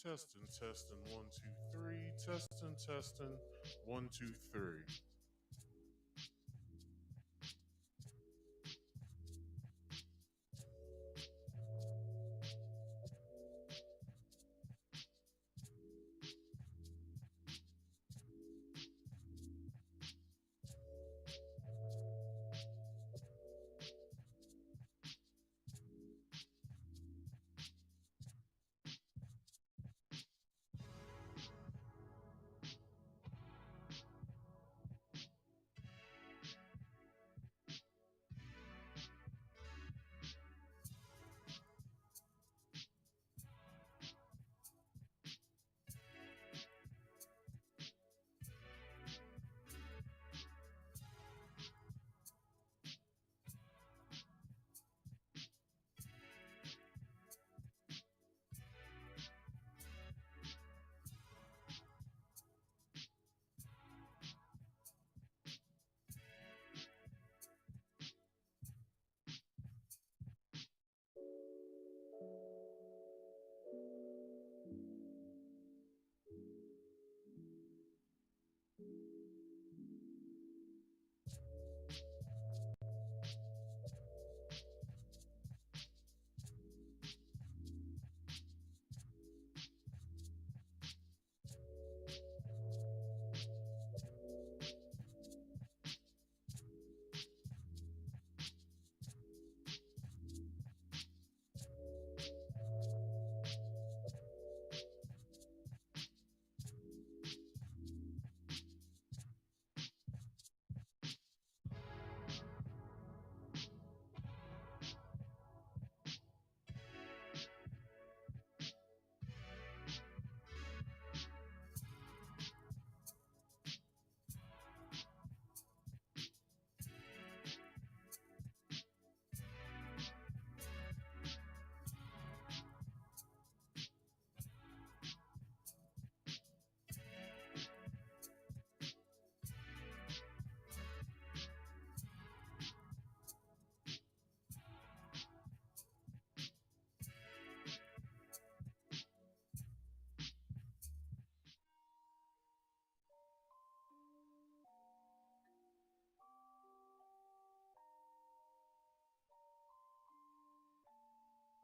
Testing, 1, 2, 3. Testing, 1, 2, 3.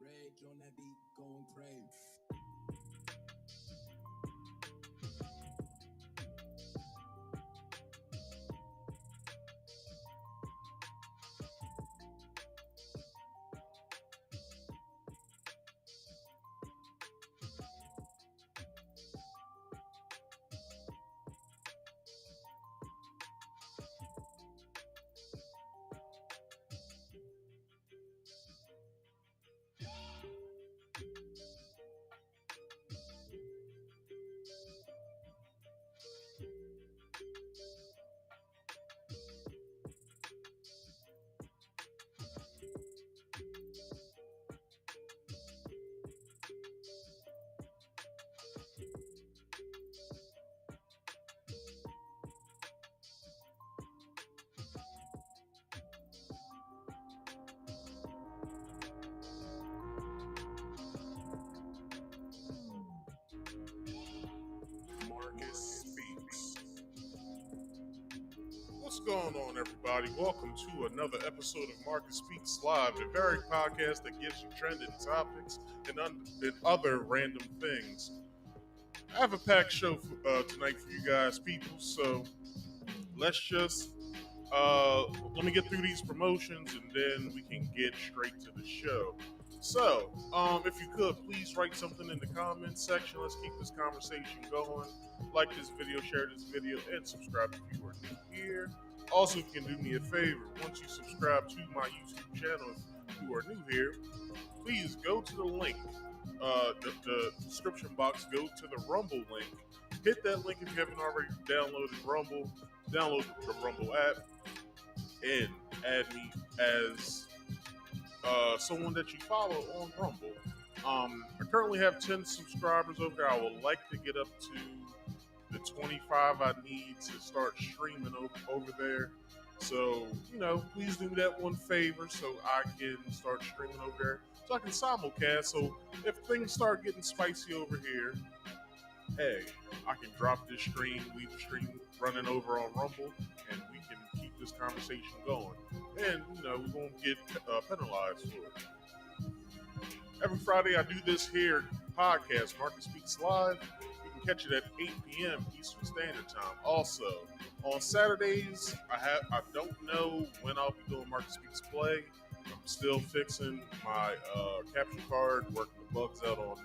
Rage on that beat, going crazy. Marcus Speaks. What's going on, everybody? Welcome to another episode of Marcus Speaks Live, the very podcast that gives you trending topics and other random things. I have a packed show tonight for you guys, people, so let's just let me get through these promotions and then we can get straight to the show. So, if you could, please write something in the comments section. Let's keep this conversation going. Like this video, share this video, and subscribe if you are new here. Also, if you can do me a favor, once you subscribe to my YouTube channel, if you are new here, please go to the link, the description box, go to the Rumble link. Hit that link if you haven't already downloaded Rumble. Download the Rumble app and add me as someone that you follow on Rumble. I currently have 10 subscribers over there. I would like to get up to the 25 I need to start streaming over there. So, please do me that one favor so I can start streaming over there. So I can simulcast. So if things start getting spicy over here, hey, I can drop this stream, leave the stream running over on Rumble, and we can keep this conversation going. And, we won't get penalized for it. Every Friday, I do this here podcast, Market Speaks Live. You can catch it at 8 p.m. Eastern Standard Time. Also, on Saturdays, I don't know when I'll be doing Market Speaks Play. I'm still fixing my capture card, working the bugs out on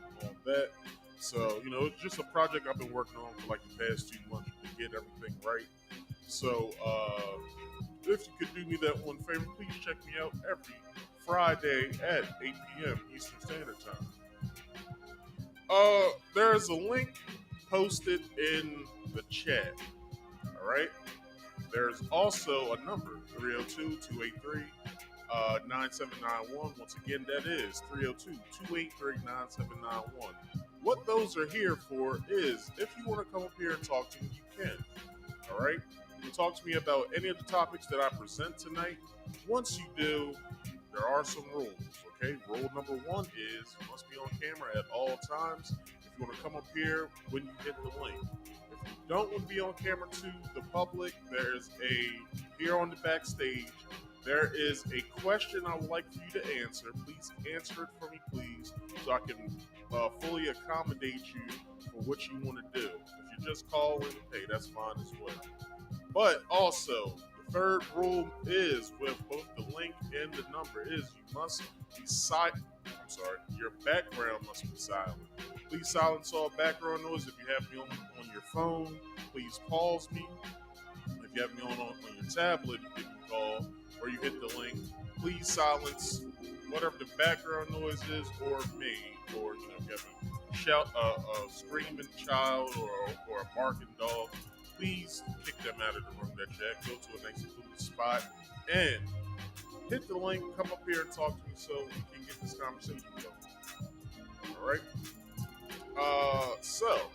that. So, it's just a project I've been working on for like the past 2 months to get everything right. So, if you could do me that one favor, please check me out every Friday at 8 p.m. Eastern Standard Time. There's a link posted in the chat. All right. There's also a number 302-283-9791. Once again, that is 302-283-9791. What those are here for is if you want to come up here and talk to me, you can. All right. You can talk to me about any of the topics that I present tonight. Once you do, there are some rules, okay? Rule number one is you must be on camera at all times if you want to come up here when you hit the link. If you don't want to be on camera to the public, here on the backstage, there is a question I would like for you to answer. Please answer it for me, please, so I can fully accommodate you for what you want to do. If you're just calling, hey, that's fine as well. But also, the third rule is with both the link and the number is you must be silent. I'm sorry, your background must be silent. Please silence all background noise. If you have me on your phone, please pause me. If you have me on your tablet, if you call or you hit the link, please silence whatever the background noise is or me. Or, if you have a screaming child or a barking dog, please kick them out of the room that you're at. Go to a nice secluded spot and hit the link. Come up here and talk to me so we can get this conversation going. All right. So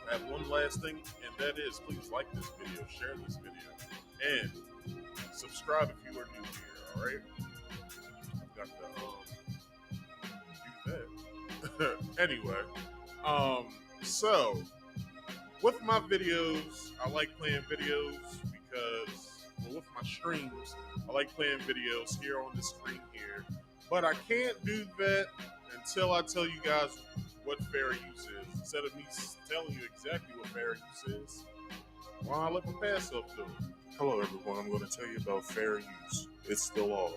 I have one last thing, and that is please like this video, share this video, and subscribe if you are new here. All right. Got to do that. Anyway, so. With my videos, I like playing videos with my streams, I like playing videos here on the screen here. But I can't do that until I tell you guys what fair use is. Instead of me telling you exactly what fair use is, why don't I let my past self do it? Hello everyone, I'm going to tell you about fair use. It's the law.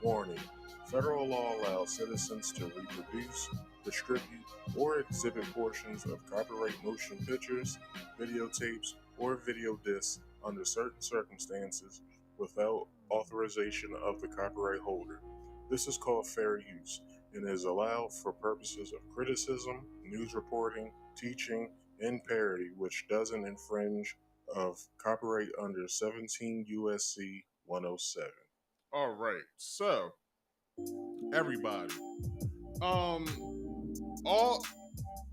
Warning. Federal law allows citizens to reproduce, distribute, or exhibit portions of copyright motion pictures, videotapes, or video discs under certain circumstances without authorization of the copyright holder. This is called fair use and is allowed for purposes of criticism, news reporting, teaching, and parody, which doesn't infringe of copyright under 17 USC 107. All right, so everybody, all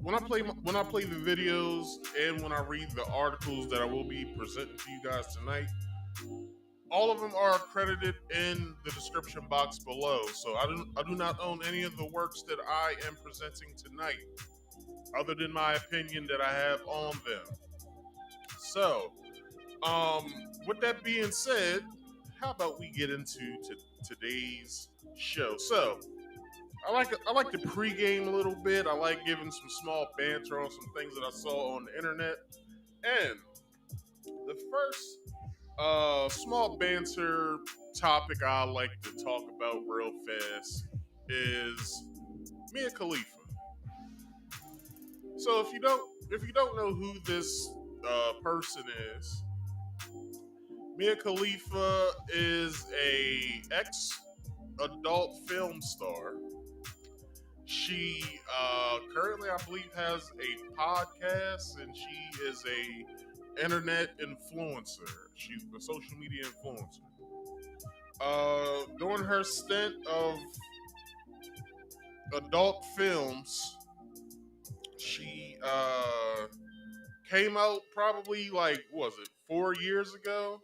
when I play the videos and when I read the articles that I will be presenting to you guys tonight, all of them are accredited in the description box below. So I do not own any of the works that I am presenting tonight, other than my opinion that I have on them. So, with that being said, how about we get into today's show? So, I like to pregame a little bit. I like giving some small banter on some things that I saw on the internet. And the first small banter topic I like to talk about real fast is Mia Khalifa. So if you don't know who this person is, Mia Khalifa is a ex-adult film star. She currently, I believe, has a podcast, and she is a internet influencer. She's a social media influencer. During her stint of adult films, she came out probably 4 years ago,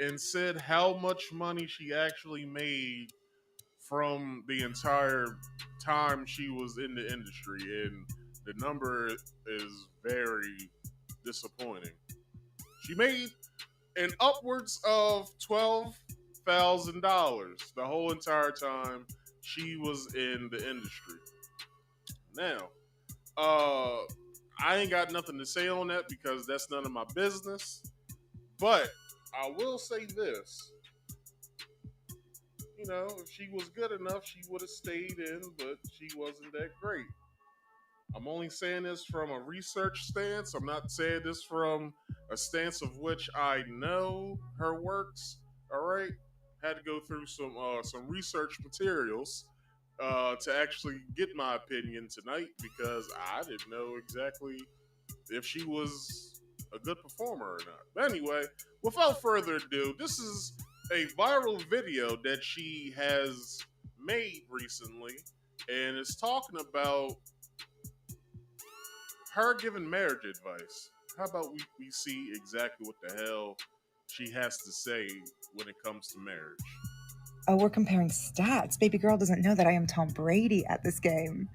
and said how much money she actually made from the entire time she was in the industry, and the number is very disappointing. She made an upwards of $12,000 the whole entire time she was in the industry. Now, I ain't got nothing to say on that because that's none of my business. But I will say this: if she was good enough, she would have stayed in, but she wasn't that great. I'm only saying this from a research stance. I'm not saying this from a stance of which I know her works. All right, had to go through some research materials to actually get my opinion tonight because I didn't know exactly if she was a good performer or not. But anyway, without further ado, this is a viral video that she has made recently, and it's talking about her giving marriage advice. How about we see exactly what the hell she has to say when it comes to marriage? Oh, we're comparing stats. Baby girl doesn't know that I am Tom Brady at this game.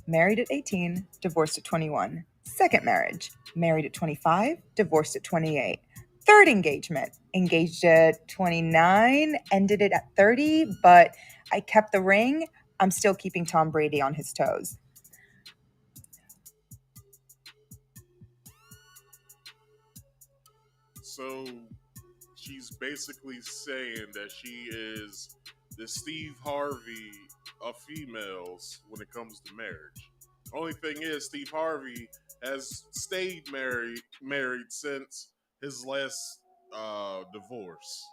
Married at 18, divorced at 21. Second marriage, married at 25, divorced at 28. Third engagement, engaged at 29, ended it at 30, but I kept the ring. I'm still keeping Tom Brady on his toes. So she's basically saying that she is the Steve Harvey of females when it comes to marriage. Only thing is, Steve Harvey has stayed married since his last divorce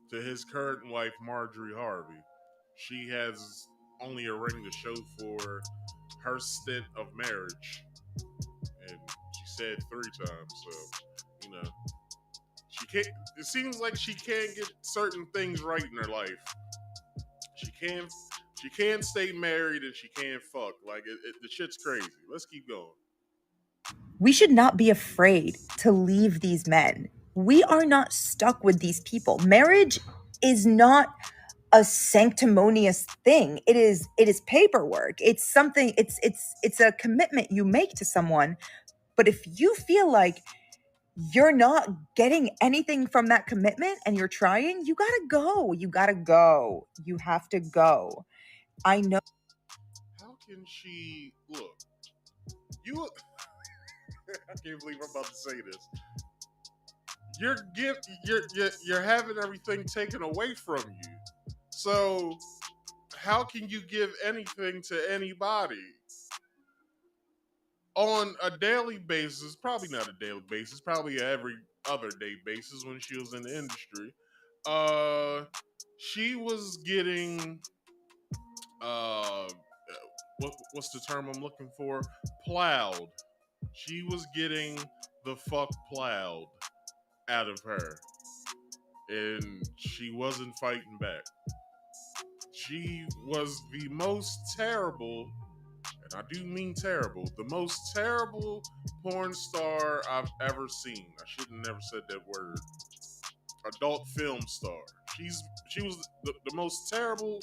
to his current wife, Marjorie Harvey. She has only a ring to show for her stint of marriage, and she said 3 times. So, she can't. It seems like she can't get certain things right in her life. She can't. She can't stay married and she can't fuck. Like the shit's crazy. Let's keep going. We should not be afraid to leave these men. We are not stuck with these people. Marriage is not a sanctimonious thing. It is paperwork. It's something, it's a commitment you make to someone. But if you feel like you're not getting anything from that commitment and you're trying, you gotta go. You gotta go. You have to go. I know. How can she look? You I can't believe I'm about to say this. You're having everything taken away from you. So how can you give anything to anybody on a daily basis? Probably not a daily basis. Probably every other day basis when she was in the industry. She was getting what's the term I'm looking for? Plowed. She was getting the fuck plowed out of her, and she wasn't fighting back. She was the most terrible, and I do mean terrible, the most terrible porn star I've ever seen. I should have never said that word. Adult film star. She was the most terrible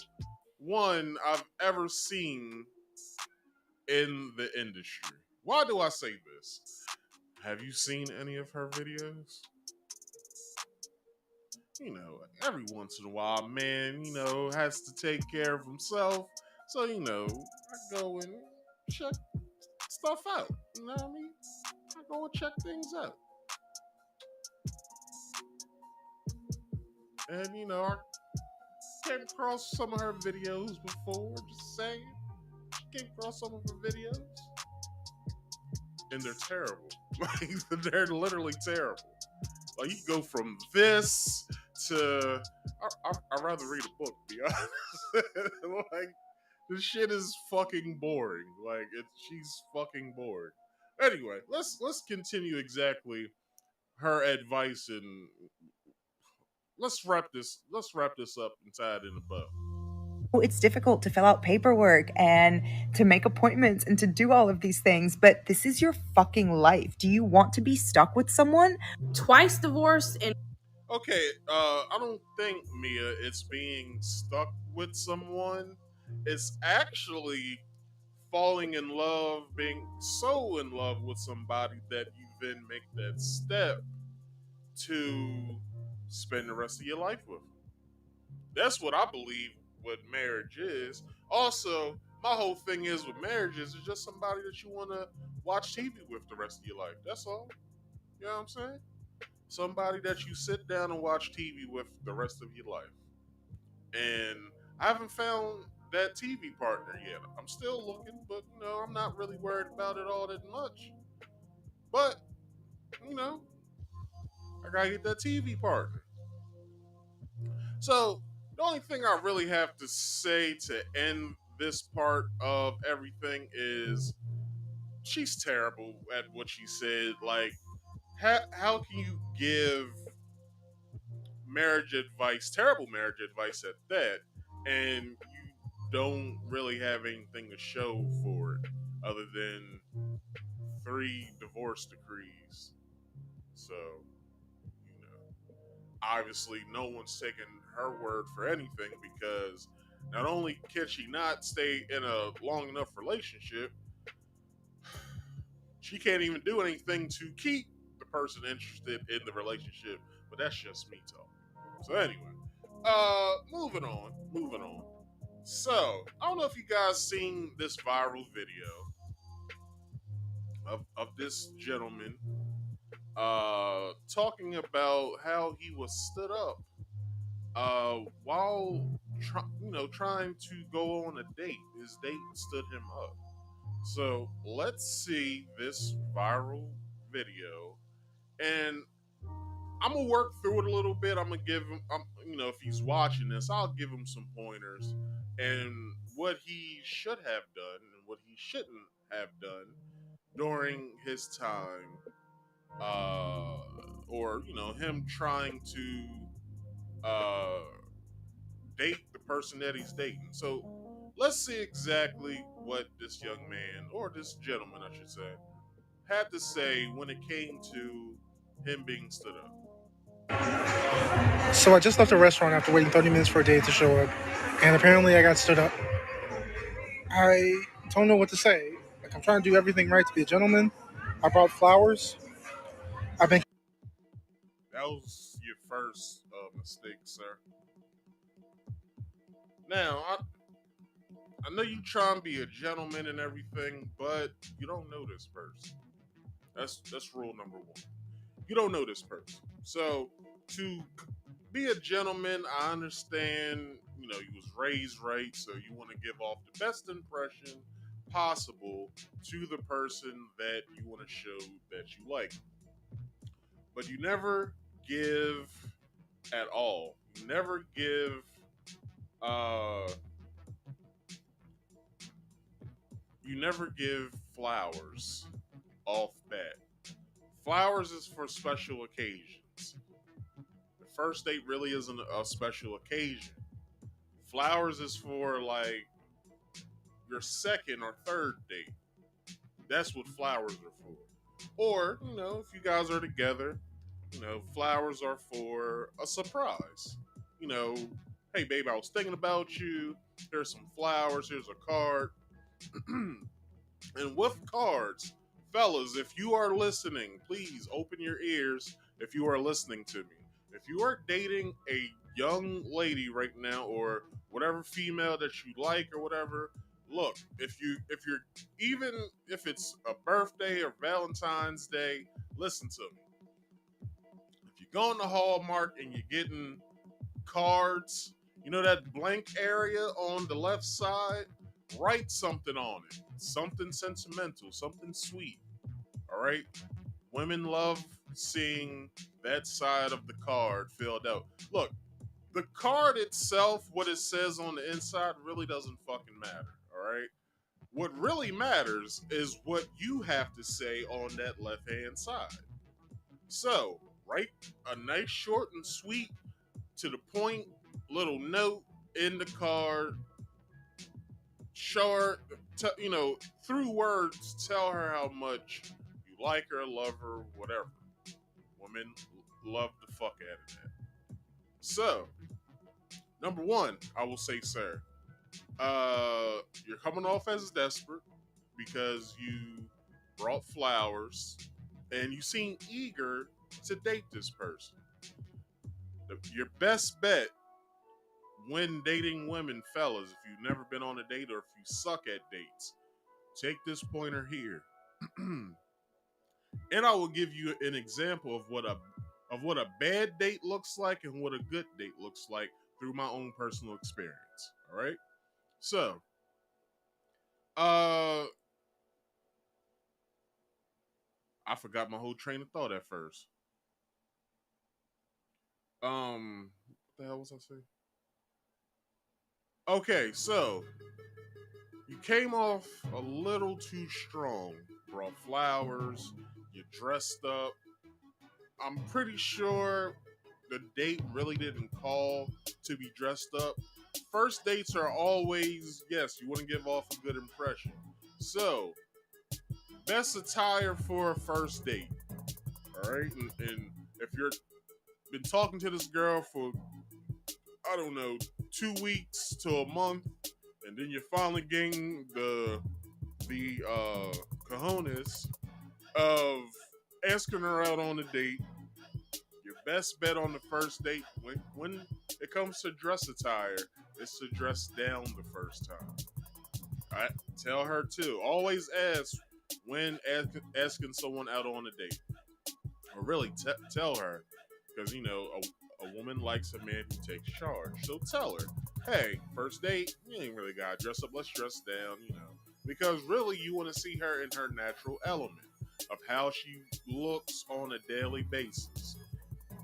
one I've ever seen in the industry. Why do I say this? Have you seen any of her videos? Every once in a while, man, has to take care of himself. So, I go and check stuff out. You know what I mean? I go and check things out. And, I came across some of her videos before, just saying. Came across some of her videos. And they're terrible. Like, they're literally terrible. Like, you go from this to I'd rather read a book, to be honest. Like, this shit is fucking boring. Like, she's fucking bored. Anyway, let's continue exactly her advice, and let's wrap this up and tie it in a bow. It's difficult to fill out paperwork and to make appointments and to do all of these things, but this is your fucking life. Do you want to be stuck with someone? Twice divorced and Okay, I don't think, Mia, it's being stuck with someone. It's actually falling in love, being so in love with somebody that you then make that step to spend the rest of your life with. That's what I believe what marriage is. Also, my whole thing is with marriage is it's just somebody that you want to watch TV with the rest of your life. That's all. You know what I'm saying? Somebody that you sit down and watch TV with the rest of your life. And I haven't found that TV partner yet. I'm still looking, but I'm not really worried about it all that much. But you know, I gotta get that TV partner. So the only thing I really have to say to end this part of everything is she's terrible at what she said. Like, how can you give marriage advice, terrible marriage advice at that, and you don't really have anything to show for it other than 3 divorce decrees? So, obviously, no one's taking her word for anything because not only can she not stay in a long enough relationship, she can't even do anything to keep the person interested in the relationship. But that's just me talking. So anyway, moving on. So I don't know if you guys seen this viral video of this gentleman talking about how he was stood up while trying to go on a date. His date stood him up. So let's see this viral video, and I'm gonna work through it a little bit. I'm gonna give him, if he's watching this, I'll give him some pointers and what he should have done and what he shouldn't have done during his time, or him trying to date the person that he's dating. So let's see exactly what this young man, or this gentleman, I should say, had to say when it came to him being stood up. So I just left a restaurant after waiting 30 minutes for a date to show up, and apparently I got stood up. I don't know what to say. Like, I'm trying to do everything right to be a gentleman. I brought flowers. I've been. That was your first mistake, sir. Now, I know you try and be a gentleman and everything, but you don't know this person. That's rule number one. You don't know this person. So to be a gentleman, I understand. You was raised right, so you want to give off the best impression possible to the person that you want to show that you like. But you never give at all. You never give. Uh, you never give flowers off bat. Flowers is for special occasions. The first date really isn't a special occasion. Flowers is for like your second or third date. That's what flowers are for. Or, if you guys are together, flowers are for a surprise. You know, hey babe, I was thinking about you. Here's some flowers, here's a card. And with cards, fellas, if you are listening, please open your ears if you are listening to me. If you are dating a young lady right now, or whatever female that you like or whatever, look, if you're even if it's a birthday or Valentine's Day, listen to me. If you're going to Hallmark and you're getting cards, that blank area on the left side, write something on it. Something sentimental, something sweet. All right? Women love seeing that side of the card filled out. Look, the card itself, what it says on the inside, really doesn't fucking matter. All right? What really matters is what you have to say on that left hand side. So, write a nice, short, and sweet, to the point little note in the card. Show her, through words, tell her how much you like her, love her, whatever. Women love the fuck out of that. So, number one, I will say, sir, you're coming off as desperate because you brought flowers and you seem eager to date this person. Your best bet when dating women, fellas, if you've never been on a date or if you suck at dates, take this pointer here. And I will give you an example of what a bad date looks like and what a good date looks like through my own personal experience. All right. So, I forgot my whole train of thought at first. What the hell was I saying? Okay, so you came off a little too strong. Brought flowers, you dressed up. I'm pretty sure the date really didn't call to be dressed up. First dates are always, yes, you want to give off a good impression. So, best attire for a first date. All right, and if you're been talking to this girl for, I don't know, 2 weeks to a month, and then you're finally getting the cojones of asking her out on a date. Your best bet on the first date when it comes to dress attire is to dress down the first time. I tell her too. Always ask when asking someone out on a date, or really tell her, because you know a woman likes a man who takes charge. So tell her, hey, first date, you ain't really gotta dress up. Let's dress down, you know, because really you want to see her in her natural element of how she looks on a daily basis.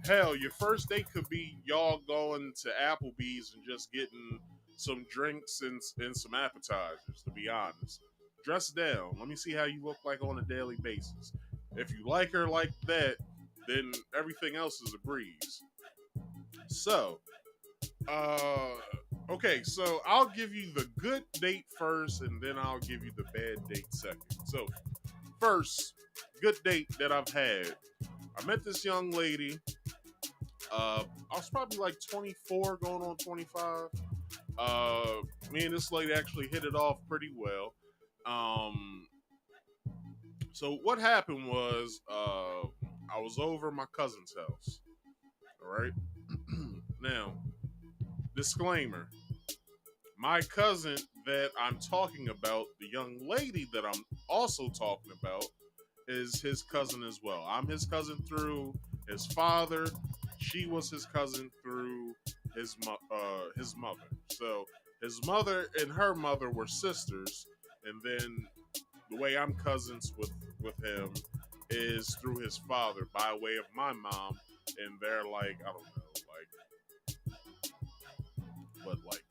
Hell, your first date could be y'all going to Applebee's and just getting some drinks and some appetizers, to be honest. Dress down. Let me see how you look like on a daily basis. If you like her like that, then everything else is a breeze. So, okay, so I'll give you the good date first, and then I'll give you the bad date second. So, first, good date that I've had. I met this young lady. I was probably like 24, going on 25. Me and this lady actually hit it off pretty well. So what happened was, I was over my cousin's house. All right. Now, disclaimer: my cousin that I'm talking about, the young lady that I'm also talking about, is his cousin as well. I'm his cousin through his father. She was his cousin through his mother. So his mother and her mother were sisters, and then the way I'm cousins with him is through his father by way of my mom, and they're like, I don't know, like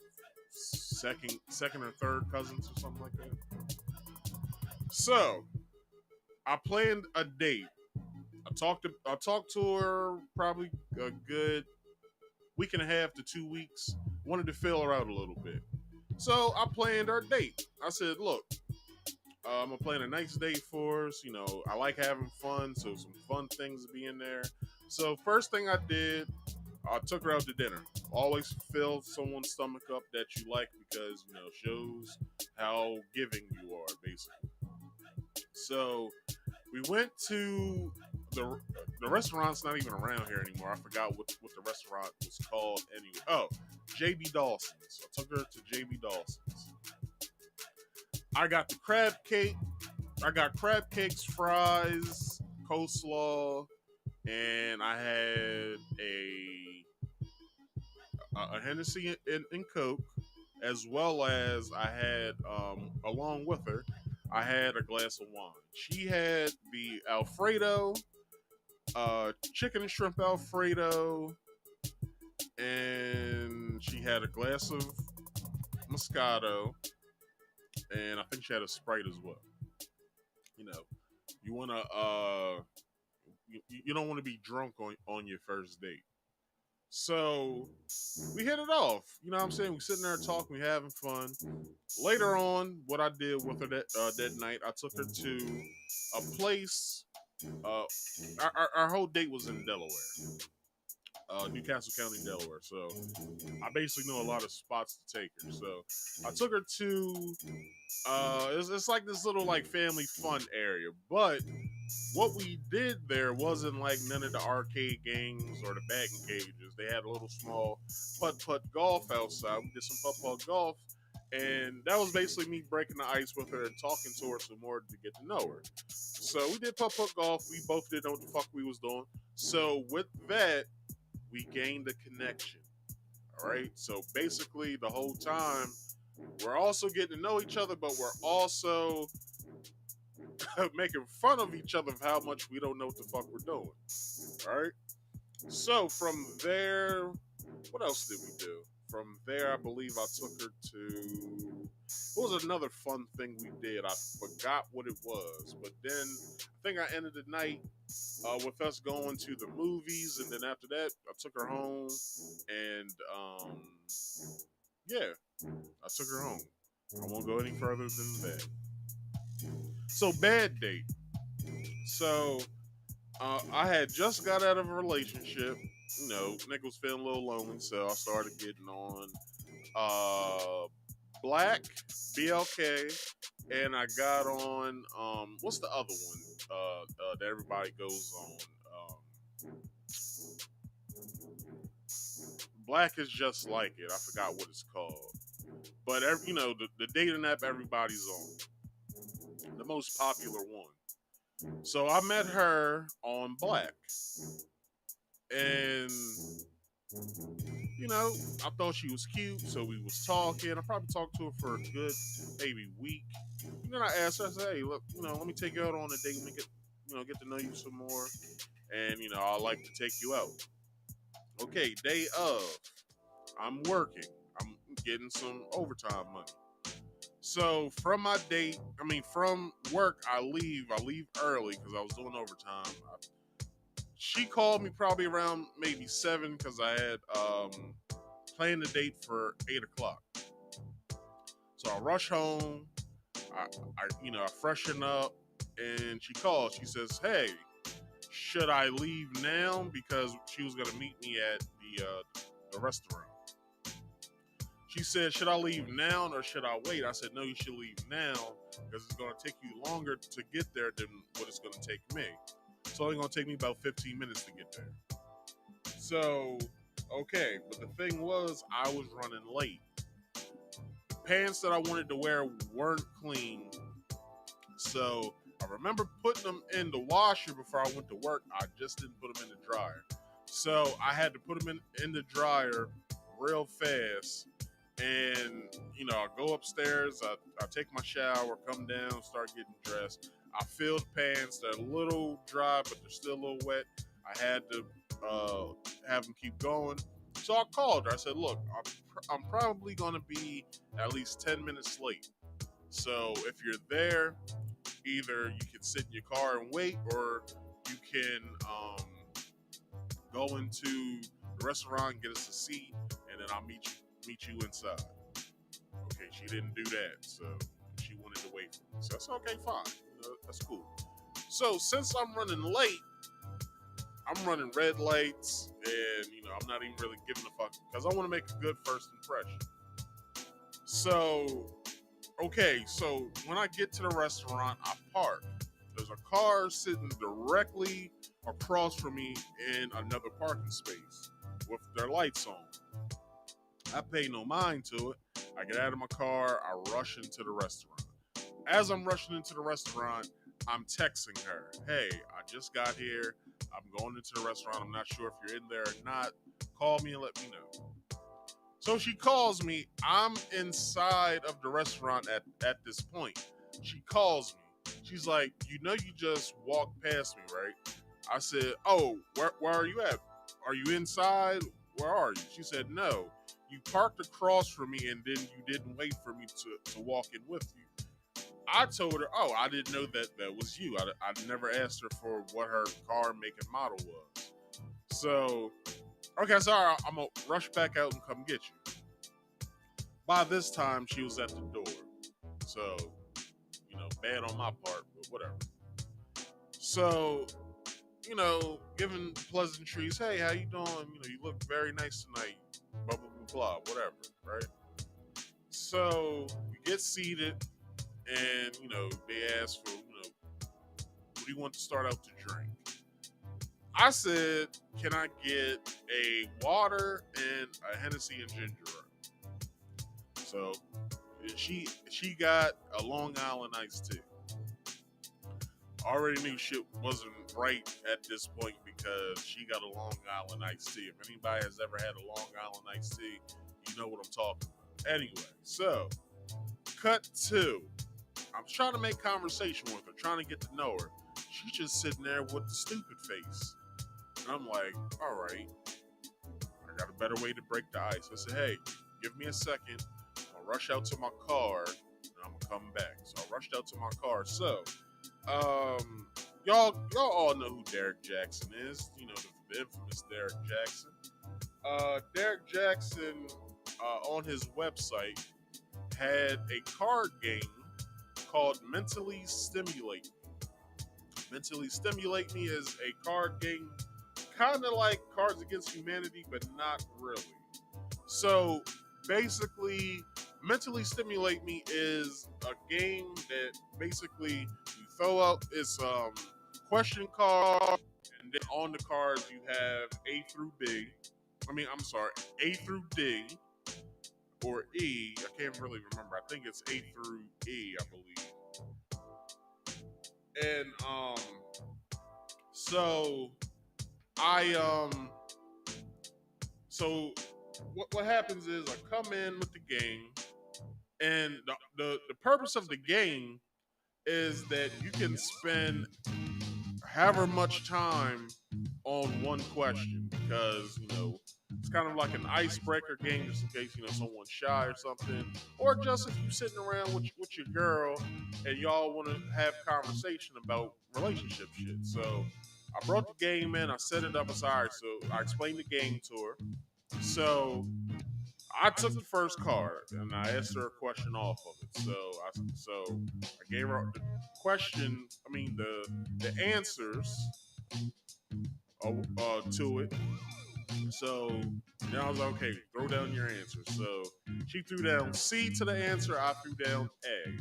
second or third cousins or something like that. So I planned a date. I talked to her probably a good week and a half to 2 weeks. Wanted to fill her out a little bit. So I planned our date. I said, look, I'm gonna plan a nice date for us. You know, I like having fun, so some fun things to be in there. So first thing I did, I took her out to dinner. Always fill someone's stomach up that you like because, you know, shows how giving you are, basically. So we went to the restaurant's not even around here anymore. I forgot what the restaurant was called anyway. Oh, JB Dawson's. I took her to JB Dawson's. I got the crab cake. I got crab cakes, fries, coleslaw, and I had a Hennessy and Coke, as well as I had, along with her, I had a glass of wine. She had the Alfredo, chicken and shrimp Alfredo, and she had a glass of Moscato, and I think she had a Sprite as well. You know, you wanna you don't want to be drunk on your first date. So we hit it off. You know what I'm saying? We sitting there talking, we having fun. Later on, what I did with her that night, I took her to a place. Uh, our whole date was in Delaware. Newcastle County, Delaware. So I basically know a lot of spots to take her. So I took her to it's like this little like family fun area. But what we did there wasn't like none of the arcade games or the batting cages. They had a little small putt golf outside. We did some putt golf. And that was basically me breaking the ice with her and talking to her some more to get to know her. So we did putt golf. We both didn't know what the fuck we was doing. So with that, we gained a connection. All right. So basically, the whole time, we're also getting to know each other, but we're also making fun of each other of how much we don't know what the fuck we're doing. All right. So from there, what else did we do? From there, I believe I took her to. What was another fun thing we did? I forgot what it was, but then I think I ended the night with us going to the movies, and then after that, I took her home, and yeah, I took her home. I won't go any further than that. So bad date. So I had just got out of a relationship. You know, nigga was feeling a little lonely, so I started getting on Black, BLK, and I got on what's the other one that everybody goes on? Black is just like it. I forgot what it's called, but you know the dating app everybody's on, the most popular one. So I met her on Black, and you know I thought she was cute, so we was talking. I probably talked to her for a good maybe week. And then I asked her, I said, "Hey, look, you know, let me take you out on a date. Let me get to know you some more, and you know, I like to take you out." Okay, day of, I'm working. I'm getting some overtime money. So from my date, from work, I leave. I leave early because I was doing overtime. She called me probably around maybe 7 because I had planned the date for 8 o'clock. So I rush home. I freshen up, and she calls. She says, "Hey, should I leave now?" Because she was gonna meet me at the restaurant. She said, "Should I leave now or should I wait?" I said, "No, you should leave now because it's going to take you longer to get there than what it's going to take me. It's only going to take me about 15 minutes to get there." So, okay, but the thing was, I was running late. The pants that I wanted to wear weren't clean. So, I remember putting them in the washer before I went to work. I just didn't put them in the dryer. So, I had to put them in the dryer real fast. And, you know, I go upstairs, I take my shower, come down, start getting dressed. I feel the pants, they're a little dry, but they're still a little wet. I had to have them keep going. So I called her. I said, "Look, I'm probably going to be at least 10 minutes late. So if you're there, either you can sit in your car and wait, or you can go into the restaurant and get us a seat, and then I'll meet you inside." Okay, she didn't do that, so she wanted to wait for me. So that's okay, fine. You know, that's cool. So since I'm running late, I'm running red lights, and you know I'm not even really giving a fuck because I want to make a good first impression. So okay, so when I get to the restaurant, I park. There's a car sitting directly across from me in another parking space with their lights on. I pay no mind to it. I get out of my car, I rush into the restaurant. As I'm rushing into the restaurant, I'm texting her, "Hey, I just got here. I'm going into the restaurant. I'm not sure if you're in there or not. Call me and let me know." So she calls me. I'm inside of the restaurant at this point. She calls me. She's like, "You know you just walked past me, right?" I said, "Oh, where are you at? Are you inside? Where are you?" She said, "No. You parked across from me and then you didn't wait for me to walk in with you." I told her, "Oh, I didn't know that was you. I never asked her for what her car make and model was." So, okay, sorry, I'm going to rush back out and come get you. By this time, she was at the door. So, you know, bad on my part, but whatever. So, giving pleasantries. Hey, how you doing? You look very nice tonight. Blah blah blah blah. Whatever, right? So you get seated, and they ask for what do you want to start out to drink? I said, can I get a water and a Hennessy and ginger ale? So she got a Long Island iced tea. Already knew shit wasn't right at this point because she got a Long Island iced tea. If anybody has ever had a Long Island iced tea, you know what I'm talking about. Anyway, so cut two. I'm trying to make conversation with her, trying to get to know her. She's just sitting there with the stupid face. And I'm like, all right, I got a better way to break the ice. I said, hey, give me a second. I'll rush out to my car and I'm gonna come back. So I rushed out to my car. So, y'all all know who Derek Jackson is. The infamous Derek Jackson. Derek Jackson on his website had a card game called Mentally Stimulate Me. Mentally Stimulate Me is a card game kind of like Cards Against Humanity, but not really. So basically, Mentally Stimulate Me is a game that basically you throw out this question card, and then on the cards you have A through B. A through D or E. I can't really remember. I think it's A through E, I believe. And so what happens is I come in with the game, and the purpose of the game is that you can spend however much time on one question because it's kind of like an icebreaker game just in case someone's shy or something, or just if you're sitting around with your girl and y'all want to have conversation about relationship shit. So I brought the game in, I set it up as all right. So I explained the game to her. So I took the first card and I asked her a question off of it. So I gave her the question. The answers to it. So then I was like, okay, throw down your answer. So she threw down C to the answer. I threw down A.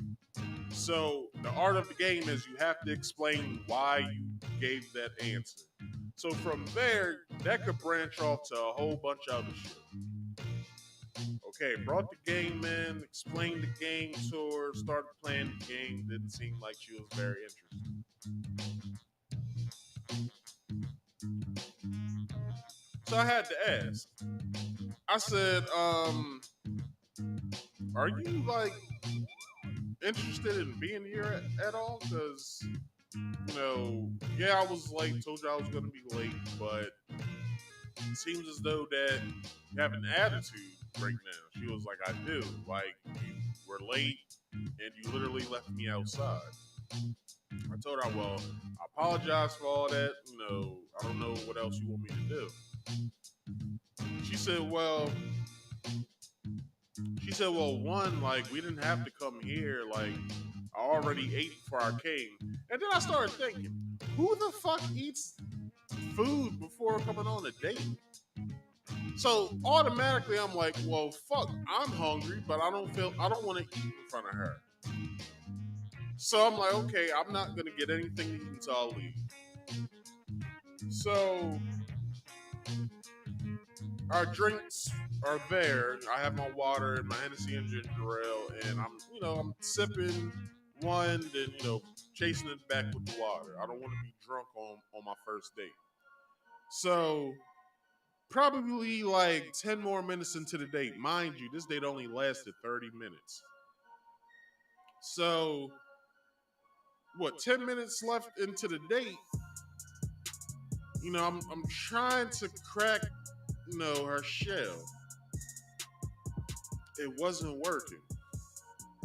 So the art of the game is you have to explain why you gave that answer. So from there, that could branch off to a whole bunch of other shit. Okay, brought the game in, explained the game to her, started playing the game. Didn't seem like she was very interested. So I had to ask. I said, are you like interested in being here at all? Because, yeah, I was late, told you I was going to be late, but it seems as though that you have an attitude right now. She was like, I do. Like, you were late and you literally left me outside. I told her, well, I apologize for all that. I don't know what else you want me to do. She said, well, one, like, we didn't have to come here. Like, I already ate before I came. And then I started thinking, who the fuck eats food before coming on a date? So automatically I'm like, well, fuck, I'm hungry, but I don't want to eat in front of her. So I'm like, okay, I'm not going to get anything to eat until I leave. So our drinks are there. I have my water and my Hennessy and ginger ale, and I'm sipping one, then chasing it back with the water. I don't want to be drunk on my first date. So probably like 10 more minutes into the date. Mind you, this date only lasted 30 minutes. So 10 minutes left into the date, I'm trying to crack, her shell. It wasn't working.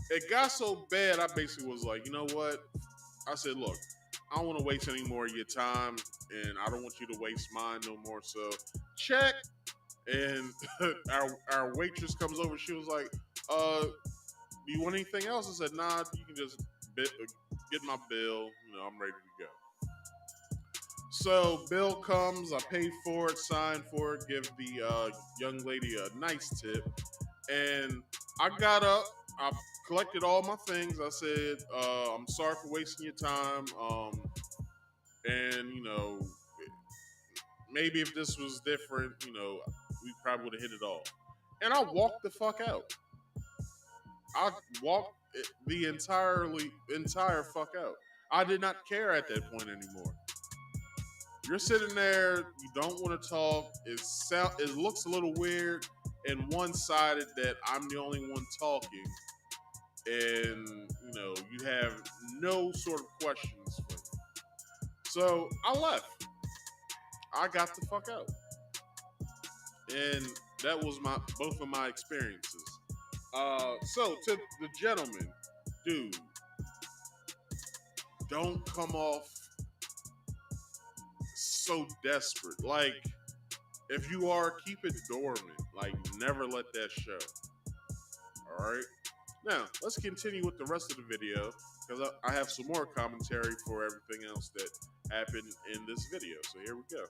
It got so bad, I basically was like, you know what? I said, look, I don't want to waste any more of your time, and I don't want you to waste mine no more. So check. And our waitress comes over. She was like, do you want anything else? I said, nah, you can just get my bill. I'm ready to go. So bill comes, I pay for it, sign for it, give the young lady a nice tip, and I got up, I collected all my things. I said, "I'm sorry for wasting your time, and maybe if this was different, we probably would have hit it off." And I walked the fuck out. I walked the entire fuck out. I did not care at that point anymore. You're sitting there, you don't want to talk. It looks a little weird and one-sided that I'm the only one talking, and you have no sort of questions for me. So I left. I got the fuck out, and that was my both of my experiences. So to the gentleman, dude, don't come off so desperate. Like, if you are, keep it dormant. Like, never let that show. All right. Now let's continue with the rest of the video because I have some more commentary for everything else that happened in this video. So here we go.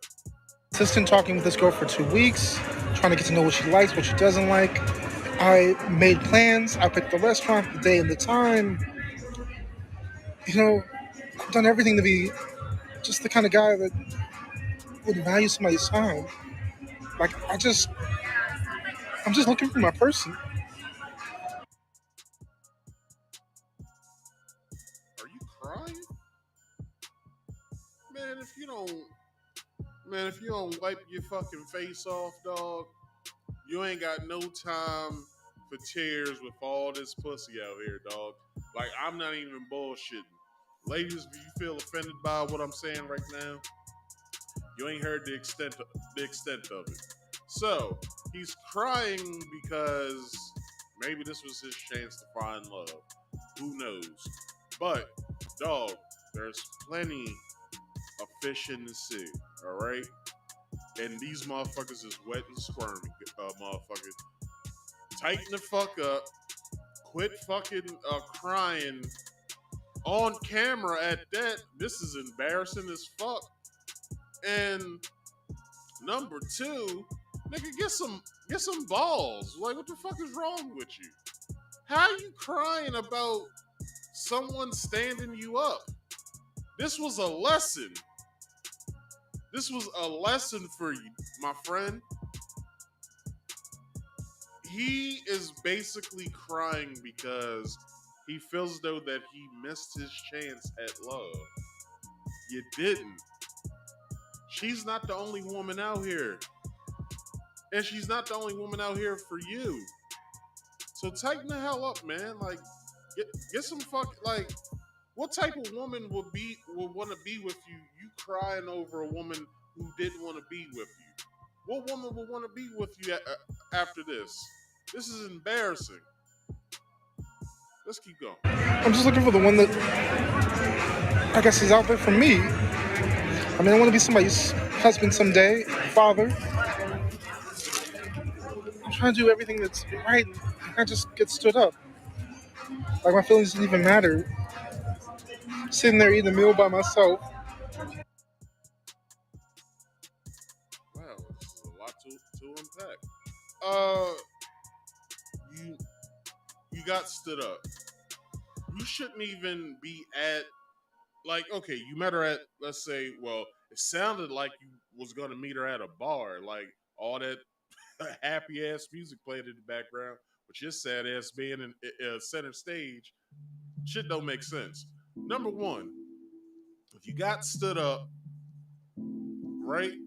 Assistant talking with this girl for 2 weeks, trying to get to know what she likes, what she doesn't like. I made plans. I picked the restaurant, the day, and the time. I've done everything to be just the kind of guy that would value somebody's time. Like, I'm just looking for my person. Are you crying, man? If you don't wipe your fucking face off, dog, you ain't got no time for tears with all this pussy out here, dog. Like, I'm not even bullshitting. Ladies, if you feel offended by what I'm saying right now, you ain't heard the extent of it. So he's crying because maybe this was his chance to find love. Who knows? But dog, there's plenty of fish in the sea. All right, and these motherfuckers is wet and squirmy, motherfuckers. Tighten the fuck up. Quit fucking crying on camera at that. This is embarrassing as fuck. And number two, nigga, get some balls. Like, what the fuck is wrong with you? How you crying about someone standing you up? This was a lesson. This was a lesson for you, my friend. He is basically crying because he feels as though that he missed his chance at love. You didn't. She's not the only woman out here. And she's not the only woman out here for you. So tighten the hell up, man. Like, get some like, what type of woman would want to be with you? You crying over a woman who didn't want to be with you. What woman would want to be with you after this? This is embarrassing. Let's keep going. I'm just looking for the one that I guess is out there for me. I mean, I want to be somebody's husband someday, father. I'm trying to do everything that's right, and I just get stood up. Like, my feelings didn't even matter. Sitting there eating a meal by myself. Wow, this is a lot to unpack. Uh, you got stood up. You shouldn't even be at, like, okay, you met her at, let's say, well, it sounded like you was gonna meet her at a bar, like all that happy ass music played in the background, but your sad ass being in center stage. Shit don't make sense. Number one, if you got stood up, right?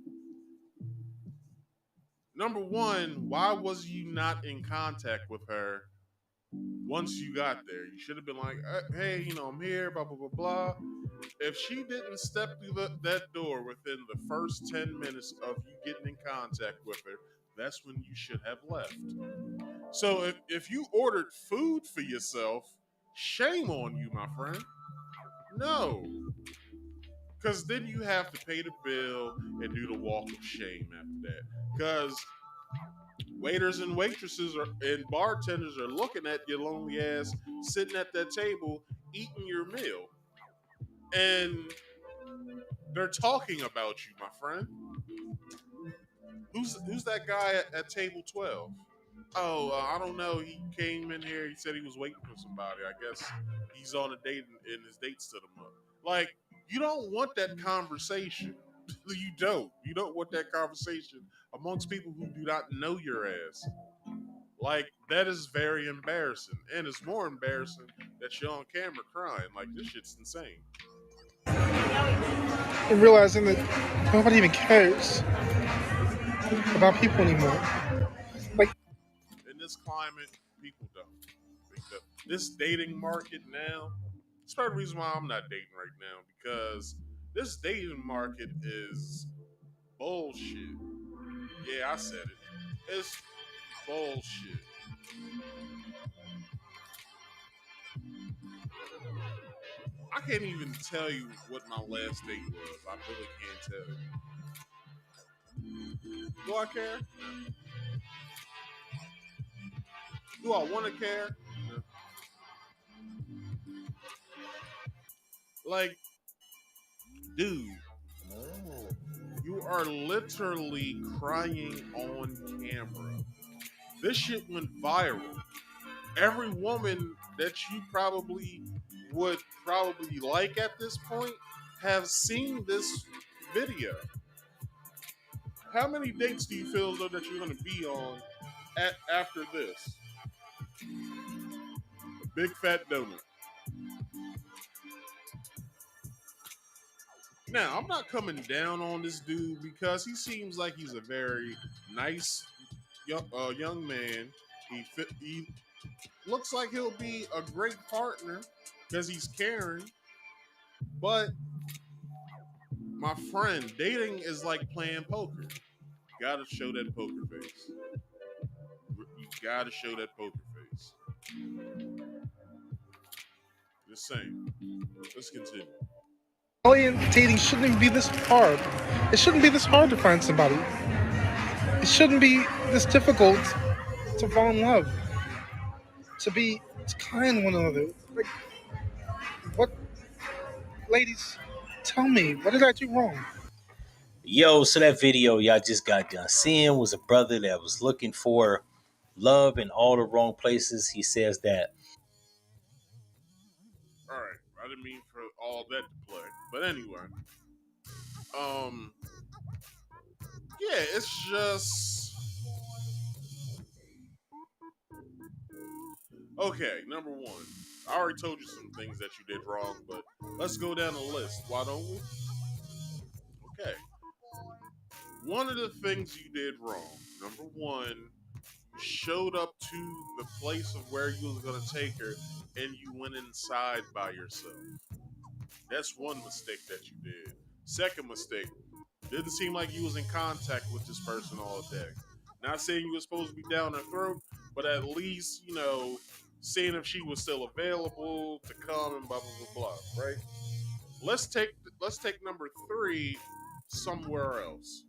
Number one, why was you not in contact with her once you got there? You should have been like, hey, I'm here, blah, blah, blah, blah. If she didn't step through that door within the first 10 minutes of you getting in contact with her, that's when you should have left. So if you ordered food for yourself, shame on you, my friend. No. Because then you have to pay the bill and do the walk of shame after that. Because waiters and waitresses and bartenders are looking at your lonely ass sitting at that table eating your meal. And They're talking about you, my friend. Who's that guy at table 12? Oh, I don't know. He came in here. He said he was waiting for somebody. I guess he's on a date and his date stood him up. Like, you don't want that conversation. You don't. You don't want that conversation amongst people who do not know your ass. Like, that is very embarrassing. And it's more embarrassing that you're on camera crying. Like, this shit's insane. And realizing that nobody even cares about people anymore. Like, In this climate, people don't. This dating market now, it's part of the reason why I'm not dating right now, because this dating market is bullshit. Yeah, I said it. It's bullshit. I can't even tell you what my last date was. I really can't tell you. Do I care? Do I want to care? No. Like, dude, you are literally crying on camera. This shit went viral. Every woman that you probably would probably like at this point have seen this video. How many dates do you feel though that you're going to be on after this? Big fat donut. Now, I'm not coming down on this dude because he seems like he's a very nice young man. He looks like he'll be a great partner because he's caring. But my friend, dating is like playing poker. You gotta show that poker face. You gotta show that poker face. Just saying. Let's continue. alien dating shouldn't even be this hard. It shouldn't be this hard to find somebody. It shouldn't be this difficult to fall in love, to kind one another. Like, what, ladies, tell me, what did I do wrong? Yo, so that video y'all just got done seeing was a brother that was looking for love in all the wrong places. He says that All right. I didn't mean for all that to play, but anyway. Um. Yeah, it's just okay. Number one, I already told you some things that you did wrong, but let's go down the list. Why don't we? Okay. One of the things you did wrong. Number one, you showed up to the place of where you was gonna take her, and you went inside by yourself. That's one mistake that you did. Second mistake, didn't seem like you was in contact with this person all day. Not saying you were supposed to be down her throat, but at least, seeing if she was still available to come and blah blah blah blah, right? Let's take number three somewhere else.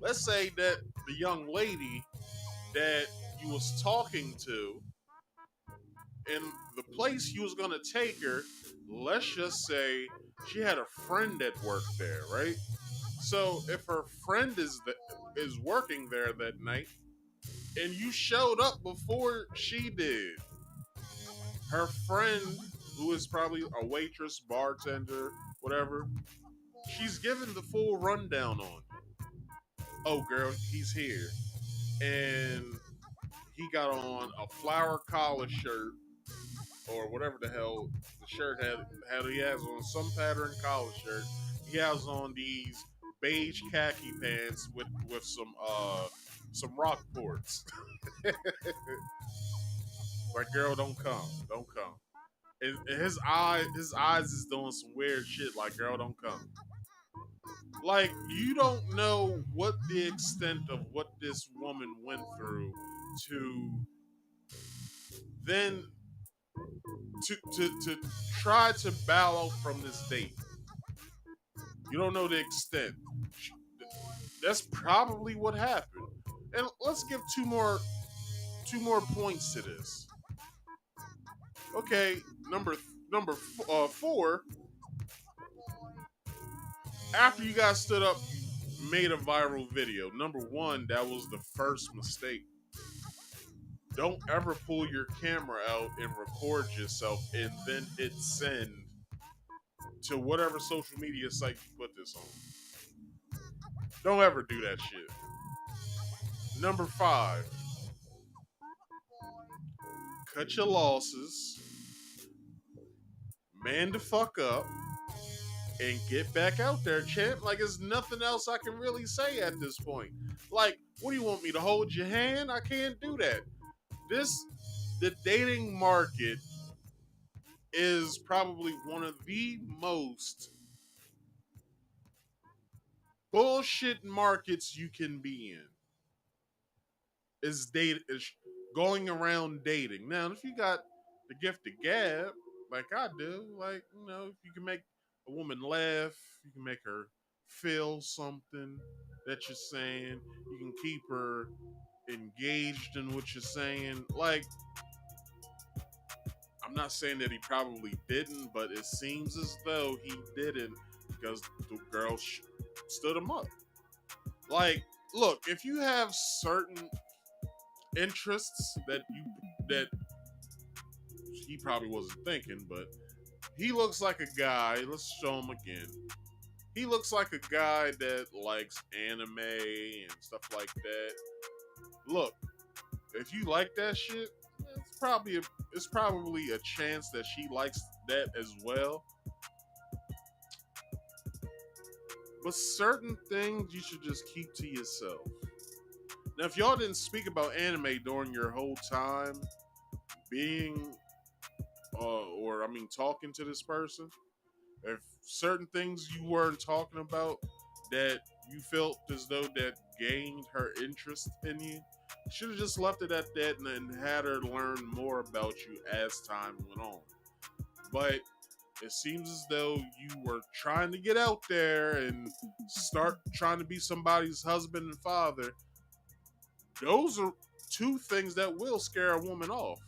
Let's say that the young lady that you was talking to in the place you was gonna take her, let's just say she had a friend that worked there, right? So if her friend is working there that night, and you showed up before she did, her friend, who is probably a waitress, bartender, whatever, she's given the full rundown on you. Oh, girl, he's here, and he got on a flower collar shirt or whatever the hell the shirt he has on some pattern collar shirt. He has on these beige khaki pants with some rock ports. Like, girl, don't come. And his eyes is doing some weird shit. Like, girl, don't come. Like, you don't know what the extent of what this woman went through to then to try to bow out from this date. You don't know the extent. That's probably what happened. And let's give two more points to this. Okay, number four. After you guys stood up, you made a viral video. Number one, that was the first mistake. Don't ever pull your camera out and record yourself and then hit send to whatever social media site you put this on. Don't ever do that shit. Number five, cut your losses, man the fuck up, and get back out there, champ. Like, there's nothing else I can really say at this point. Like, what do you want me to hold your hand? I can't do that. The dating market is probably one of the most bullshit markets you can be in. Is going around dating. Now, if you got the gift of gab, like I do, like, if you can make a woman laugh, you can make her feel something that you're saying, you can keep her engaged in what you're saying. Like, I'm not saying that he probably didn't, but it seems as though he didn't because the girl stood him up. Like, look, if you have certain interests that he probably wasn't thinking, but he looks like a guy. Let's show him again. He looks like a guy that likes anime and stuff like that. Look, if you like that shit, it's probably a chance that she likes that as well. But certain things you should just keep to yourself. Now, if y'all didn't speak about anime during your whole time being, talking to this person, if certain things you weren't talking about that you felt as though that gained her interest in you, should have just left it at that and then had her learn more about you as time went on. But it seems as though you were trying to get out there and start trying to be somebody's husband and father. Those are two things that will scare a woman off.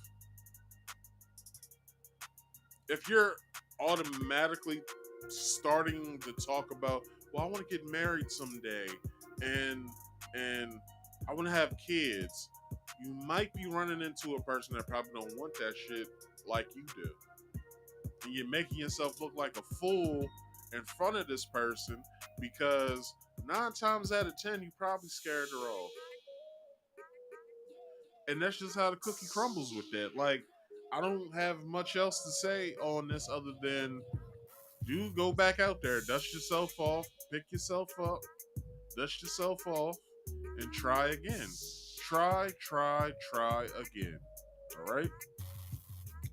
If you're automatically starting to talk about, well, I want to get married someday and I want to have kids, you might be running into a person that probably don't want that shit like you do. And you're making yourself look like a fool in front of this person because 9 times out of 10, you probably scared her off. And that's just how the cookie crumbles with that. Like, I don't have much else to say on this other than do go back out there, dust yourself off, pick yourself up, dust yourself off, and try again. Try again. All right?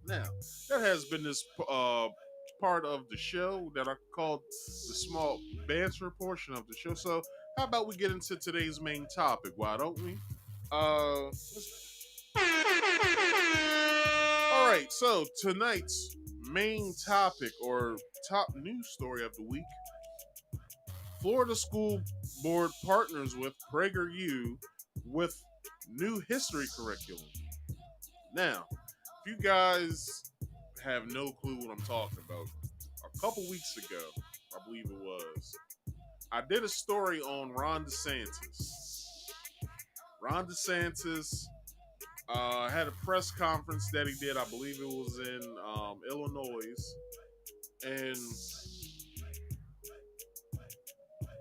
Now, that has been this part of the show that I called the small banter portion of the show. So, how about we get into today's main topic? Why don't we? All right, so tonight's main topic or top news story of the week: Florida School Board partners with Prager with new history curriculum. Now, if you guys have no clue what I'm talking about, a couple weeks ago, I believe it was, I did a story on Ron DeSantis. Ron DeSantis had a press conference that he did. I believe it was in Illinois, and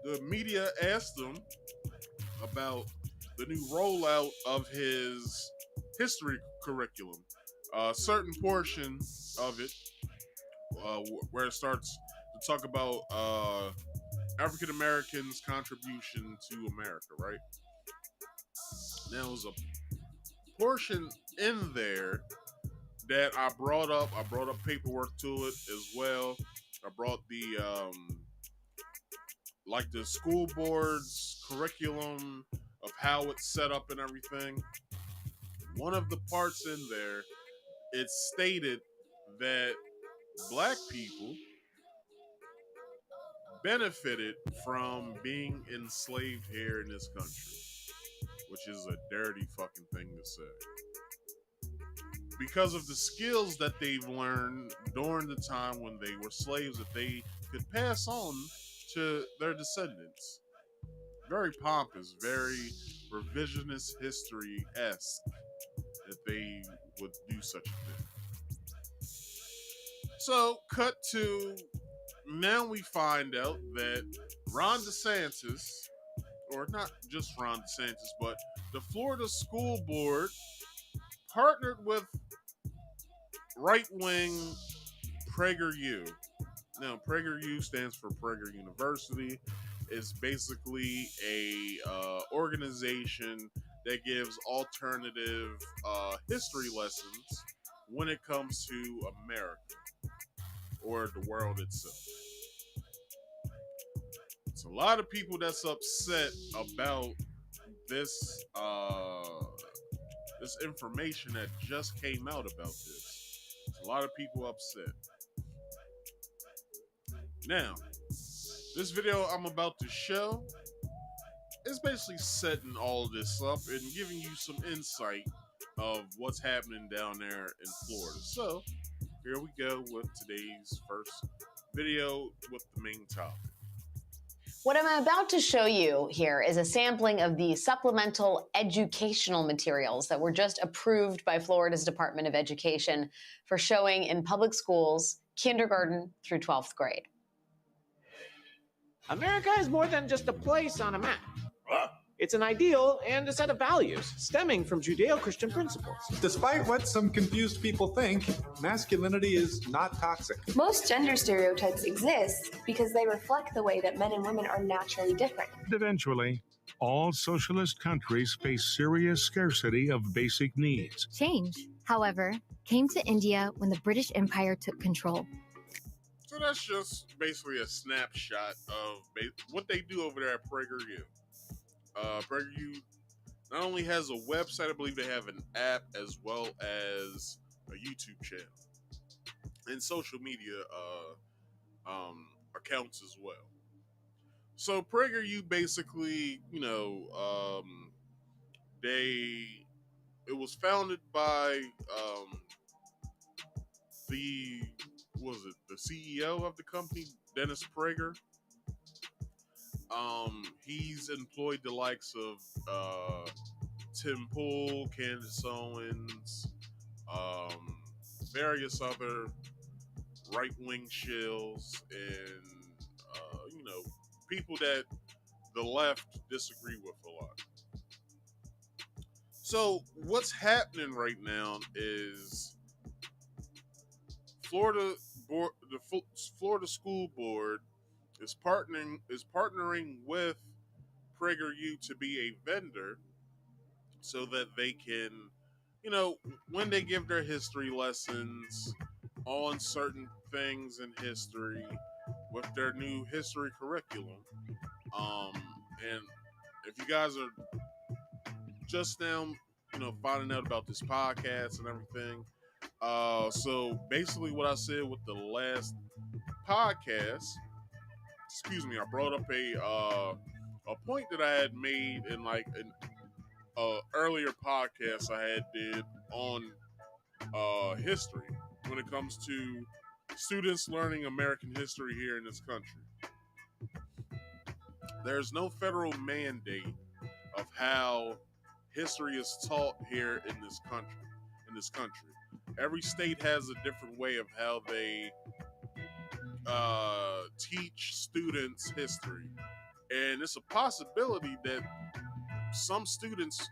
the media asked him about the new rollout of his history curriculum. A certain portion of it, where it starts to talk about African Americans' contribution to America, right? Now, there's a portion in there that I brought up. I brought up paperwork to it as well. I brought the the school board's curriculum of how it's set up and everything. One of the parts in there, it stated that black people benefited from being enslaved here in this country, which is a dirty fucking thing to say. Because of the skills that they've learned during the time when they were slaves that they could pass on to their descendants. Very pompous, very revisionist history-esque that they would do such a thing. So, cut to now we find out that Ron DeSantis, or not just Ron DeSantis, but the Florida School Board partnered with right-wing PragerU. Now, PragerU stands for Prager University. It's basically a organization that gives alternative history lessons when it comes to America or the world itself. It's a lot of people that's upset about this this information that just came out about this. There's a lot of people upset. Now, this video I'm about to show is basically setting all this up and giving you some insight of what's happening down there in Florida. So, here we go with today's first video with the main topic. What I'm about to show you here is a sampling of the supplemental educational materials that were just approved by Florida's Department of Education for showing in public schools, kindergarten through 12th grade. America is more than just a place on a map. It's an ideal and a set of values stemming from Judeo-Christian principles. Despite what some confused people think, masculinity is not toxic. Most gender stereotypes exist because they reflect the way that men and women are naturally different. Eventually, all socialist countries face serious scarcity of basic needs. Change, however, came to India when the British Empire took control. So that's just basically a snapshot of what they do over there at PragerU. PragerU not only has a website, I believe they have an app as well as a YouTube channel and social media accounts as well. So PragerU basically, it was founded by the CEO of the company, Dennis Prager. He's employed the likes of Tim Pool, Candace Owens, various other right-wing shills, and people that the left disagree with a lot. So what's happening right now is the Florida School Board is partnering with PragerU to be a vendor so that they can, when they give their history lessons on certain things in history with their new history curriculum. And if you guys are just now, finding out about this podcast and everything, so basically what I said with the last podcast, I brought up a point that I had made in like an earlier podcast I had did on history when it comes to students learning American history here in this country. There's no federal mandate of how history is taught here in this country. Every state has a different way of how they teach students history, and it's a possibility that some students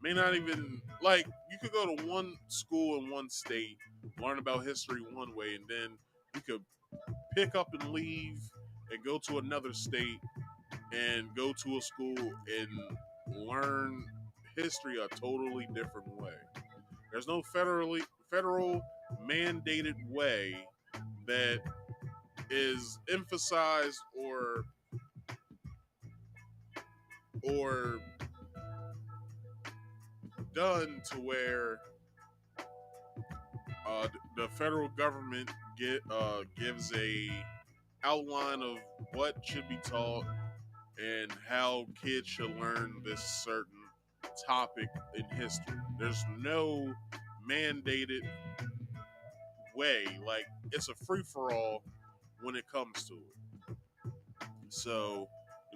may not even you could go to one school in one state, learn about history one way, and then you could pick up and leave and go to another state and go to a school and learn history a totally different way. There's no federal mandated way that is emphasized or done to where the federal government gives a outline of what should be taught and how kids should learn this certain topic in history. There's no mandated way. Like, it's a free-for-all when it comes to it. So,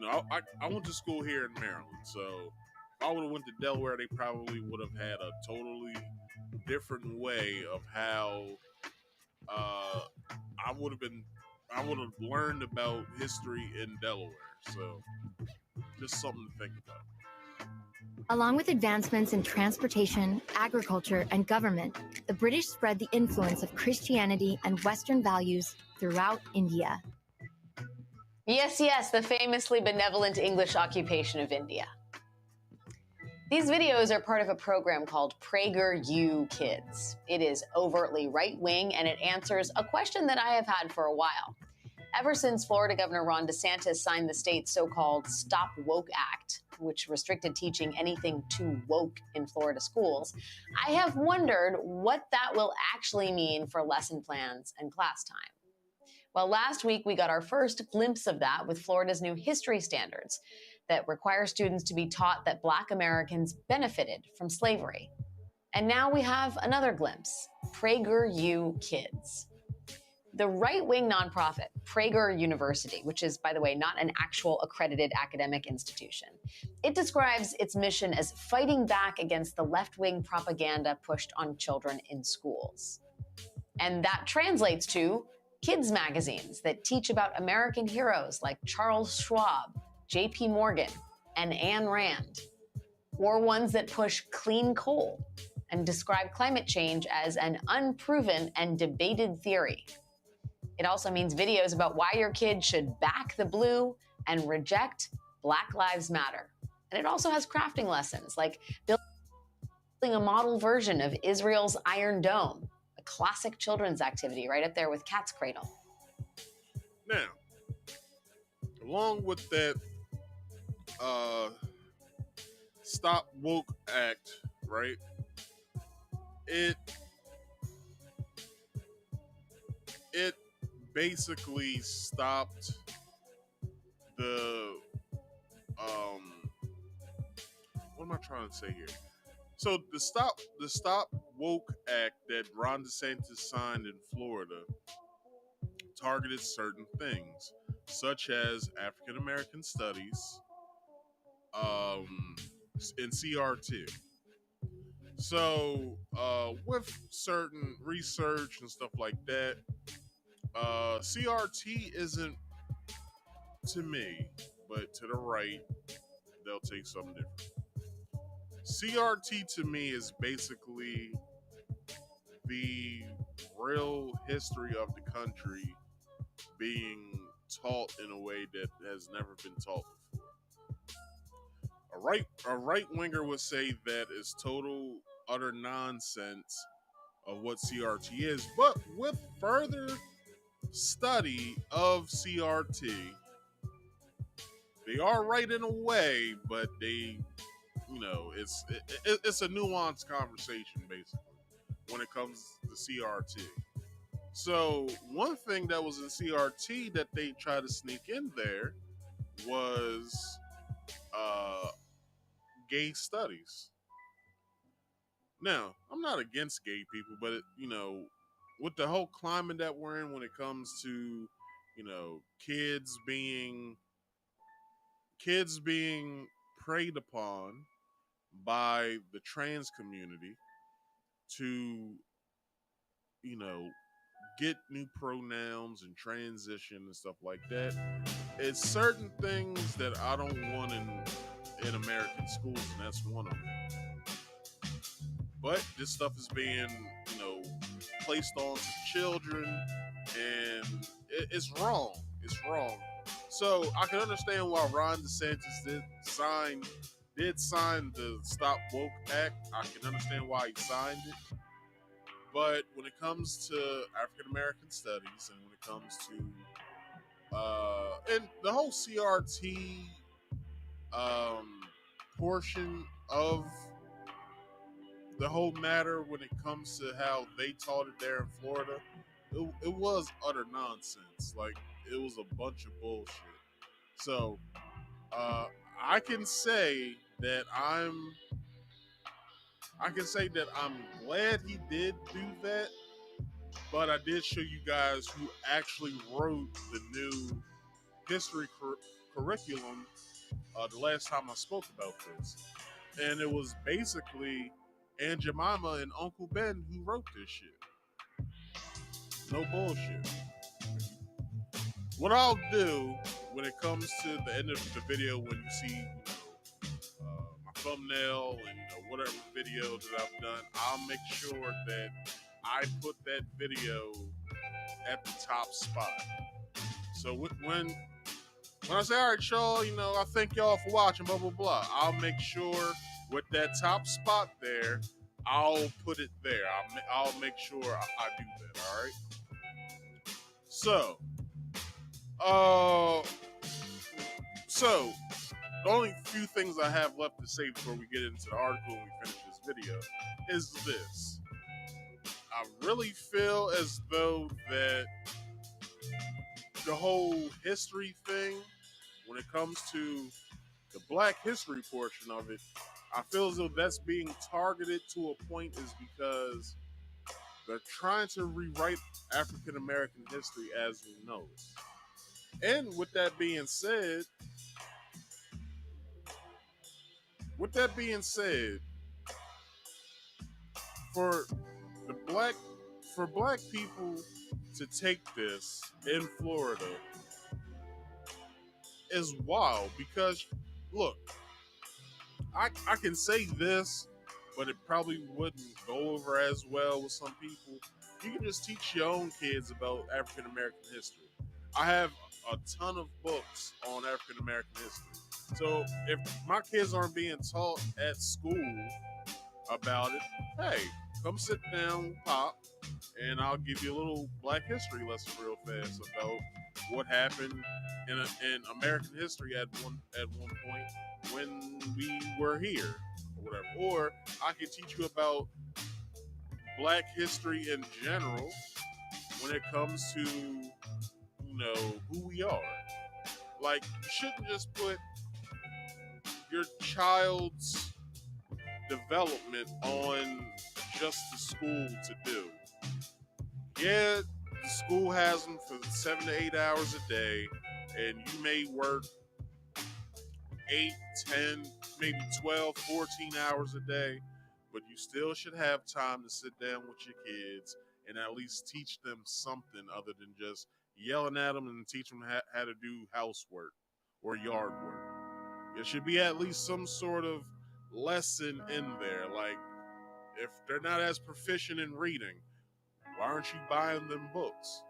I went to school here in Maryland. So, if I would have went to Delaware, they probably would have had a totally different way of how I would have learned about history in Delaware. So, just something to think about. Along with advancements in transportation, agriculture, and government, the British spread the influence of Christianity and Western values throughout India. Yes, yes, the famously benevolent English occupation of India. These videos are part of a program called Prager Kids. It is overtly right-wing, and it answers a question that I have had for a while. Ever since Florida Governor Ron DeSantis signed the state's so-called Stop Woke Act, which restricted teaching anything too woke in Florida schools, I have wondered what that will actually mean for lesson plans and class time. Well, last week we got our first glimpse of that with Florida's new history standards that require students to be taught that Black Americans benefited from slavery. And now we have another glimpse, Prager Kids. The right-wing nonprofit, Prager University, which is, by the way, not an actual accredited academic institution, it describes its mission as fighting back against the left-wing propaganda pushed on children in schools. And that translates to kids magazines that teach about American heroes like Charles Schwab, J.P. Morgan, and Ayn Rand, or ones that push clean coal and describe climate change as an unproven and debated theory. It also means videos about why your kid should back the blue and reject Black Lives Matter. And it also has crafting lessons, like building a model version of Israel's Iron Dome, a classic children's activity right up there with Cat's Cradle. Now, along with that Stop Woke Act, right? It basically stopped the what am I trying to say here? So the Stop Woke Act that Ron DeSantis signed in Florida targeted certain things, such as African American studies, and CRT. So with certain research and stuff like that, CRT isn't, to me, but to the right, they'll take something different. CRT to me is basically the real history of the country being taught in a way that has never been taught before. A right winger would say that is total utter nonsense of what CRT is, but with further study of CRT, they are right in a way, but they, it's a nuanced conversation basically when it comes to CRT. So one thing that was in CRT that they tried to sneak in there was gay studies. Now, I'm not against gay people, but with the whole climate that we're in when it comes to, kids being preyed upon by the trans community to, get new pronouns and transition and stuff like that. It's certain things that I don't want in American schools, and that's one of them. But this stuff is being, placed on to children, and it's wrong. It's wrong. So I can understand why Ron DeSantis did sign the Stop Woke Act. I can understand why he signed it. But when it comes to African American studies, and when it comes to and the whole CRT portion of the whole matter, when it comes to how they taught it there in Florida, it was utter nonsense. Like, it was a bunch of bullshit. So I can say that I'm glad he did do that, but I did show you guys who actually wrote the new history curriculum the last time I spoke about this, and it was basically Aunt Jemima and Uncle Ben who wrote this shit. No bullshit. What I'll do when it comes to the end of the video, when you see my thumbnail and whatever video that I've done, I'll make sure that I put that video at the top spot. So when I say, all right, y'all, I thank y'all for watching, blah, blah, blah, I'll make sure with that top spot there, I'll put it there. I'll make sure I do that, all right? So, the only few things I have left to say before we get into the article and we finish this video is this. I really feel as though that the whole history thing, when it comes to the Black history portion of it, I feel as though that's being targeted to a point is because they're trying to rewrite African American history as we know it. And with that being said, for black people to take this in Florida is wild because look, I can say this, but it probably wouldn't go over as well with some people. You can just teach your own kids about African American history. I have a ton of books on African American history. So if my kids aren't being taught at school about it, hey, come sit down, Pop, and I'll give you a little Black history lesson real fast about what happened in American history at one point when we were here or whatever. Or I can teach you about Black history in general when it comes to who we are. Like, you shouldn't just put your child's development on just the school to do. Yeah, the school has them for 7 to 8 hours a day, and you may work 8, 10, maybe 12, 14 hours a day, but you still should have time to sit down with your kids and at least teach them something other than just yelling at them and teach them how to do housework or yard work. There should be at least some sort of lesson in there. Like, if they're not as proficient in reading, why aren't you buying them books?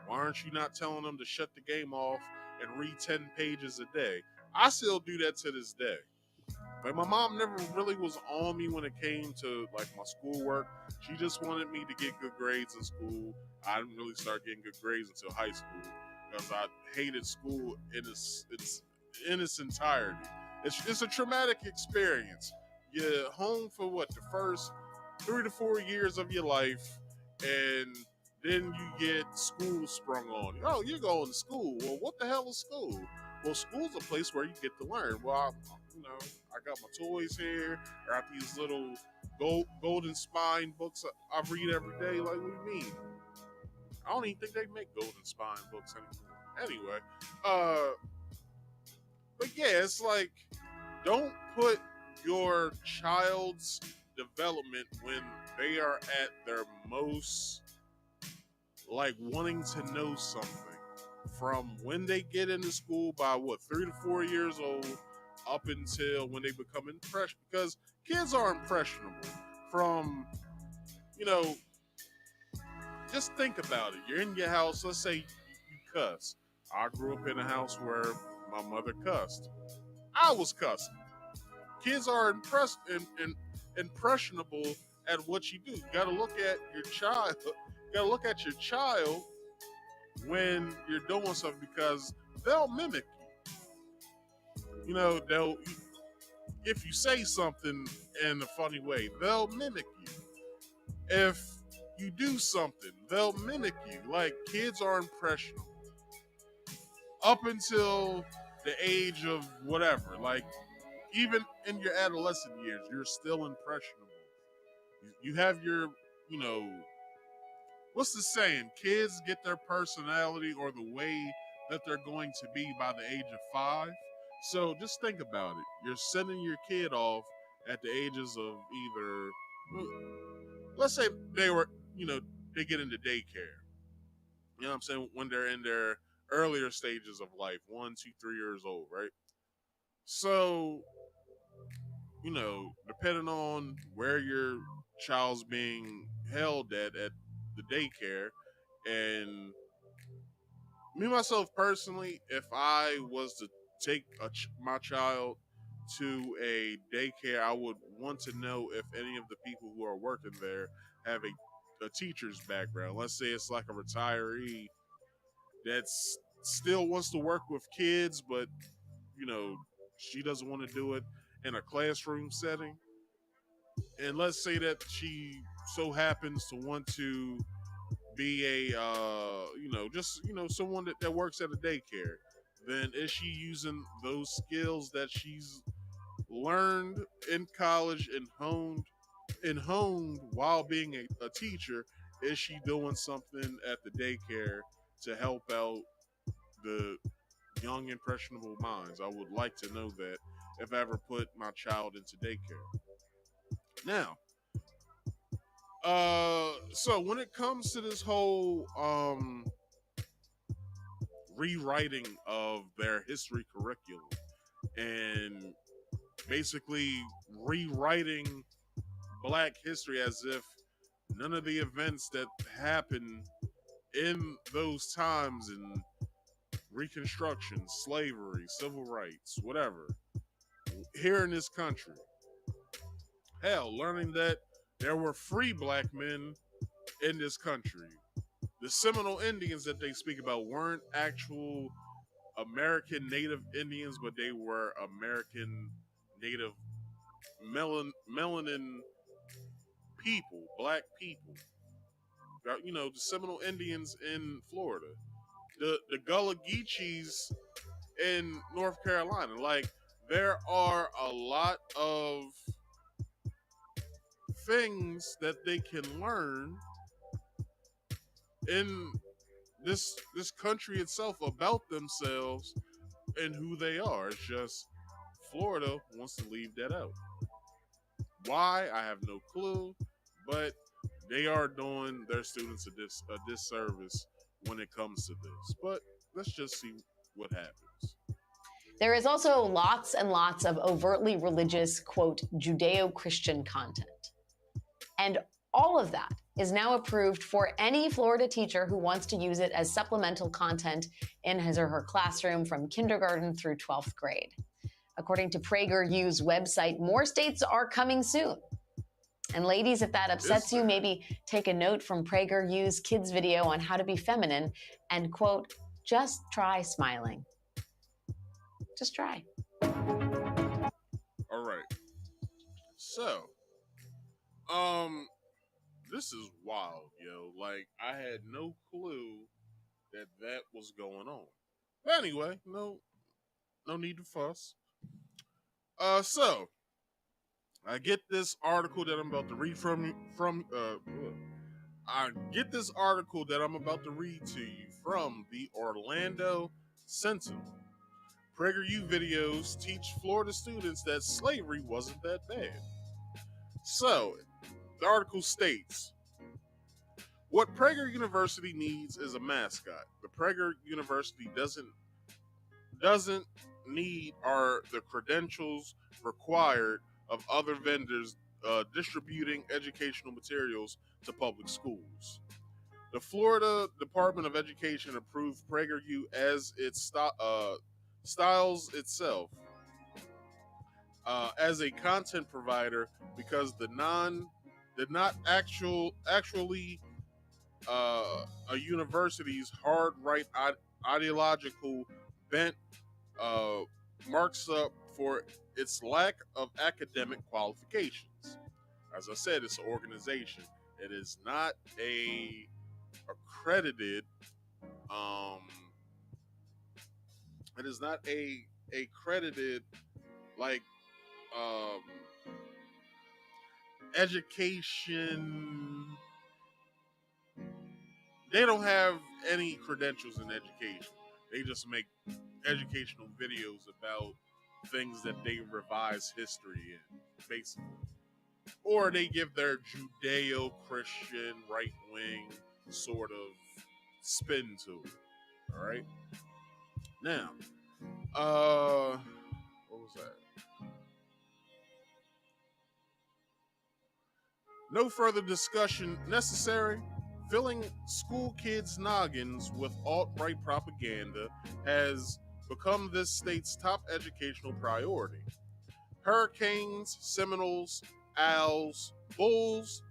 Why aren't you not telling them to shut the game off and read 10 pages a day? I still do that to this day. Like, my mom never really was on me when it came to like my schoolwork. She just wanted me to get good grades in school. I didn't really start getting good grades until high school because I hated school in its entirety. It's a traumatic experience. You're home for what, the first 3 to 4 years of your life, and then you get school sprung on you. Oh, you're going to school. Well, what the hell is school? Well, school's a place where you get to learn. Well, I got my toys here. I got these little golden spine books I read every day. Like, what do you mean? I don't even think they make golden spine books anymore. Anyway, but yeah, it's like, don't put your child's development when they are at their most, like, wanting to know something, from when they get into school by 3 to 4 years old up until when they become impressionable, because kids are impressionable from, just think about it. You're in your house, let's say you cuss. I grew up in a house where my mother cussed. I was cussing. Kids are impressionable at what you do. You gotta look at your child. You gotta look at your child when you're doing something, because they'll mimic you. They'll, if you say something in a funny way, they'll mimic you. If you do something, they'll mimic you. Like, kids are impressionable up until the age of whatever. Like, even in your adolescent years, you're still impressionable. You have your, what's the saying? Kids get their personality or the way that they're going to be by the age of 5. So just think about it. You're sending your kid off at the ages of either, let's say they get into daycare. You know what I'm saying? When they're in their earlier stages of life, 1, 2, 3 years old, right? So, depending on where your child's being held at the daycare, and me myself personally, if I was to take my child to a daycare, I would want to know if any of the people who are working there have a teacher's background. Let's say it's like a retiree that's still wants to work with kids, but she doesn't want to do it in a classroom setting. And let's say that she so happens to want to be a someone that works at a daycare, then is she using those skills that she's learned in college and honed while being a teacher? Is she doing something at the daycare to help out the young impressionable minds? I would like to know that if I ever put my child into daycare. Now, so when it comes to this whole rewriting of their history curriculum and basically rewriting Black history as if none of the events that happened in those times in Reconstruction, slavery, civil rights, whatever, here in this country. Hell, learning that there were free Black men in this country. The Seminole Indians that they speak about weren't actual American Native Indians, but they were American Native melanin people, Black people. The Seminole Indians in Florida, the Gullah Geechees in North Carolina. Like, there are a lot of things that they can learn in this country itself about themselves and who they are. It's just Florida wants to leave that out. Why? I have no clue, but they are doing their students a disservice when it comes to this. But let's just see what happens. There is also lots and lots of overtly religious, quote, Judeo-Christian content. And all of that is now approved for any Florida teacher who wants to use it as supplemental content in his or her classroom from kindergarten through 12th grade. According to PragerU's website, more states are coming soon. And ladies, if that upsets you, maybe take a note from PragerU's kids video on how to be feminine and, quote, just try smiling. Just try. All right. So, this is wild, yo. Like, I had no clue that was going on. But anyway, no need to fuss. So I get this article that I'm about to read I get this article that I'm about to read to you from the Orlando Sentinel. PragerU videos teach Florida students that slavery wasn't that bad. So, the article states, what Prager University needs is a mascot. The Prager University doesn't need the credentials required of other vendors distributing educational materials to public schools. The Florida Department of Education approved PragerU as it styles itself as a content provider because the not actually a university's hard right ideological bent marks up for its lack of academic qualifications. As I said, it's an organization. It is not a accredited. It is not a credited like education. They don't have any credentials in education. They just make educational videos about things that they revise history in, basically. Or they give their Judeo-Christian right-wing sort of spin to it. All right. Now, what was that? No further discussion necessary. Filling school kids' noggins with alt-right propaganda has become this state's top educational priority. Hurricanes, Seminoles, owls, bulls,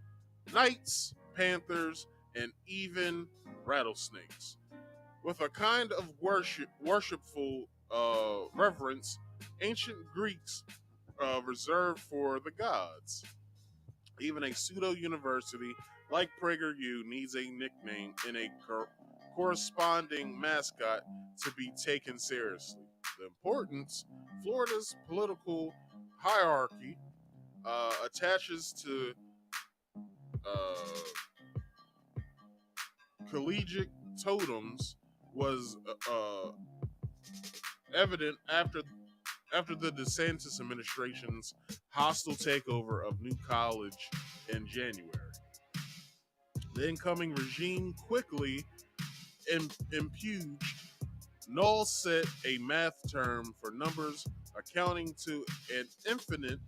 knights, panthers, and even rattlesnakes. With a kind of worshipful reverence, ancient Greeks reserved for the gods. Even a pseudo university like Prager needs a nickname and a corresponding mascot to be taken seriously. The importance Florida's political hierarchy attaches to collegiate totems was evident after the DeSantis administration's hostile takeover of New College in January. The incoming regime quickly impugned null set, a math term for numbers accounting to an infinite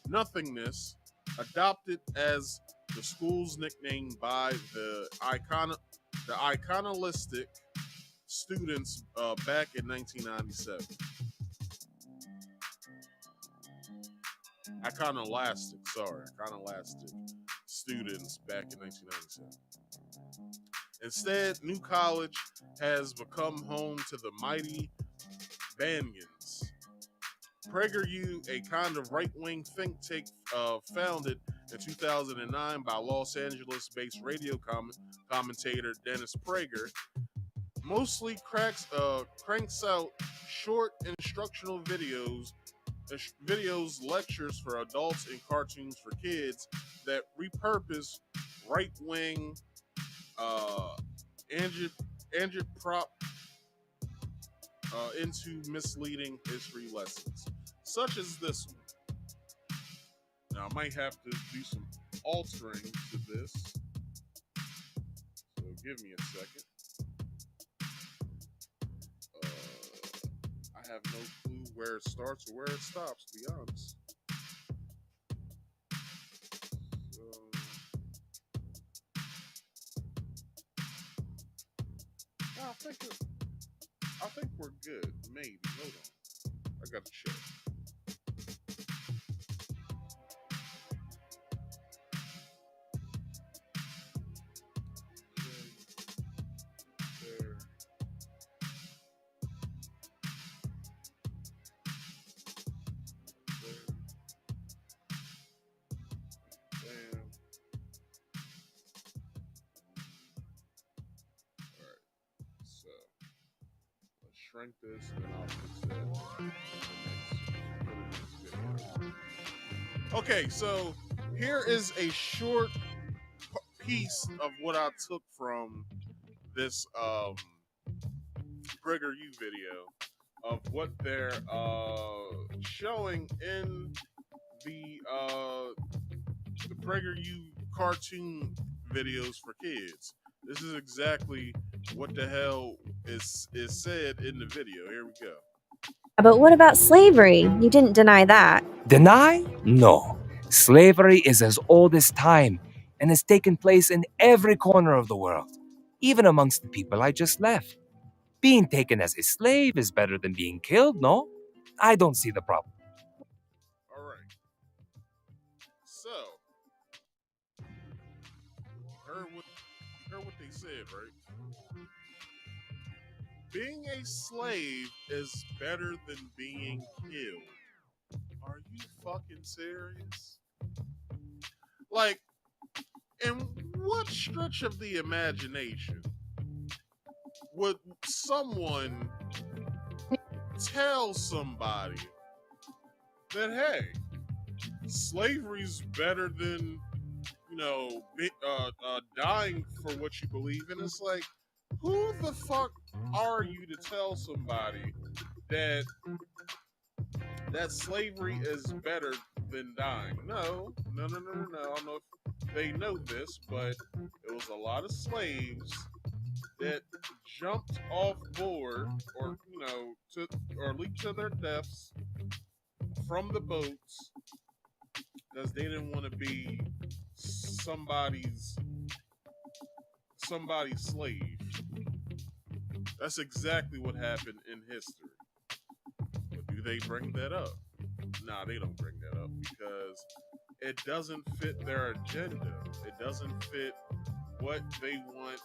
nothingness, adopted as the school's nickname by the iconoclastic students back in 1997. Iconoclastic students back in 1997. Instead, New College has become home to the mighty Banyans. PragerU, a kind of right-wing think tank founded in 2009 by Los Angeles-based radio commentator Dennis Prager, mostly cranks out short instructional videos, lectures for adults, and cartoons for kids that repurpose right-wing agitprop into misleading history lessons, such as this one. Now, I might have to do some altering to this, so give me a second. I have no clue where it starts or where it stops, to be honest. So, I think we're good. Maybe. Hold on. I gotta check. There. Bam. Alright. So let's shrink this and then I'll fix that for the next video. Okay, so here is a short piece of what I took from this PragerU video of what they're showing in the PragerU cartoon videos for kids. This is exactly what the hell is said in the video. Here we go. But what about slavery? You didn't deny that. Deny? No. Slavery is as old as time and has taken place in every corner of the world, even amongst the people I just left. Being taken as a slave is better than being killed, no? I don't see the problem. All right. So, heard what they said, right? Being a slave is better than being killed. Are you fucking serious? Like, in what stretch of the imagination would someone tell somebody that, hey, slavery's better than, dying for what you believe in? It's like, who the fuck are you to tell somebody that slavery is better than dying? No. I don't know if they know this, but it was a lot of slaves that jumped off board, or or leaped to their deaths from the boats because they didn't want to be somebody's slave. That's exactly what happened in history. But do they bring that up? Nah, they don't bring that up because it doesn't fit their agenda. It doesn't fit what they want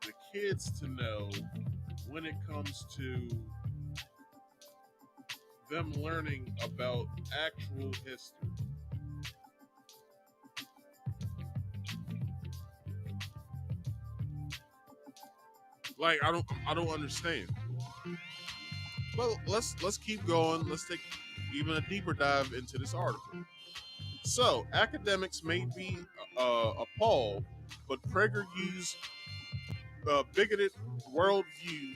the kids to know when it comes to them learning about actual history. Like I don't understand. Well, let's keep going. Let's take even a deeper dive into this article. So, academics may be appalled, but Prager used bigoted worldview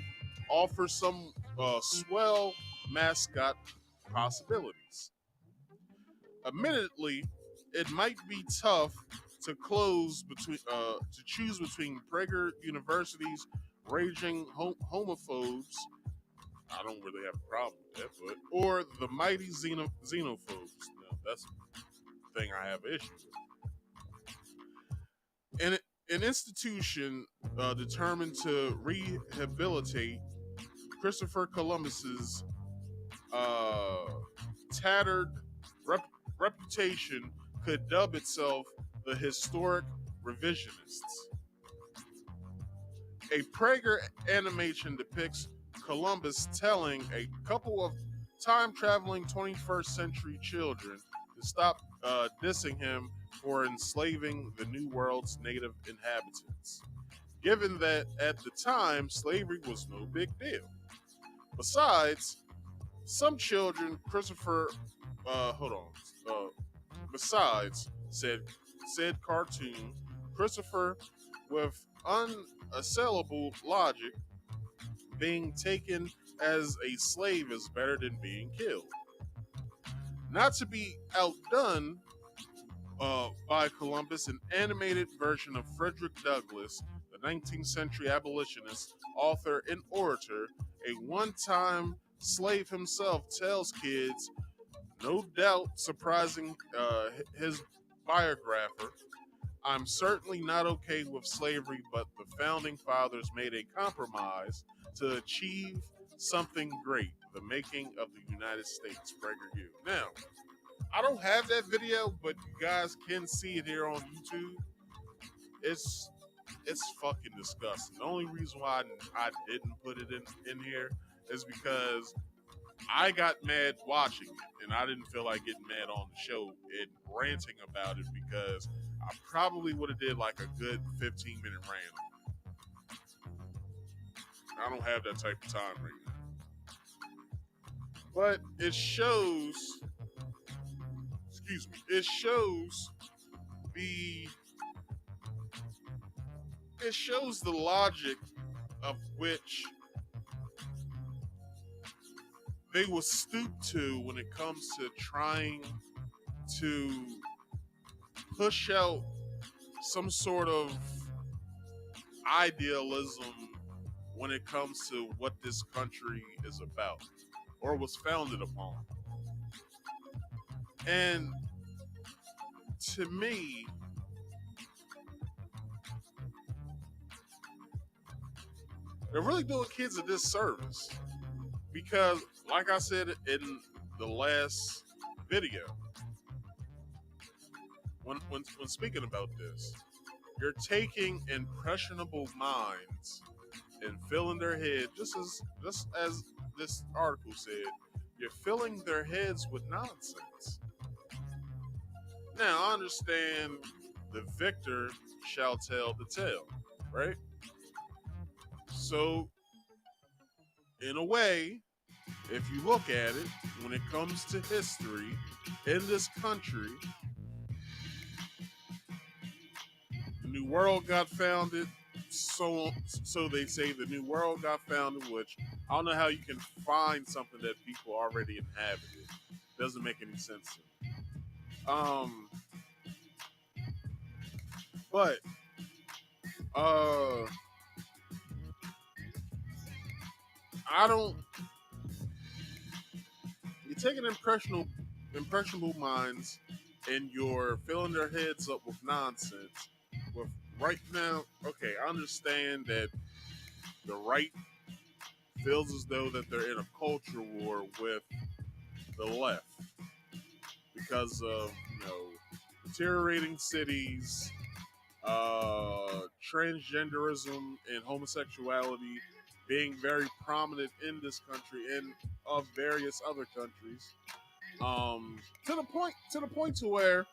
offers some swell mascot possibilities. Admittedly, it might be tough to choose between Prager University's raging homophobes. I don't really have a problem with that, but or the mighty xenophobes. No, that's the thing I have issues with. An institution determined to rehabilitate Christopher Columbus's tattered reputation could dub itself the historic revisionists. A Prager animation depicts Columbus telling a couple of time-traveling 21st century children to stop dissing him for enslaving the New World's native inhabitants, given that at the time slavery was no big deal. Besides, some children, besides, said cartoon, Christopher, with unassailable logic, being taken as a slave is better than being killed. Not to be outdone by Columbus, an animated version of Frederick Douglass, the 19th century abolitionist, author, and orator, a one-time slave himself, tells kids, no doubt surprising his biographer, I'm certainly not okay with slavery, but the founding fathers made a compromise to achieve something great, the making of the United States. Prager U. Now, I don't have that video, but you guys can see it here on YouTube. It's fucking disgusting. The only reason why I didn't put it in here is because I got mad watching it, and I didn't feel like getting mad on the show and ranting about it because I probably would have did like a good 15-minute rant. I don't have that type of time right now. But it shows, it shows the logic of which they will stoop to when it comes to trying to push out some sort of idealism when it comes to what this country is about or was founded upon. And to me, they're really doing kids a disservice because, like I said in the last video, when speaking about this, you're taking impressionable minds and filling their head, just as this article said, you're filling their heads with nonsense. Now, I understand the victor shall tell the tale, right? So, in a way, if you look at it, when it comes to history in this country, the New World got founded so they say the New World got founded, which I don't know how you can find something that people already inhabited. Doesn't make any sense to me. But I don't. You're taking impressionable minds, and you're filling their heads up with nonsense. With right now, okay, I understand that the right feels as though that they're in a culture war with the left because of deteriorating cities, transgenderism, and homosexuality being very prominent in this country and of various other countries. To the point to where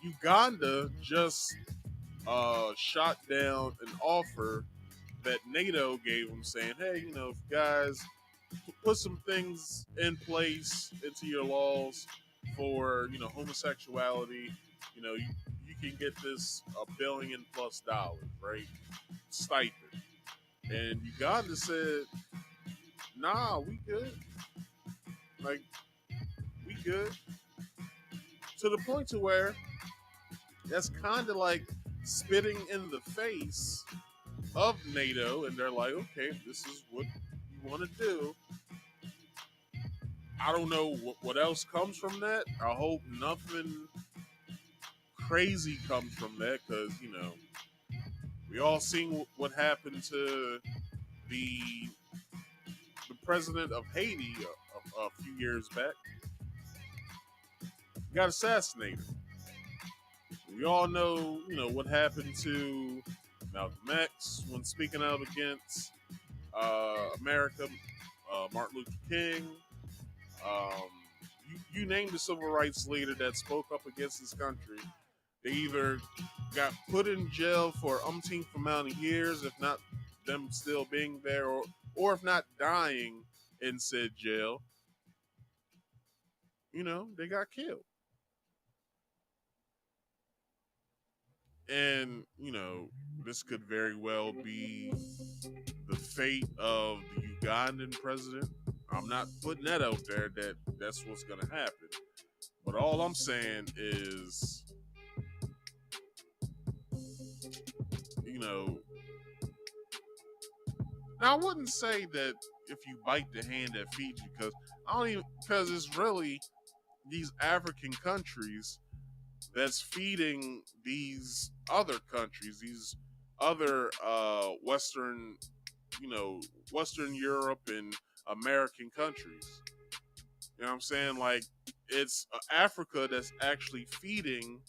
Uganda just shot down an offer that NATO gave them, saying, "Hey, if you guys put some things in place into your laws for homosexuality, you can get this $1 billion plus, right? Stipend." And Uganda said, "Nah, we good. Like, we good." To the point to where that's kind of like spitting in the face of NATO, and they're like, "Okay, if this is what you want to do." I don't know what else comes from that. I hope nothing crazy comes from that, because we all seen what happened to the president of Haiti a few years back. He got assassinated. We all know what happened to Malcolm X when speaking out against America, Martin Luther King. You name the civil rights leader that spoke up against this country. They either got put in jail for umpteenth amount of years, if not them still being there, or if not dying in said jail. They got killed. And, this could very well be the fate of the Ugandan president. I'm not putting that out there that that's what's going to happen. But all I'm saying is, now I wouldn't say that if you bite the hand that feeds you, because it's really these African countries that's feeding these other countries, these other Western, Western Europe and American countries. You know what I'm saying? Like, it's Africa that's actually feeding,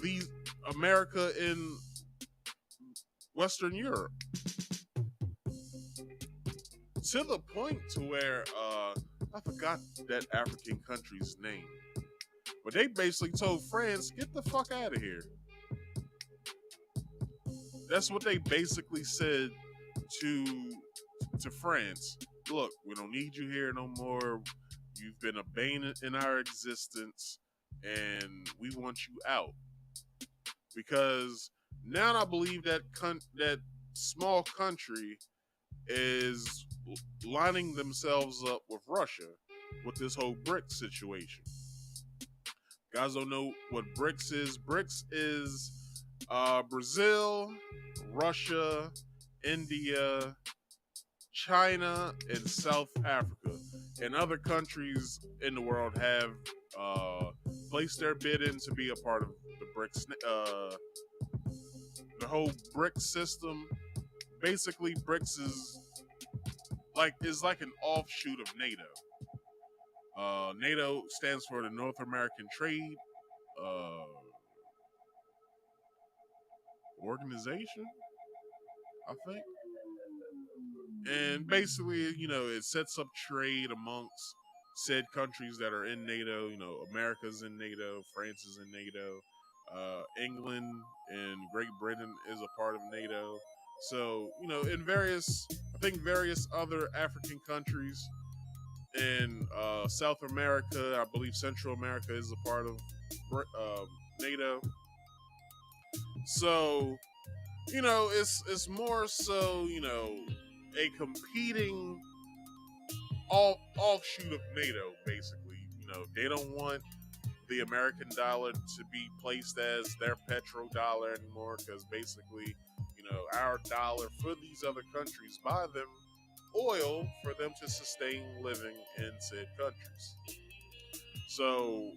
these America in Western Europe. To the point to where I forgot that African country's name. But they basically told France, "Get the fuck out of here." That's what they basically said to France. "Look, we don't need you here no more. You've been a bane in our existence, and we want you out." Because now I believe that that small country is lining themselves up with Russia with this whole BRICS situation. Guys don't know what BRICS is. BRICS is Brazil, Russia, India, China, and South Africa. And other countries in the world have placed their bid in to be a part of the BRICS, the whole BRICS system. Basically, BRICS is like an offshoot of NATO. NATO stands for the North American Trade Organization, I think. And basically, it sets up trade amongst said countries that are in NATO. America's in NATO, France is in NATO, England and Great Britain is a part of NATO. So, in various other African countries, in South America, I believe Central America is a part of NATO. So, it's more so, a competing offshoot of NATO, basically. They don't want the American dollar to be placed as their petrodollar anymore because basically, our dollar for these other countries buy them oil for them to sustain living in said countries. So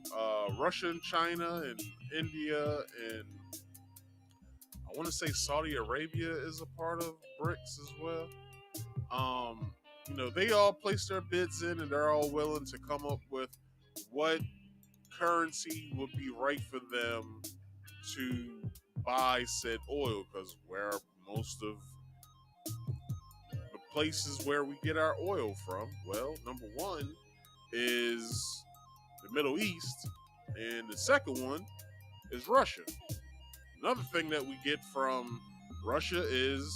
Russia and China and India and I want to say Saudi Arabia is a part of BRICS as well. They all place their bids in and they're all willing to come up with what currency would be right for them to buy said oil because where most of the places where we get our oil from, well, number one is the Middle East, and the second one is Russia. Another thing that we get from Russia is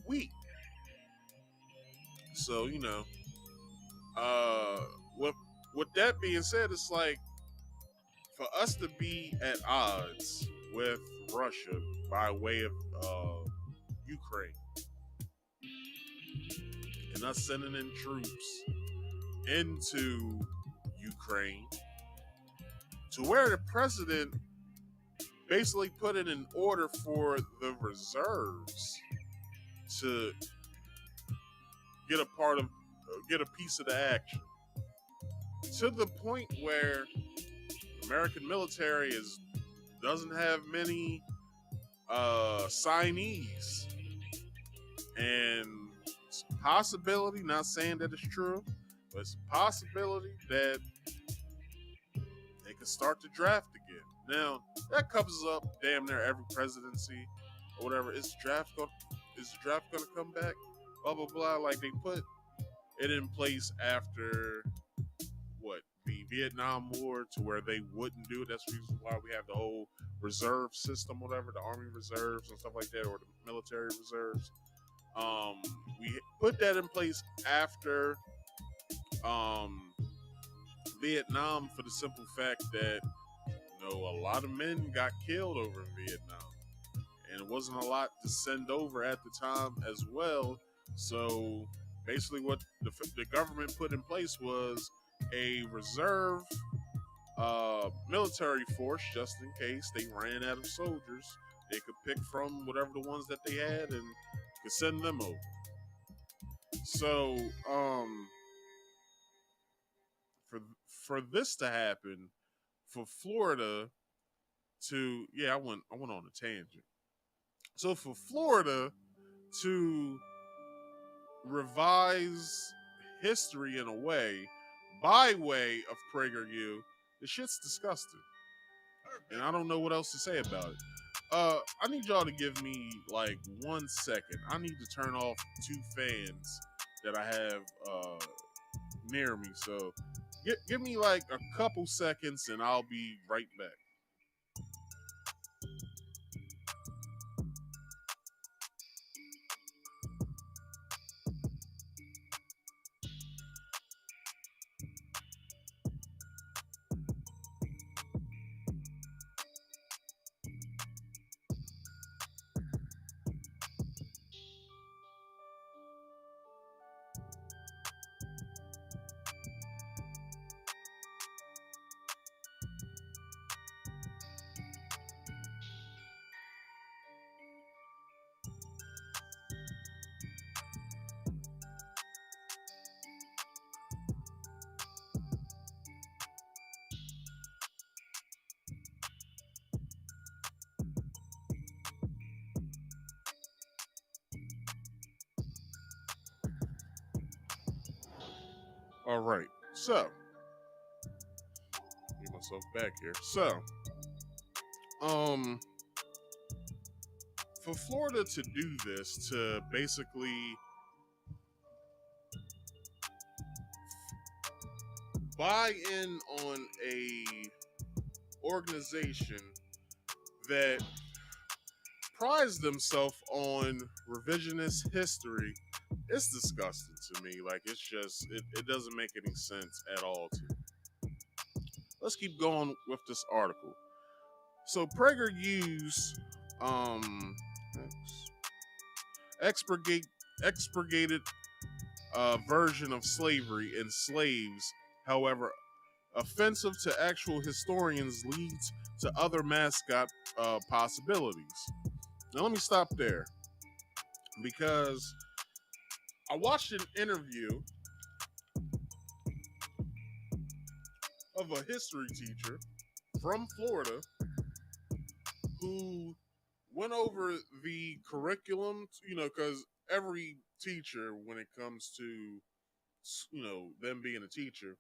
wheat. So, with that being said, it's like for us to be at odds with Russia by way of Ukraine and us sending in troops into Ukraine to where the president basically put it in order for the reserves to get a piece of the action to the point where American military doesn't have many signees, and it's a possibility, not saying that it's true, but it's a possibility that they can start to draft again. Now that covers up damn near every presidency or whatever. Is the draft gonna come back? Blah blah blah. Like they put it in place after the Vietnam War to where they wouldn't do it. That's the reason why we have the whole reserve system, whatever, the Army reserves and stuff like that, or the military reserves. We put that in place after Vietnam for the simple fact that a lot of men got killed over in Vietnam, and it wasn't a lot to send over at the time as well. So basically, what the government put in place was a reserve military force just in case they ran out of soldiers. They could pick from whatever the ones that they had and could send them over. So for this to happen, for Florida to I went on a tangent. So for Florida to revise history in a way, by way of PragerU, the shit's disgusting. And I don't know what else to say about it. I need y'all to give me like 1 second. I need to turn off 2 fans that I have near me. So give me like a couple seconds and I'll be right back. All right, so get myself back here. So, for Florida to do this, to basically buy in on a organization that prides themselves on revisionist history, it's disgusting to me. Like, it's just, it doesn't make any sense at all to me. Let's keep going with this article. So Prager used expurgated version of slavery and slaves, however offensive to actual historians, leads to other mascot possibilities. Now, let me stop there because I watched an interview of a history teacher from Florida who went over the curriculum, because every teacher, when it comes to, them being a teacher,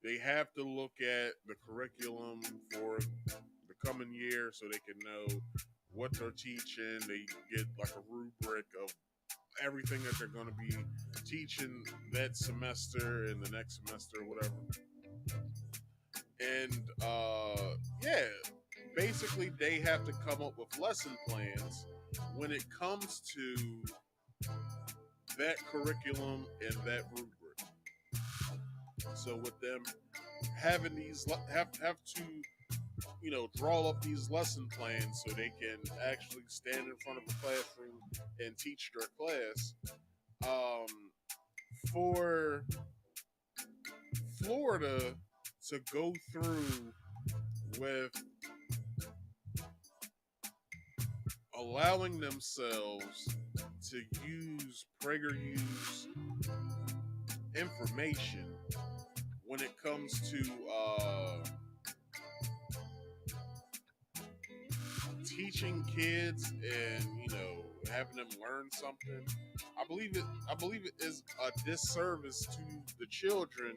they have to look at the curriculum for the coming year so they can know what they're teaching. They get like a rubric of everything that they're going to be teaching that semester and the next semester or whatever. And yeah, basically they have to come up with lesson plans when it comes to that curriculum and that rubric. So with them having these have to draw up these lesson plans so they can actually stand in front of a classroom and teach their class. For Florida to go through with allowing themselves to use Prager information when it comes to teaching kids and having them learn something, I believe it is a disservice to the children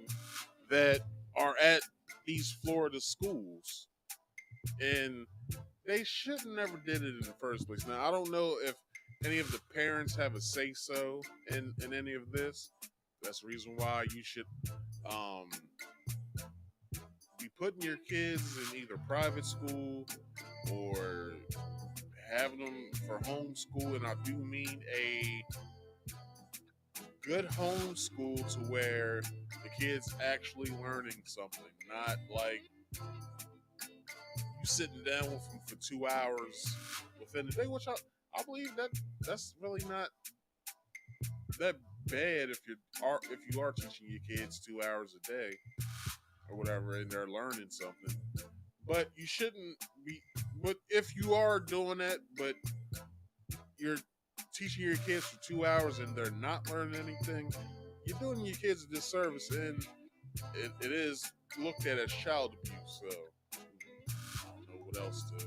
that are at these Florida schools, and they should never did it in the first place. Now, I don't know if any of the parents have a say so in any of this. That's the reason why you should be putting your kids in either private school or having them for homeschool, and I do mean a good homeschool to where the kid's actually learning something, not like you sitting down with them for 2 hours within the day, which I believe that's really not that bad if you are teaching your kids 2 hours a day or whatever, and they're learning something. But you shouldn't be. But if you are doing that, but you're teaching your kids for 2 hours and they're not learning anything, you're doing your kids a disservice, and it is looked at as child abuse. So I don't know what else to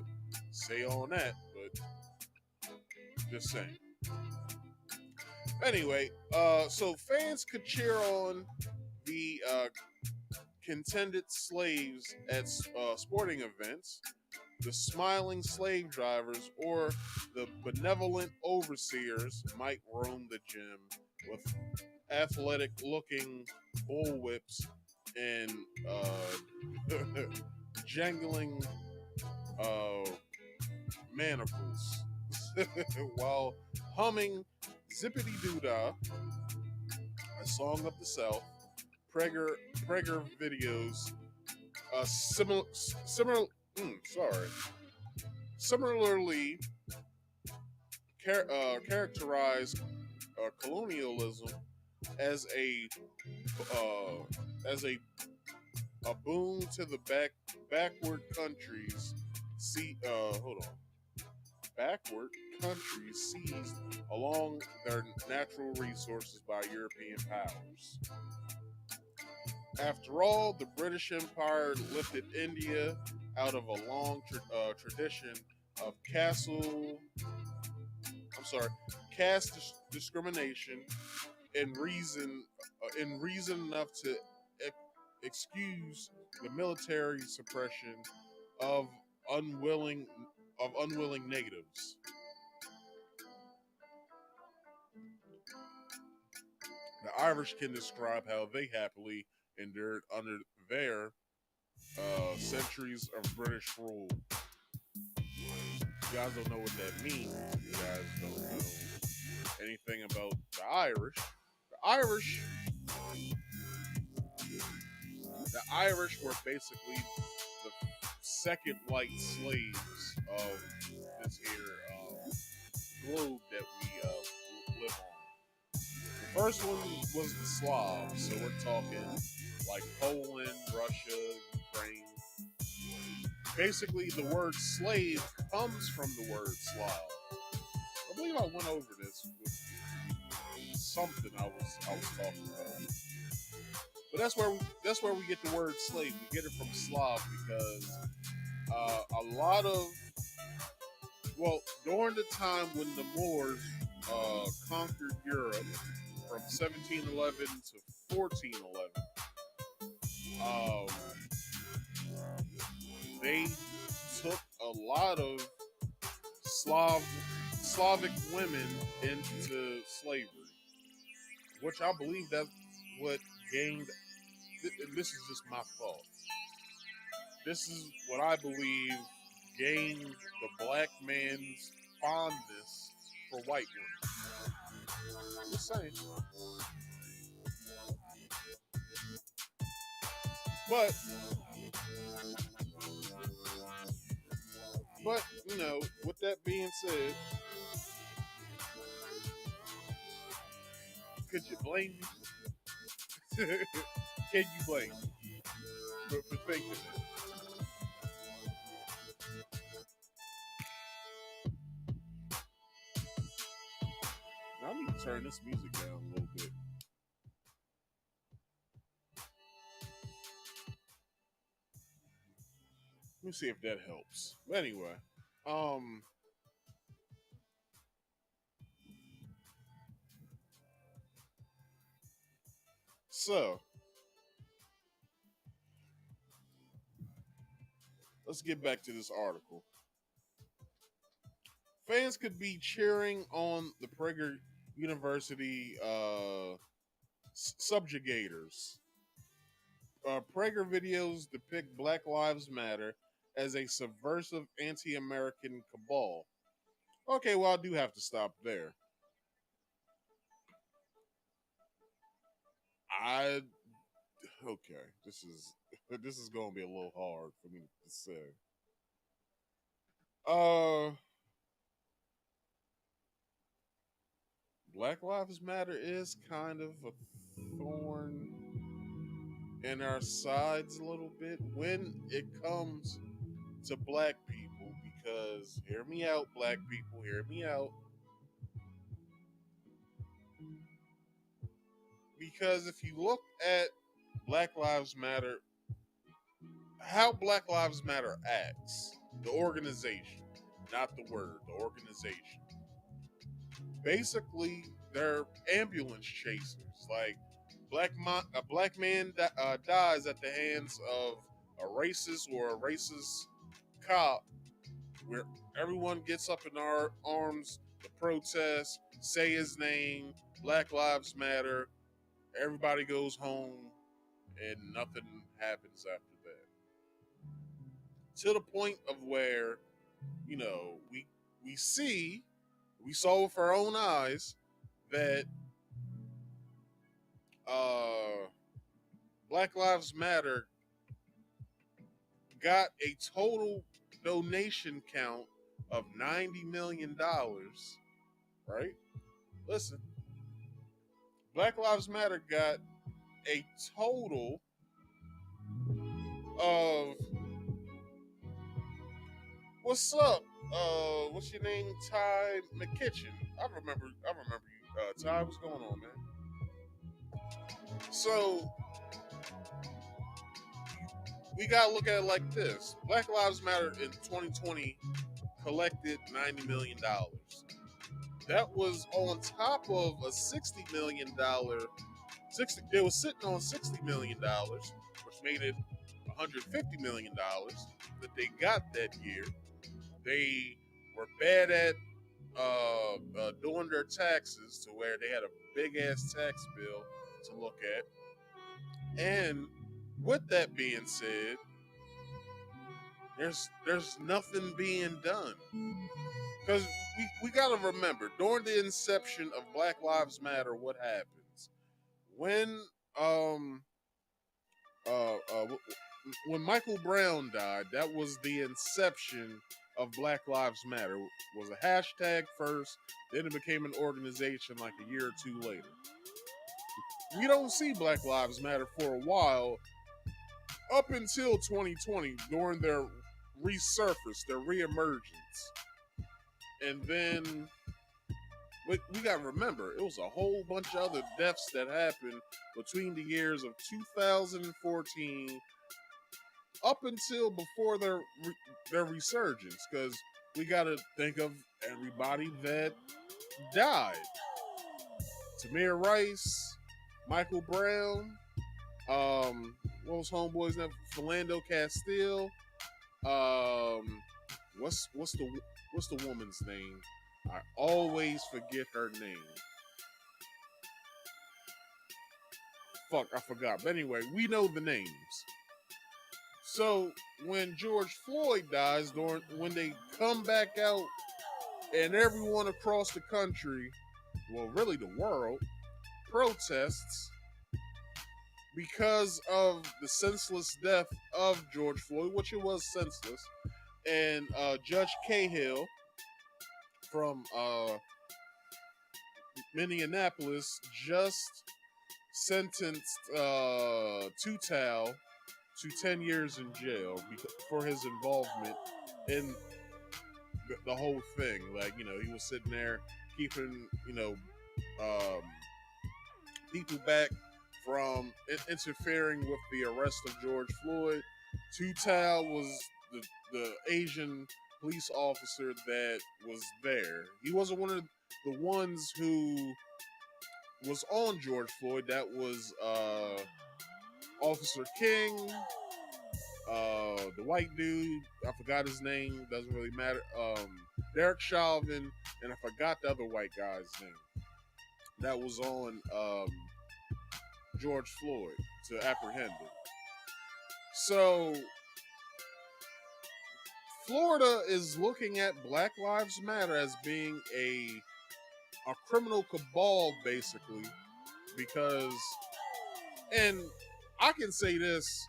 say on that, but just saying. Anyway, so fans could cheer on the contended slaves at sporting events, the smiling slave drivers, or the benevolent overseers might roam the gym with athletic-looking bullwhips and jangling manacles while humming Zippity Doodah, a song of the South. Prager videos similarly characterize colonialism as a boon to the backward countries. Backward countries seized along their natural resources by European powers. After all, the British Empire lifted India out of a long tradition of caste discrimination, and reason enough to excuse the military suppression of unwilling natives. The Irish can describe how they happily endured under their centuries of British rule. You guys don't know what that means. You guys don't know anything about the Irish. The Irish were basically the second white slaves of this here globe that we live on. The first one was the Slavs, so we're talking like Poland, Russia, Ukraine. Basically, the word slave comes from the word Slav. I believe I went over this with something I was talking about. But that's where we get the word slave. We get it from Slav because a lot of during the time when the Moors conquered Europe from 1711 to 1411, they took a lot of Slavic women into slavery, which I believe that's what gained. This is just my thought. This is what I believe gained the black man's fondness for white women. Just saying. But you know, with that being said, could you blame me? Can you blame me for thinking that? Now, I need to turn this music down a little bit. Let me see if that helps. But anyway, so let's get back to this article. Fans could be cheering on the Prager University subjugators. Prager videos depict Black Lives Matter as a subversive anti-American cabal. Okay, well, I do have to stop there. Okay, this is going to be a little hard for me to say. Black Lives Matter is kind of a thorn in our sides a little bit when it comes to black people, because hear me out, black people, hear me out. Because if you look at Black Lives Matter, how Black Lives Matter acts, the organization, not the word, the organization. Basically, they're ambulance chasers. Like a black man dies at the hands of a racist or a racist cop, where everyone gets up in our arms to protest, say his name, Black Lives Matter. Everybody goes home, and nothing happens after that. To the point of where, you know, we saw with our own eyes that Black Lives Matter got a total donation count of $90 million, right? Listen, Black Lives Matter got a total of what's up? What's your name? Ty McKitchen. I remember you. Ty, what's going on, man? So we gotta look at it like this: Black Lives Matter in 2020 collected $90 million. That was on top of a $60 million. It was sitting on $60 million, which made it $150 million that they got that year. They were bad at doing their taxes, to where they had a big ass tax bill to look at. And with that being said, there's nothing being done, because we got to remember, during the inception of Black Lives Matter, what happens when when Michael Brown died, that was the inception of Black Lives Matter. It was a hashtag first, then it became an organization like a year or two later. We don't see Black Lives Matter for a while, up until 2020 during their resurface, their reemergence. And then we got to remember, it was a whole bunch of other deaths that happened between the years of 2014 up until before their resurgence, because we got to think of everybody that died. Tamir Rice, Michael Brown, what was homeboy's name? Philando Castile. What's the woman's name? I always forget her name. Fuck, I forgot. But anyway, we know the names. So when George Floyd dies, when they come back out and everyone across the country, well, really the world, protests because of the senseless death of George Floyd, which it was senseless, and Judge Cahill from Minneapolis just sentenced Tutal to 10 years in jail for his involvement in the whole thing. Like, he was sitting there keeping, people back from interfering with the arrest of George Floyd. Tutal was the Asian police officer that was there. He wasn't one of the ones who was on George Floyd. That was Officer King, the white dude, I forgot his name, doesn't really matter. Derek Chauvin, and I forgot the other white guy's name. That was on George Floyd to apprehend him. So Florida is looking at Black Lives Matter as being a criminal cabal, basically, because, and I can say this,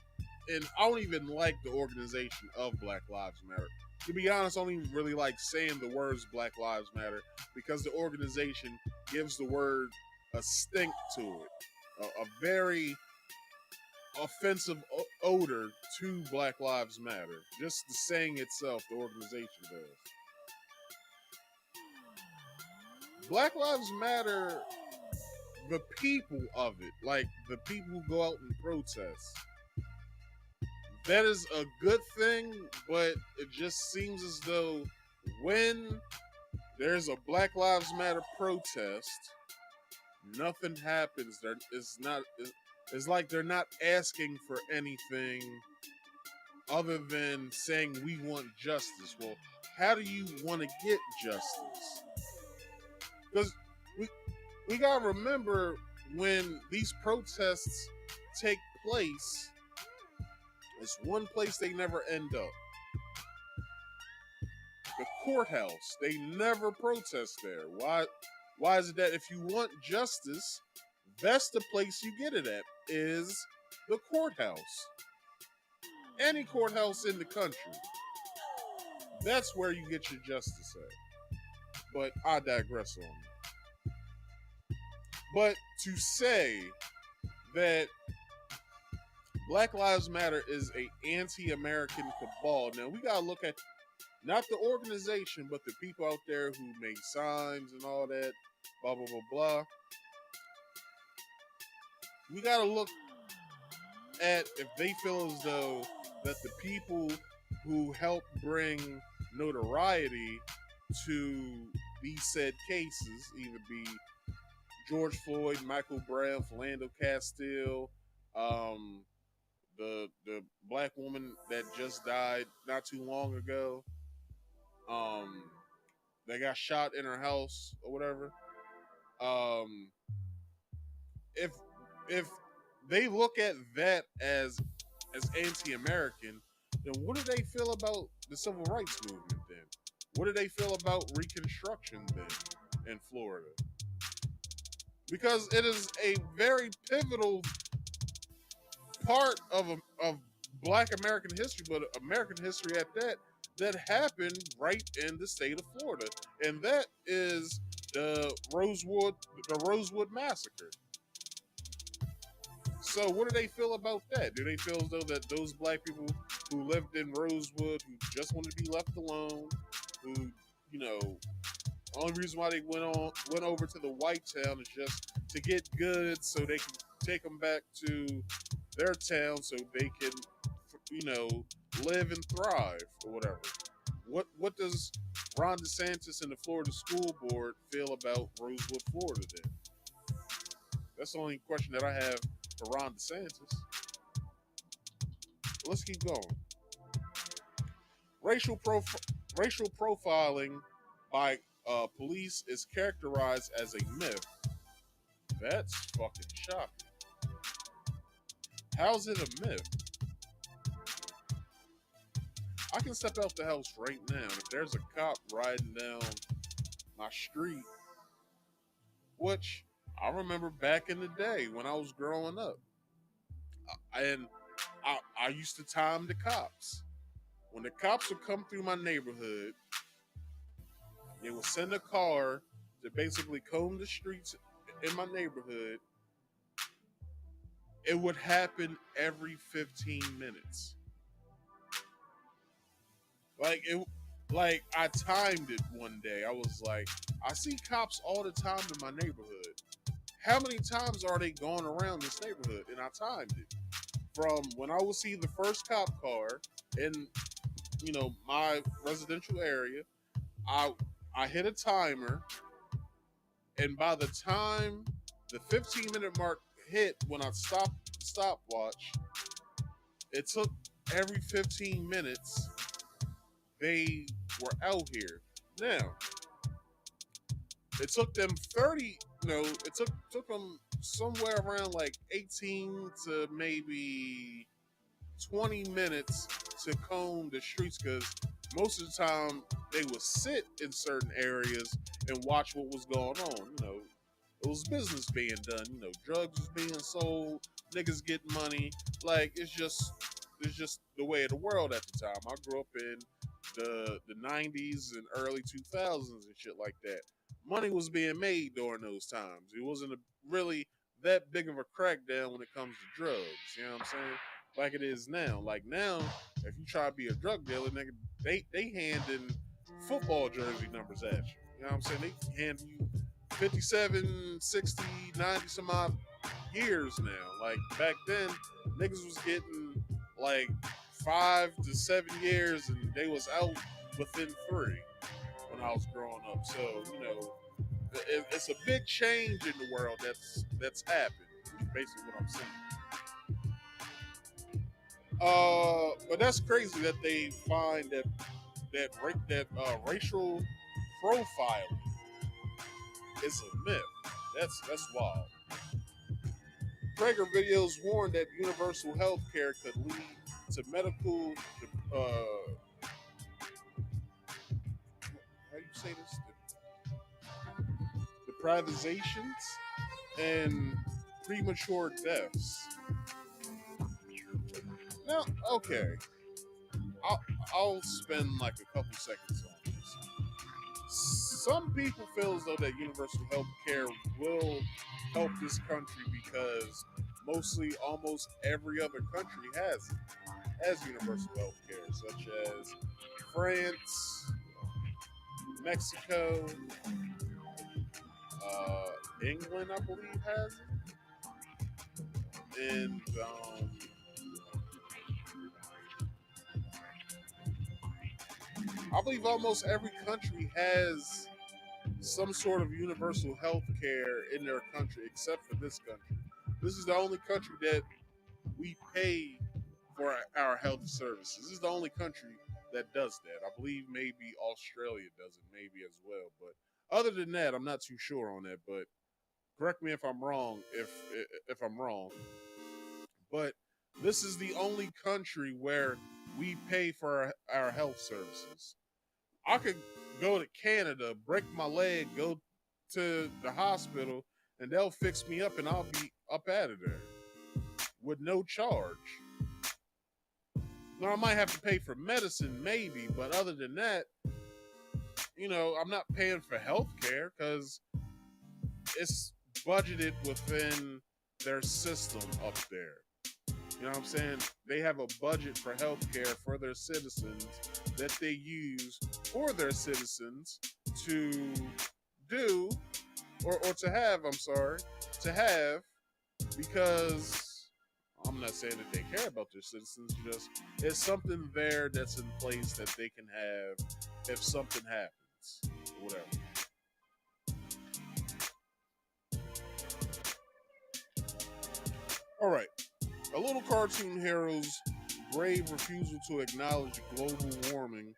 and I don't even like the organization of Black Lives Matter. To be honest, I don't even really like saying the words Black Lives Matter, because the organization gives the word a stink to it, a very offensive odor to Black Lives Matter. Just the saying itself, the organization does. Black Lives Matter, the people of it, like the people who go out and protest, that is a good thing, but it just seems as though when there's a Black Lives Matter protest, nothing happens. It's like they're not asking for anything other than saying we want justice. Well, how do you want to get justice? Because we gotta remember, when these protests take place, it's one place they never end up. The courthouse. They never protest there. Why is it that if you want justice, that's the place you get it at, is the courthouse. Any courthouse in the country. That's where you get your justice at. But I digress on that. But to say that Black Lives Matter is a anti-American cabal, now we gotta look at not the organization, but the people out there who make signs and all that, blah, blah, blah, blah. We gotta look at if they feel as though that the people who help bring notoriety to these said cases, either be George Floyd, Michael Brown, Philando Castile, the black woman that just died not too long ago, that got shot in her house or whatever. If they look at that as anti-American, then what do they feel about the civil rights movement then? What do they feel about Reconstruction then in Florida? Because it is a very pivotal part of Black American history, but American history at that happened right in the state of Florida, and that is the Rosewood massacre. So, what do they feel about that? Do they feel as though that those black people who lived in Rosewood, who just wanted to be left alone, who, you know, only reason why they went over to the white town is just to get goods, so they can take them back to their town, so they can, you know, live and thrive or whatever. What does Ron DeSantis and the Florida School Board feel about Rosewood, Florida? Then that's the only question that I have for Ron DeSantis. Let's keep going. Racial profiling by police is characterized as a myth. That's fucking shocking. How's it a myth? I can step out the house right now, and if there's a cop riding down my street, which I remember back in the day when I was growing up, and I used to time the cops. When the cops would come through my neighborhood, they would send a car to basically comb the streets in my neighborhood. It would happen every 15 minutes. Like I timed it one day. I was like, I see cops all the time in my neighborhood. How many times are they going around this neighborhood? And I timed it from when I would see the first cop car in, you know, my residential area. I hit a timer, and by the time the 15-minute mark hit, when I stopped the stopwatch, it took every 15 minutes they were out here. Now, it took them 30, it took them somewhere around like 18 to maybe 20 minutes to comb the streets, because most of the time they would sit in certain areas and watch what was going on. You know, it was business being done. You know, drugs was being sold, niggas getting money. Like it's just the way of the world at the time. I grew up in the 90s and early 2000s and shit like that. Money was being made during those times. It wasn't really that big of a crackdown when it comes to drugs. You know what I'm saying? Like it is now. Like now, if you try to be a drug dealer, nigga, they handing football jersey numbers at you. You know what I'm saying? They hand you 57, 60, 90 some odd years now. Like back then, niggas was getting like 5 to 7 years, and they was out within 3 when I was growing up. So you know, it's a big change in the world that's happened. Is basically what I'm saying. But that's crazy that they find that racial profiling is a myth. That's wild. Prager videos warn that universal health care could lead to medical how do you say this? Deprivations and premature deaths. Now, okay, I'll spend like a couple seconds on this. Some people feel as though that universal health care will help this country because mostly almost every other country has universal health care, such as France, Mexico, England, I believe, has it. And I believe almost every country has some sort of universal health care in their country, except for this country. This is the only country that we pay for our health services. This is the only country that does that. I believe maybe Australia does it, maybe as well. But other than that, I'm not too sure on that. But correct me if I'm wrong. If I'm wrong, but this is the only country where we pay for our health services. I could go to Canada, break my leg, go to the hospital, and they'll fix me up, and I'll be up out of there with no charge. Now I might have to pay for medicine, maybe, but other than that, I'm not paying for health care because it's budgeted within their system up there. You know what I'm saying? They have a budget for healthcare for their citizens that they use for their citizens to do or to have, because I'm not saying that they care about their citizens, just it's something there that's in place that they can have if something happens, or whatever. All right. A little cartoon hero's grave refusal to acknowledge global warming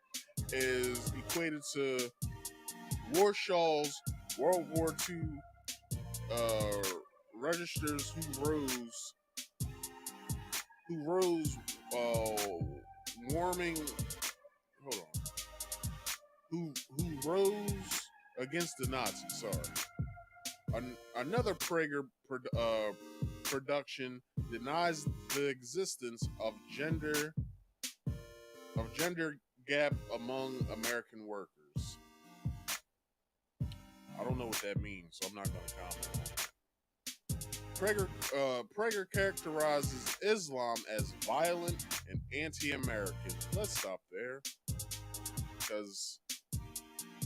is equated to Warshaw's World War II registers who rose warming. Hold on. Who rose against the Nazis? Sorry. Another Prager production denies the existence of gender gap among American workers. I don't know what that means, so I'm not going to comment on it. Prager characterizes Islam as violent and anti-American. Let's stop there, because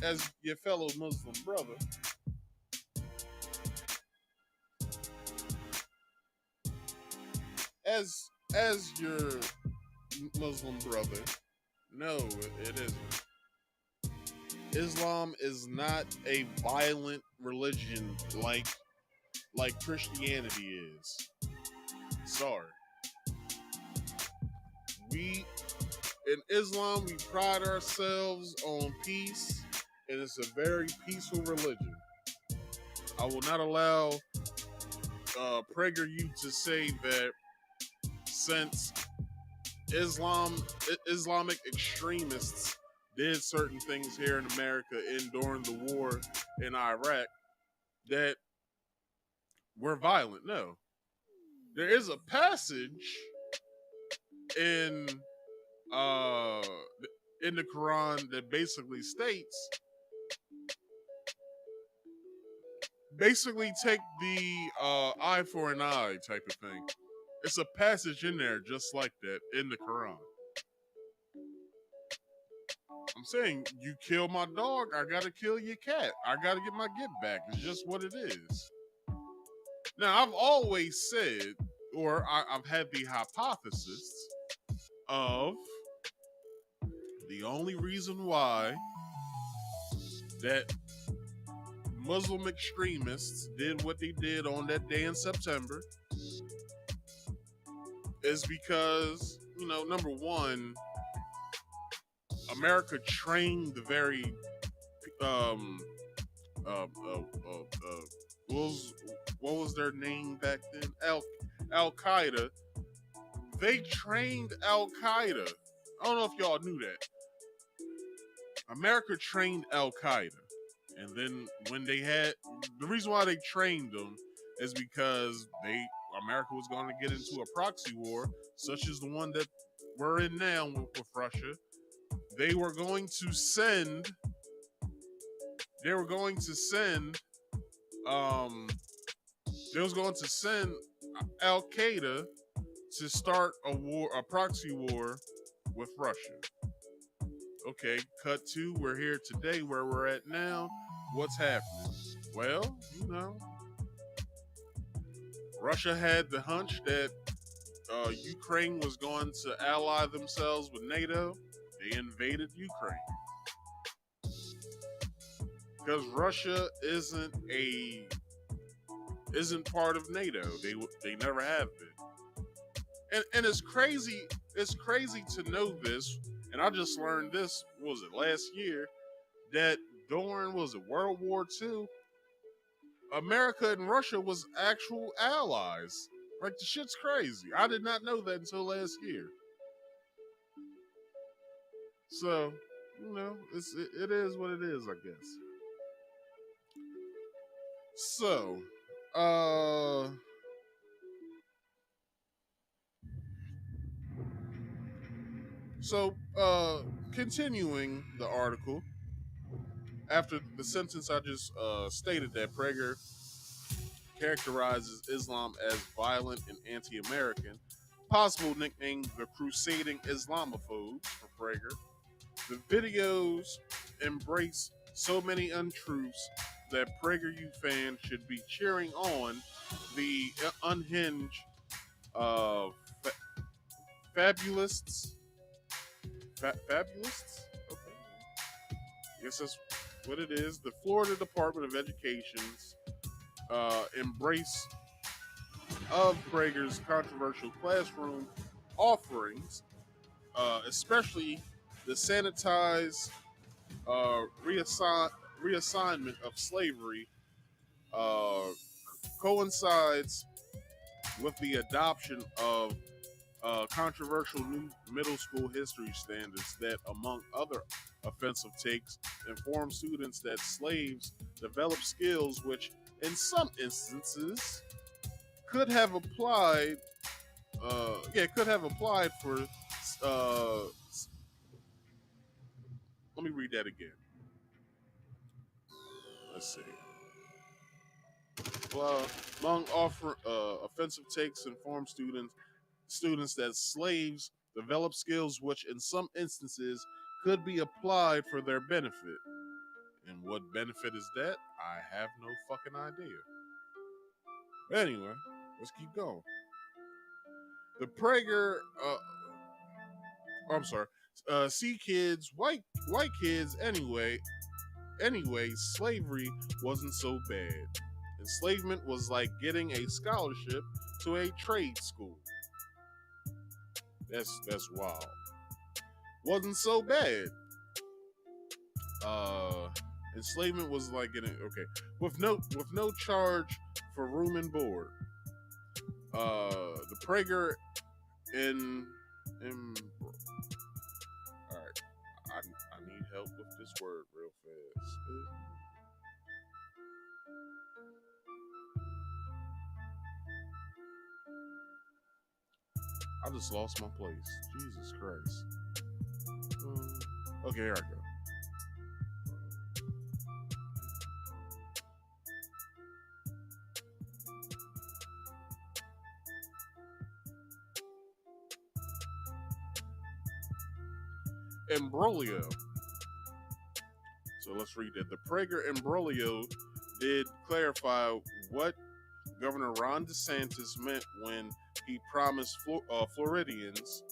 as your fellow Muslim brother, as your Muslim brother, no, it isn't. Islam is not a violent religion like Christianity is. Sorry. In Islam, we pride ourselves on peace, and it's a very peaceful religion. I will not allow Prager you to say that since Islamic extremists did certain things here in America and during the war in Iraq that we're violent. No. There is a passage in the Quran that basically states, take the eye for an eye type of thing. It's a passage in there just like that in the Quran. I'm saying, you kill my dog, I gotta kill your cat. I gotta get my get back. It's just what it is. Now, I've always said, or I've had the hypothesis of the only reason why that Muslim extremists did what they did on that day in September is because, number one, America trained the very what was their name back then? Al Qaeda. They trained Al Qaeda. I don't know if y'all knew that. America trained Al Qaeda, and then when they had the reason why they trained them is because America was going to get into a proxy war, such as the one that we're in now with Russia. They were going to send Al Qaeda to start a proxy war with Russia. Okay, cut to, we're here today, where we're at now. What's happening? Well, Russia had the hunch that Ukraine was going to ally themselves with NATO. They invaded Ukraine. Because Russia isn't part of NATO. They never have been. And it's crazy to know this, and I just learned this, was it last year, that during, World War II, America and Russia was actual allies. Like, the shit's crazy. I did not know that until last year. So, it is what it is, I guess. So, So, continuing the article, after the sentence I just stated that Prager characterizes Islam as violent and anti-American, possible nickname the Crusading Islamophobes for Prager. The videos embrace so many untruths that PragerU fans should be cheering on the unhinged fabulists. Fabulists? Okay. I guess that's what it is. The Florida Department of Education's embrace of Prager's controversial classroom offerings, especially the sanitized reassignment of slavery, uh, coincides with the adoption of controversial new middle school history standards that, among other offensive takes, inform students that slaves developed skills which, in some instances, could have applied. Could have applied for. Let me read that again. Let's see. Well, among offensive takes, inform students that slaves develop skills which, in some instances, could be applied for their benefit. And what benefit is that? I have no fucking idea. Anyway, let's keep going. The Prager, I'm sorry, see kids, white kids anyway. Anyway, slavery wasn't so bad. Enslavement was like getting a scholarship to a trade school. That's wild. Wasn't so bad. Enslavement was like getting with no charge for room and board. The Prager in all right. I need help with this word real fast. I just lost my place. Jesus Christ. Okay, here I go. Imbroglio. So let's read that. The Prager imbroglio did clarify what Governor Ron DeSantis meant when he promised Floridians,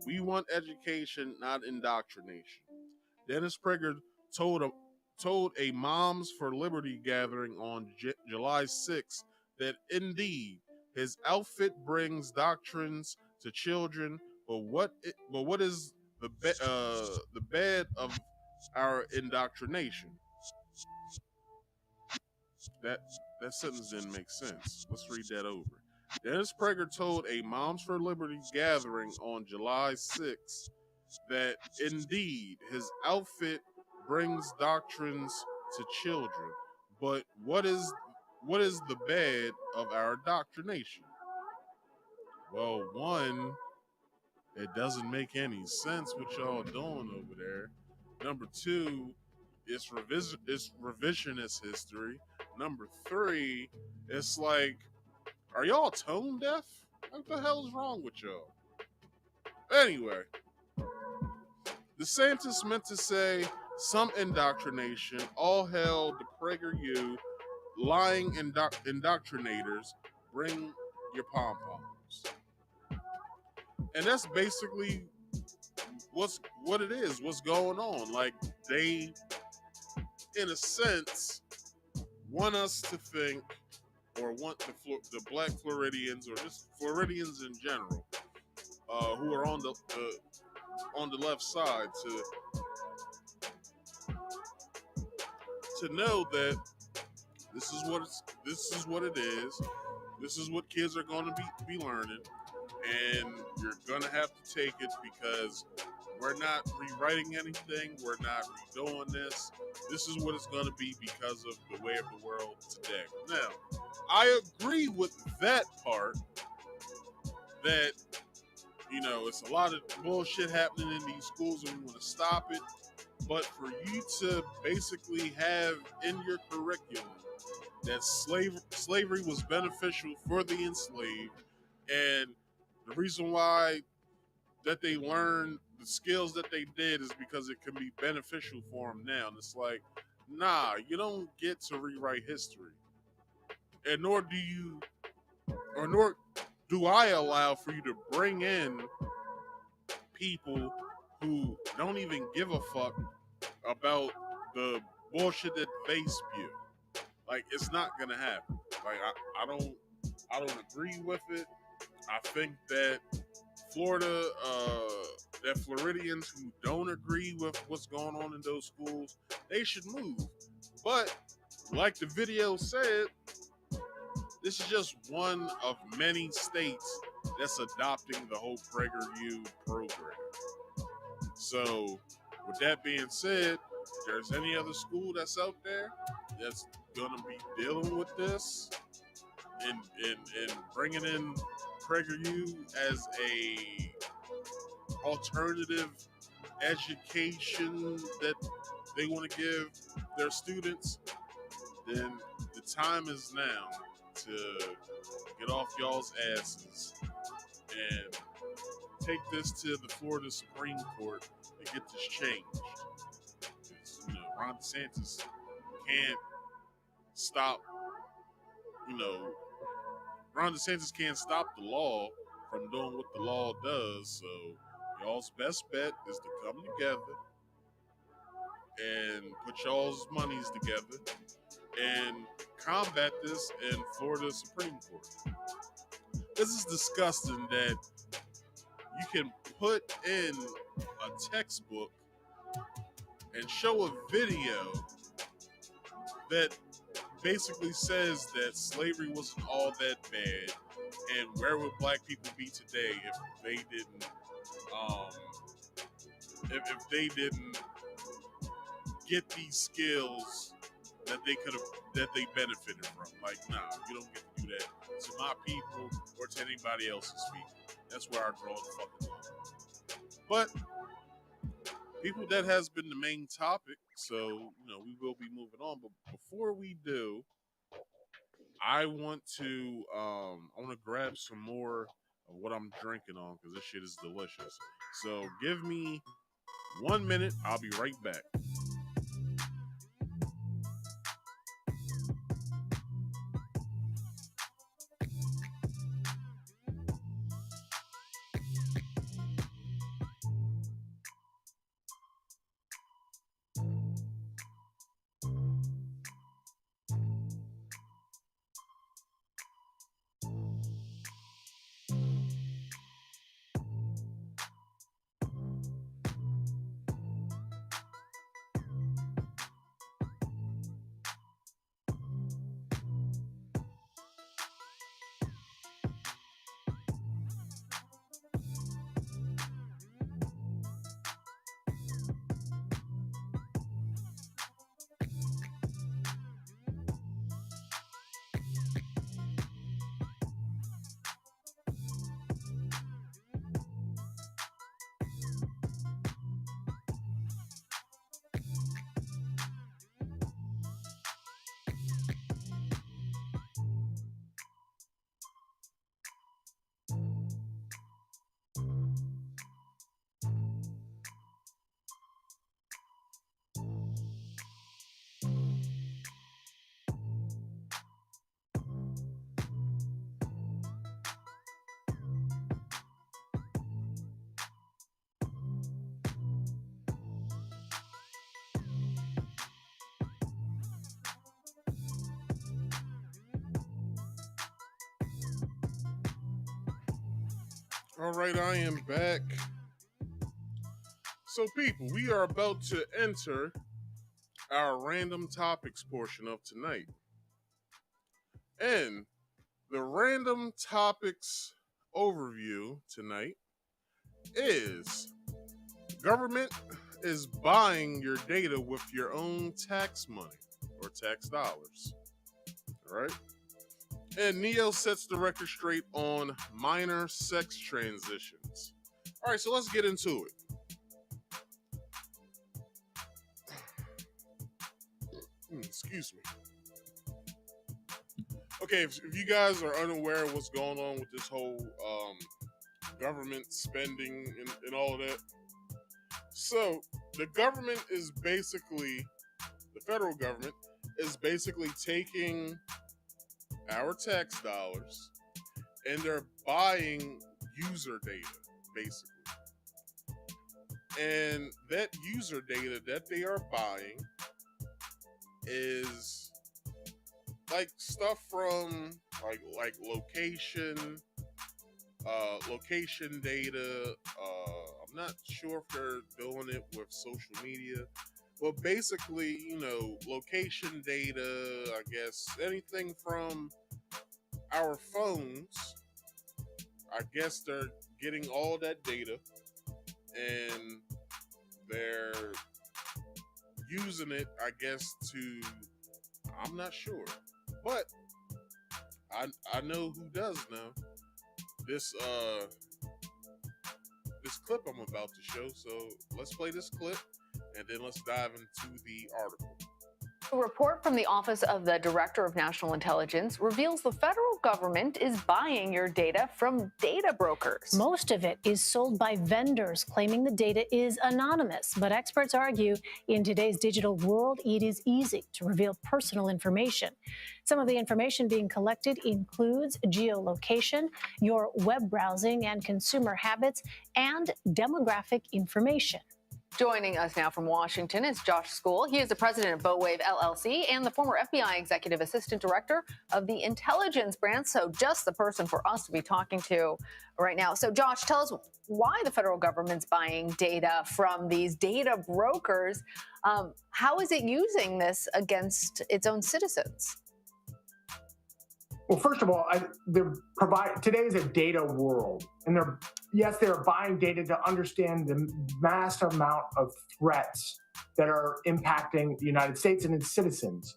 "We want education, not indoctrination." Dennis Prager told a Moms for Liberty gathering on July 6th that indeed his outfit brings doctrines to children, but what is the bad of our indoctrination? That sentence didn't make sense. Let's read that over. Dennis Prager told a Moms for Liberty gathering on July 6th that indeed his outfit brings doctrines to children, but what is the bad of our indoctrination? Well, one, it doesn't make any sense what y'all doing over there. Number two, it's revisionist history. Number three, it's like, are y'all tone deaf? What the hell is wrong with y'all? Anyway, DeSantis meant to say some indoctrination. All hail the PragerU, lying indoctrinators. Bring your pom poms, and that's basically what it is. What's going on? Like, they, in a sense, want us to think, or want the Black Floridians, or just Floridians in general, who are on the left side, to know that this is what it is. This is what kids are going to be learning, and you're going to have to take it because we're not rewriting anything. We're not redoing this. This is what it's going to be because of the way of the world today. Now, I agree with that part, that You know, it's a lot of bullshit happening in these schools and we want to stop it. But for you to basically have in your curriculum that slavery was beneficial for the enslaved, and the reason why that they learned the skills that they did is because it can be beneficial for them now. And it's like, nah, you don't get to rewrite history. And nor do I allow for you to bring in people who don't even give a fuck about the bullshit that they spew. Like, it's not gonna happen. Like, I don't agree with it. I think that that Floridians who don't agree with what's going on in those schools, they should move. But like the video said, this is just one of many states that's adopting the whole PragerU program. So, with that being said, if there's any other school that's out there that's gonna be dealing with this and bringing in PragerU as a alternative education that they want to give their students, then the time is now to get off y'all's asses and take this to the Florida Supreme Court and get this changed. Because, you know, Ron DeSantis can't stop, Ron DeSantis can't stop the law from doing what the law does. So y'all's best bet is to come together and put y'all's monies together and combat this in Florida Supreme Court. This is disgusting that you can put in a textbook and show a video that basically says that slavery wasn't all that bad, and where would black people be today if they didn't if they didn't get these skills that they benefited from. Like, nah, you don't get to do that to my people or to anybody else's people. That's where I draw the fucking line. But people, that has been the main topic, so we will be moving on. But before we do, I want to grab some more of what I'm drinking on because this shit is delicious. So give me 1 minute. I'll be right back. All right, I am back. So, people, we are about to enter our random topics portion of tonight. And the random topics overview tonight is government is buying your data with your own tax money or tax dollars. All right. And Neyo sets the record straight on minor sex transitions. All right, so let's get into it. Excuse me. Okay, if you guys are unaware of what's going on with this whole government spending and all of that, so the government is basically, the federal government is basically taking our tax dollars and they're buying user data, basically. And that user data that they are buying is like stuff from like location data. I'm not sure if they're doing it with social media, but basically, location data, I guess anything from our phones. I guess they're getting all that data and they're using it, I guess, to, I'm not sure, but I know who does know. This clip I'm about to show, so let's play this clip and then let's dive into the article. A report from the Office of the Director of National Intelligence reveals the federal government is buying your data from data brokers. Most of it is sold by vendors claiming the data is anonymous. But experts argue in today's digital world, it is easy to reveal personal information. Some of the information being collected includes geolocation, your web browsing and consumer habits, and demographic information. Joining us now from Washington is Josh School. He is the president of Bowwave LLC and the former FBI executive assistant director of the intelligence branch. So just the person for us to be talking to right now. So Josh, tell us why the federal government's buying data from these data brokers. How is it using this against its own citizens? Well, first of all, today is a data world, and they're buying data to understand the vast amount of threats that are impacting the United States and its citizens.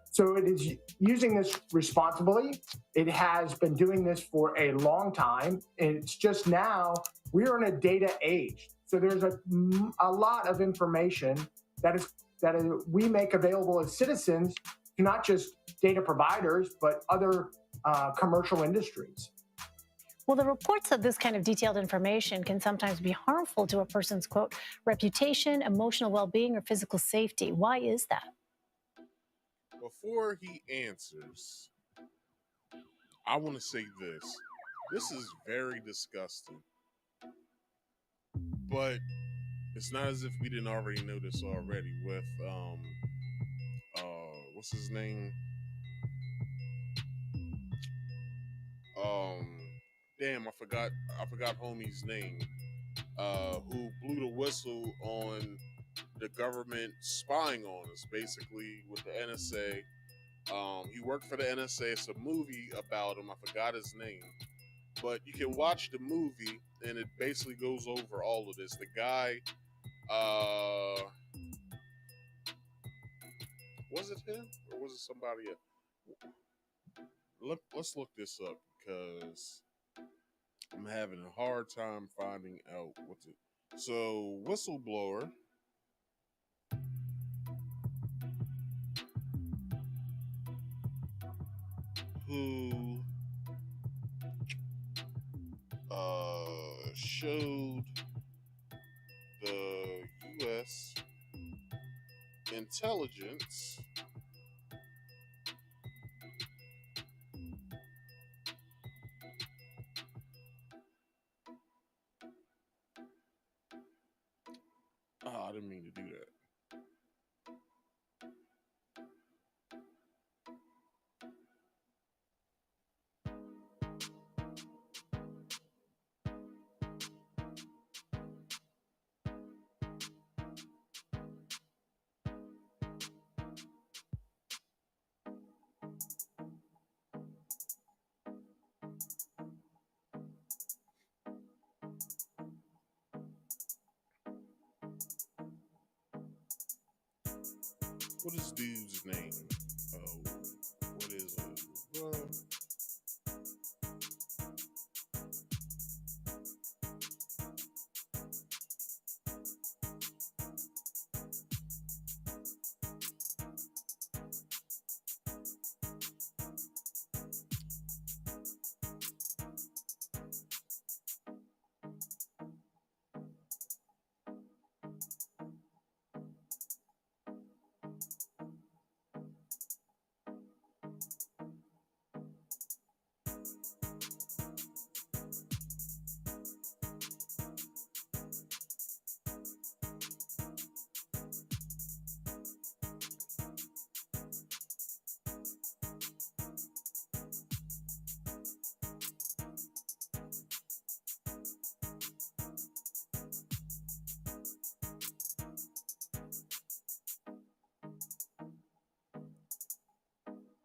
So it is using this responsibly. It has been doing this for a long time, and it's just now we're in a data age. So there's a lot of information that we make available as citizens to not just data providers, but other commercial industries. Well, the reports that this kind of detailed information can sometimes be harmful to a person's, quote, reputation, emotional well-being, or physical safety. Why is that? Before he answers, I want to say this. This is very disgusting. But it's not as if we didn't already know this already with, what's his name? Damn, I forgot homie's name. Who blew the whistle on the government spying on us, basically with the NSA. He worked for the NSA. It's a movie about him. I forgot his name, but you can watch the movie, and it basically goes over all of this. The guy, was it him or was it somebody else? Let's look this up because I'm having a hard time finding out what's it. So, whistleblower. Who showed the U.S. intelligence I didn't mean to do that. What is dude's name? What is it?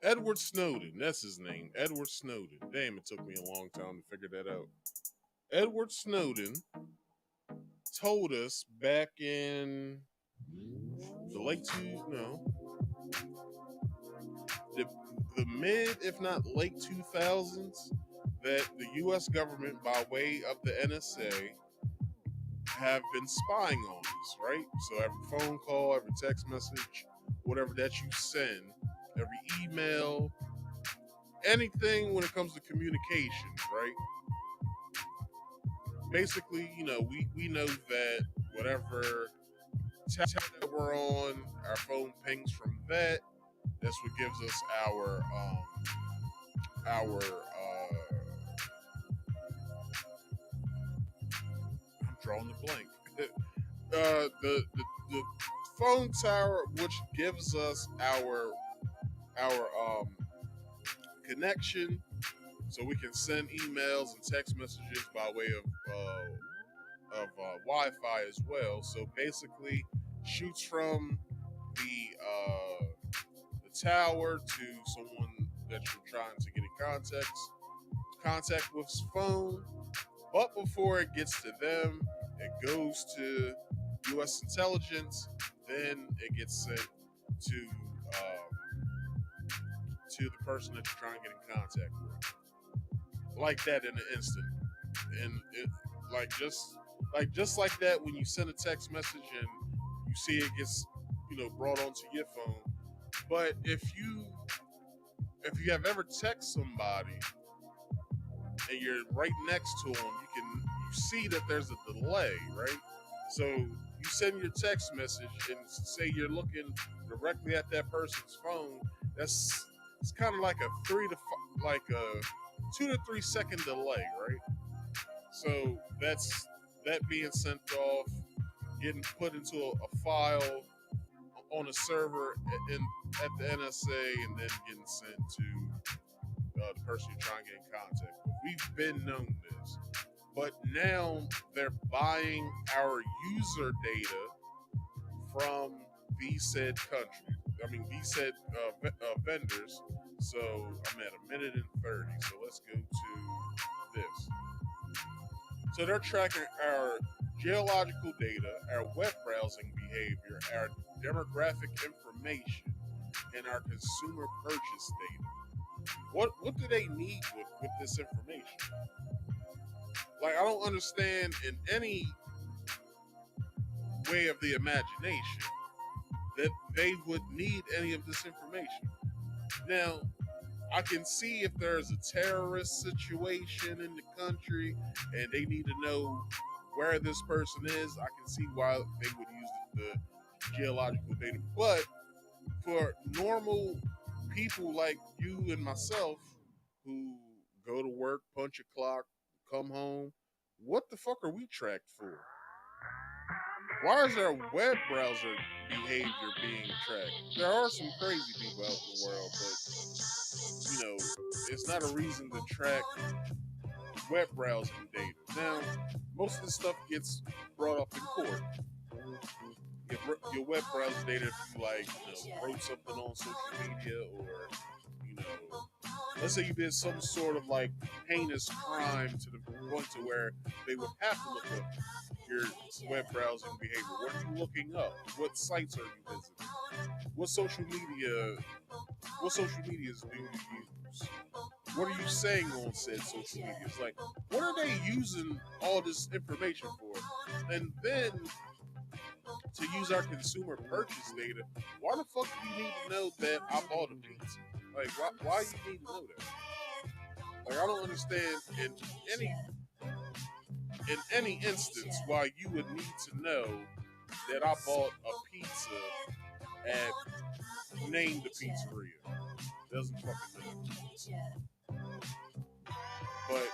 Edward Snowden, that's his name. Edward Snowden. Damn, it took me a long time to figure that out. Edward Snowden told us back in the the mid, if not late 2000s, that the U.S. government, by way of the NSA, have been spying on us, right? So every phone call, every text message, whatever that you send, every email, anything when it comes to communications, right? Basically, we know that whatever tab that we're on, our phone pings from that. That's what gives us our I'm drawing the blank. The phone tower, which gives us our connection, so we can send emails and text messages by way of Wi-Fi as well. So basically, shoots from the tower to someone that you're trying to get in contact with's phone. But before it gets to them, it goes to U.S. intelligence. Then it gets sent to the person that you're trying to get in contact with, like that in an instant. And it just like that, when you send a text message and you see it gets brought onto your phone. But if you have ever text somebody and you're right next to them, you see that there's a delay, right? So you send your text message and say you're looking directly at that person's phone. It's kind of like a 2 to 3 second delay, right? So that's that being sent off, getting put into a file on a server at the NSA, and then getting sent to the person you're trying to get in contact with. We've been known this, but now they're buying our user data from these said countries. I mean, these said vendors. So I'm at 1:30. So let's go to this. So they're tracking our geological data, our web browsing behavior, our demographic information, and our consumer purchase data. What do they need with this information? Like, I don't understand in any way of the imagination that they would need any of this information. Now, I can see if there's a terrorist situation in the country and they need to know where this person is. I can see why they would use the geological data. But for normal people like you and myself who go to work, punch a clock, come home, what the fuck are we tracked for? Why is our web browser behavior being tracked? There are some crazy people out in the world, but it's not a reason to track web browsing data. Now, most of the stuff gets brought up in court. Your web browser data, if you wrote something on social media, or let's say you did some sort of heinous crime to the point to where they would have to look up your web browsing behavior. What are you looking up? What sites are you visiting? What social medias do you use? What are you saying on said social medias? Like, what are they using all this information for? And then to use our consumer purchase data, why the fuck do you need to know that I bought a pizza? Like, why you need to know that? Like, I don't understand in any instance why you would need to know that I bought a pizza at name the pizzeria. Doesn't fucking matter. But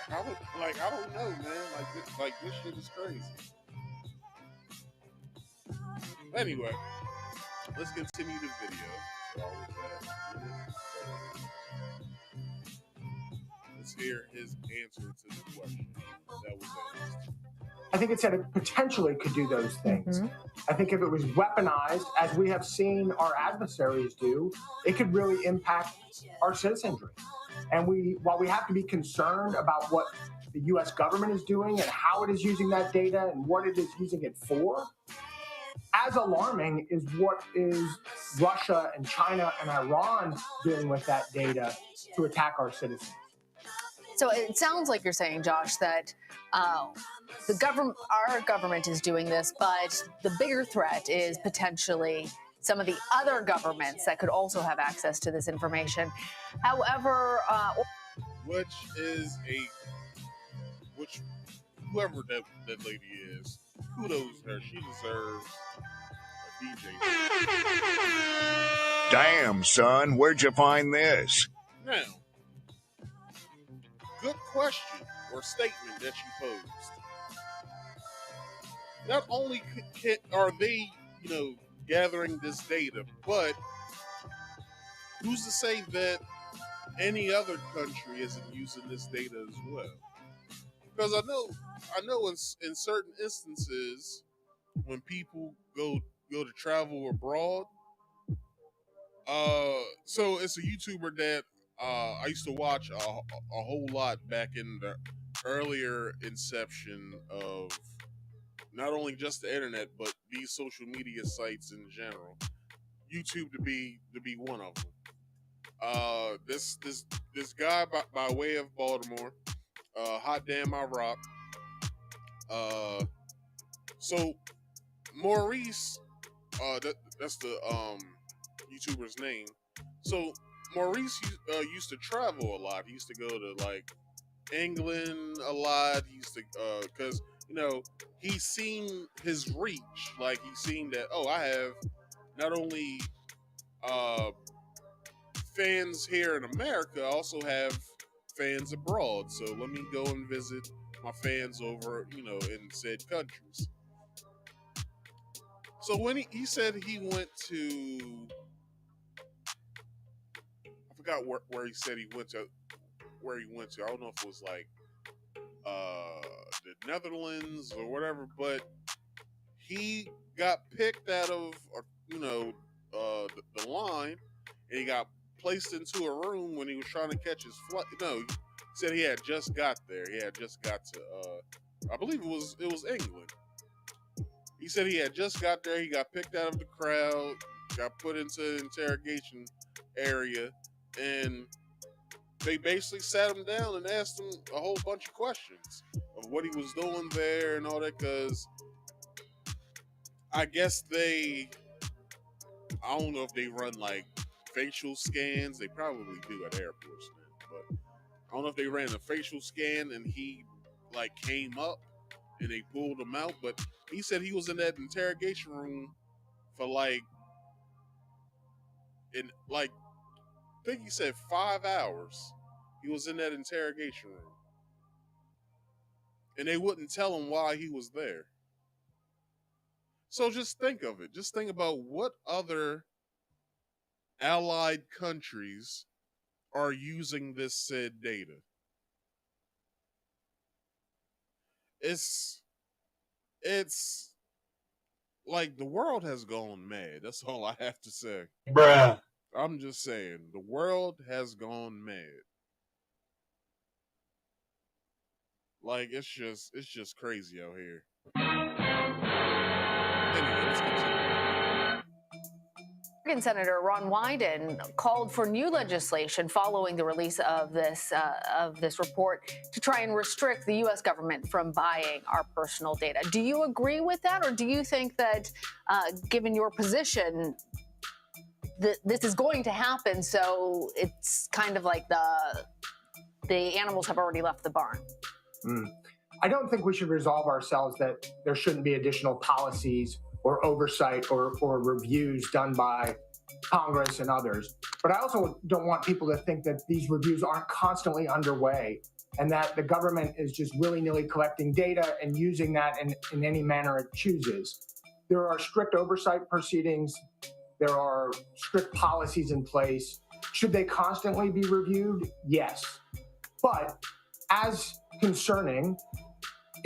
I don't know, man. This shit is crazy. Anyway, let's continue the video. Let's let's hear his answer to the question that was asked. I think it said it potentially could do those things. I think if it was weaponized, as we have seen our adversaries do, it could really impact our citizenry. And while we have to be concerned about what the U.S. government is doing and how it is using that data and what it is using it for, as alarming is what is Russia and China and Iran doing with that data to attack our citizens. So it sounds like you're saying, Josh, that our government is doing this, but the bigger threat is potentially some of the other governments that could also have access to this information. However, whoever that lady is, kudos to her. She deserves a DJ. Damn, son, where'd you find this? Now, good question or statement that you posed. Not only are they, gathering this data, but who's to say that any other country isn't using this data as well? Because I know in certain instances when people go to travel abroad, so it's a YouTuber that I used to watch a whole lot back in the earlier inception of not only just the internet but these social media sites in general. YouTube to be one of them. This guy by way of Baltimore, Hot Damn I Rock. So Maurice, that's the YouTuber's name. So Maurice used to travel a lot. He used to go to like England a lot. He used to because he's seen his reach. Like he's seen that I have not only fans here in America, I also have fans abroad. So let me go and visit my fans over in said countries. So when he said he went to, I forgot where he said he went to. Where he went to, I don't know if it was like the Netherlands or whatever, but he got picked out of the line, and he got placed into a room when he was trying to catch his flight. No, he said he had just got there. He had just got to, I believe it was England. He said he had just got there. He got picked out of the crowd, got put into an interrogation area, and they basically sat him down and asked him a whole bunch of questions of what he was doing there and all that, because I guess I don't know if they run like facial scans. They probably do at airports now, but I don't know if they ran a facial scan and he like came up and they pulled him out. But he said he was in that interrogation room for I think he said 5 hours. He was in that interrogation room, and they wouldn't tell him why he was there. So just think of it. Just think about what other allied countries are using this said data. It's like the world has gone mad. That's all I have to say. Bruh. I'm just saying, the world has gone mad. Like it's just crazy out here. Anyway, let's continue. Oregon Senator Ron Wyden called for new legislation following the release of this report to try and restrict the U.S. government from buying our personal data. Do you agree with that, or do you think that, given your position, that this is going to happen? So it's kind of like the animals have already left the barn. I don't think we should resolve ourselves that there shouldn't be additional policies or oversight or reviews done by Congress and others. But I also don't want people to think that these reviews aren't constantly underway and that the government is just willy-nilly collecting data and using that in any manner it chooses. There are strict oversight proceedings. There are strict policies in place. Should they constantly be reviewed? Yes. But as concerning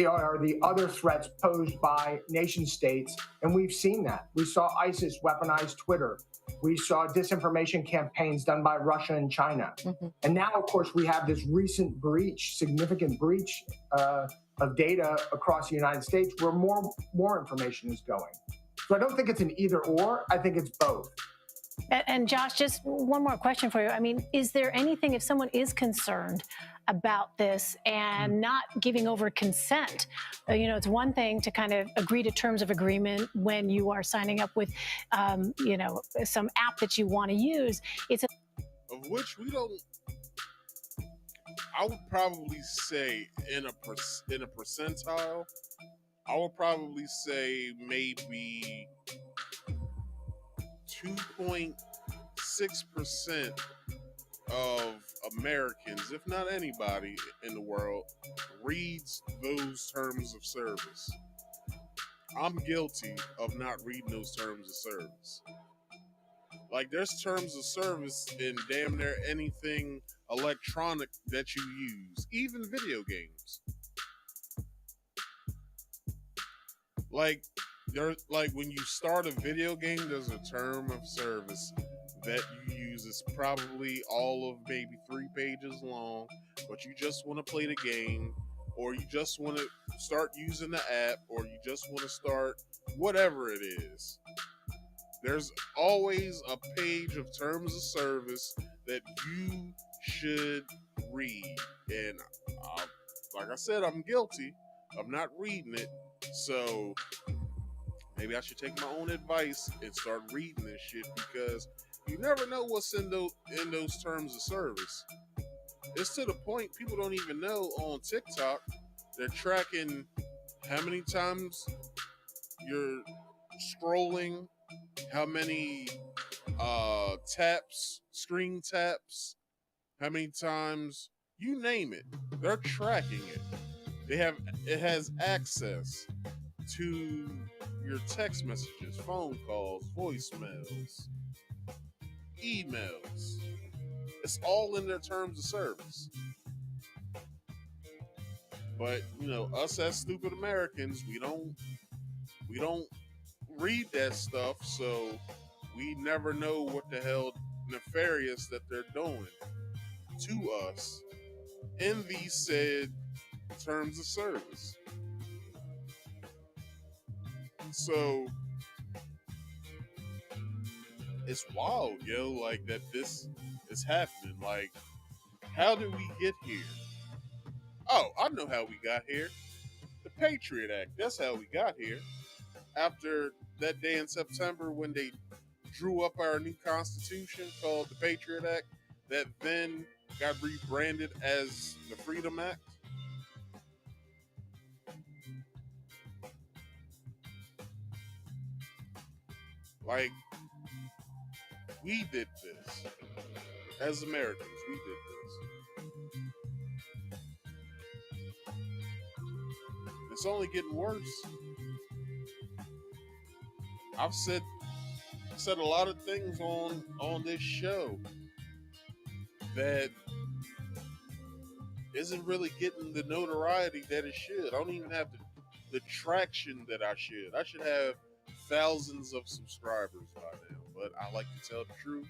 are the other threats posed by nation states, and we've seen that. We saw ISIS weaponize Twitter. We saw disinformation campaigns done by Russia and China. And now, of course, we have this recent significant breach of data across the United States where more information is going. So I don't think it's an either or, I think it's both. And Josh, just one more question for you. I mean, is there anything, if someone is concerned about this and not giving over consent, it's one thing to kind of agree to terms of agreement when you are signing up with, some app that you want to use. Of which we don't. I would probably say in a percentile, I would probably say maybe 2.6% of Americans, if not anybody in the world, reads those terms of service. I'm guilty of not reading those terms of service. Like, there's terms of service in damn near anything electronic that you use, even video games. Like when you start a video game, there's a term of service that you use. It's probably all of maybe 3 pages long, but you just want to play the game, or you just want to start using the app, or you just want to start whatever it is. There's always a page of terms of service that you should read. And like I said, I'm guilty of not reading it. So maybe I should take my own advice and start reading this shit, because you never know what's in those terms of service. It's to the point people don't even know on TikTok. They're tracking how many times you're scrolling, how many screen taps, how many times, you name it. They're tracking it. It has access to your text messages, phone calls, voicemails, emails. It's all in their terms of service. But us as stupid Americans, we don't read that stuff, so we never know what the hell nefarious that they're doing to us in these said terms of service. So it's wild, like that this is happening. Like, how did we get here? Oh, I know how we got here. The Patriot Act. That's how we got here. After that day in September when they drew up our new constitution called the Patriot Act, that then got rebranded as the Freedom Act. Like, we did this. As Americans, we did this. It's only getting worse. I've said a lot of things on this show that isn't really getting the notoriety that it should. I don't even have the traction that I should. I should have thousands of subscribers by now, but I like to tell the truth.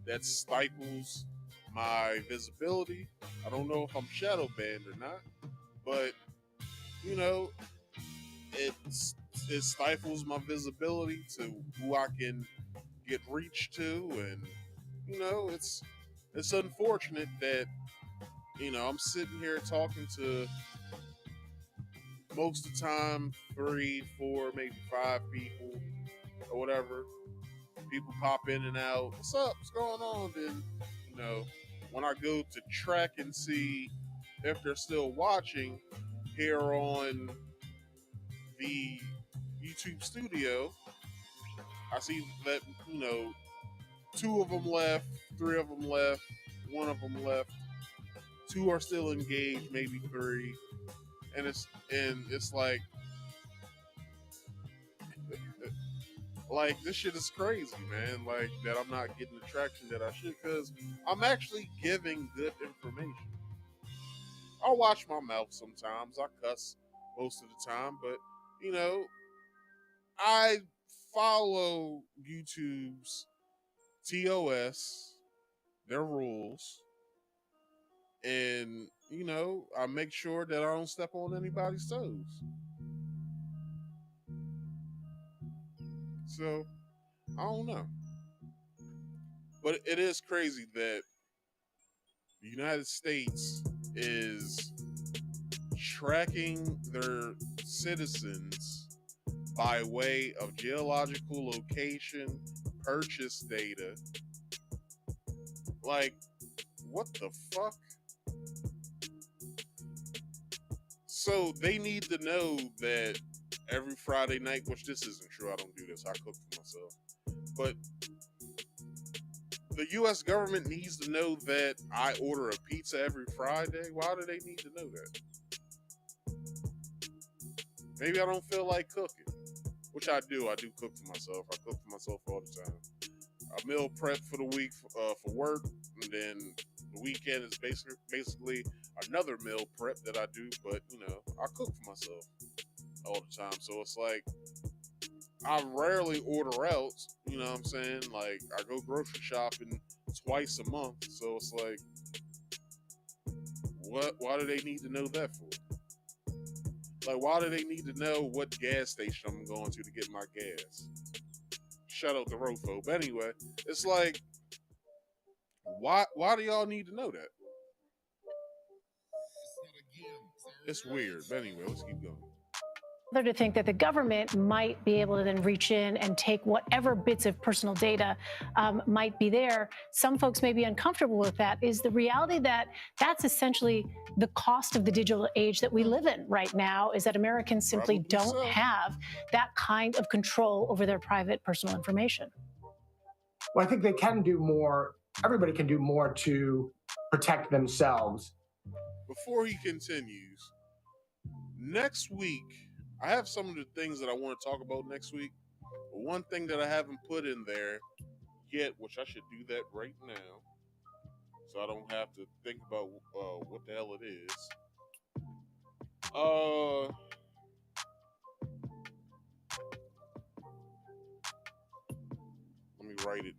That stifles my visibility. I don't know if I'm shadow banned or not, but it stifles my visibility to who I can get reach to, and it's unfortunate that I'm sitting here talking to most of the time 3, 4, maybe 5 people or whatever. People pop in and out. What's up? What's going on? Then when I go to track and see if they're still watching here on the YouTube studio, I see that 2 of them left, 3 of them left, 1 of them left, 2 are still engaged, maybe 3, and it's like this shit is crazy, man. Like, that I'm not getting the traction that I should, because I'm actually giving good information. I'll watch my mouth sometimes. I cuss most of the time, but you know, I follow YouTube's TOS, their rules, and you know, I make sure that I don't step on anybody's toes. So I don't know, but it is crazy that the United States is tracking their citizens by way of geological location, purchase data. Like, what the fuck? So they need to know that every Friday night, which this isn't true, I don't do this, I cook for myself. But the US government needs to know that I order a pizza every Friday. Why do they need to know that? Maybe I don't feel like cooking, which I do. I do cook for myself. I cook for myself all the time. I meal prep for the week for work, and then the weekend is basically another meal prep that I do. But you know, I cook for myself all the time, so it's like I rarely order out. You know what I'm saying? Like I go grocery shopping twice a month, so it's like, what? Why do they need to know that for? Like, why do they need to know what gas station I'm going to get my gas? Shout out to Rofo. But anyway, it's like, why do y'all need to know that? It's weird. But anyway, let's keep going. To think that the government might be able to then reach in and take whatever bits of personal data might be there. Some folks may be uncomfortable with that. Is the reality that that's essentially the cost of the digital age that we live in right now, is that Americans simply don't have that kind of control over their private personal information? Well, I think they can do more. Everybody can do more to protect themselves. Before he continues, next week, I have some of the things that I want to talk about next week. But one thing that I haven't put in there yet, which I should do that right now, so I don't have to think about what the hell it is. Let me write it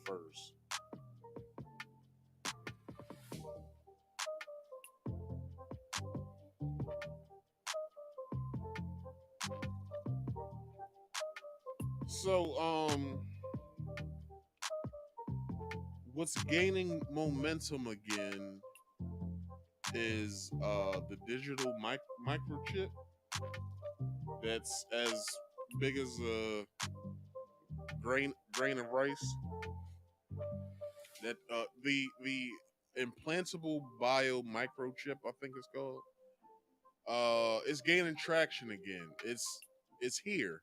first. So, what's gaining momentum again is the digital microchip that's as big as a grain of rice. That the implantable bio microchip, I think it's called, it's gaining traction again. It's here.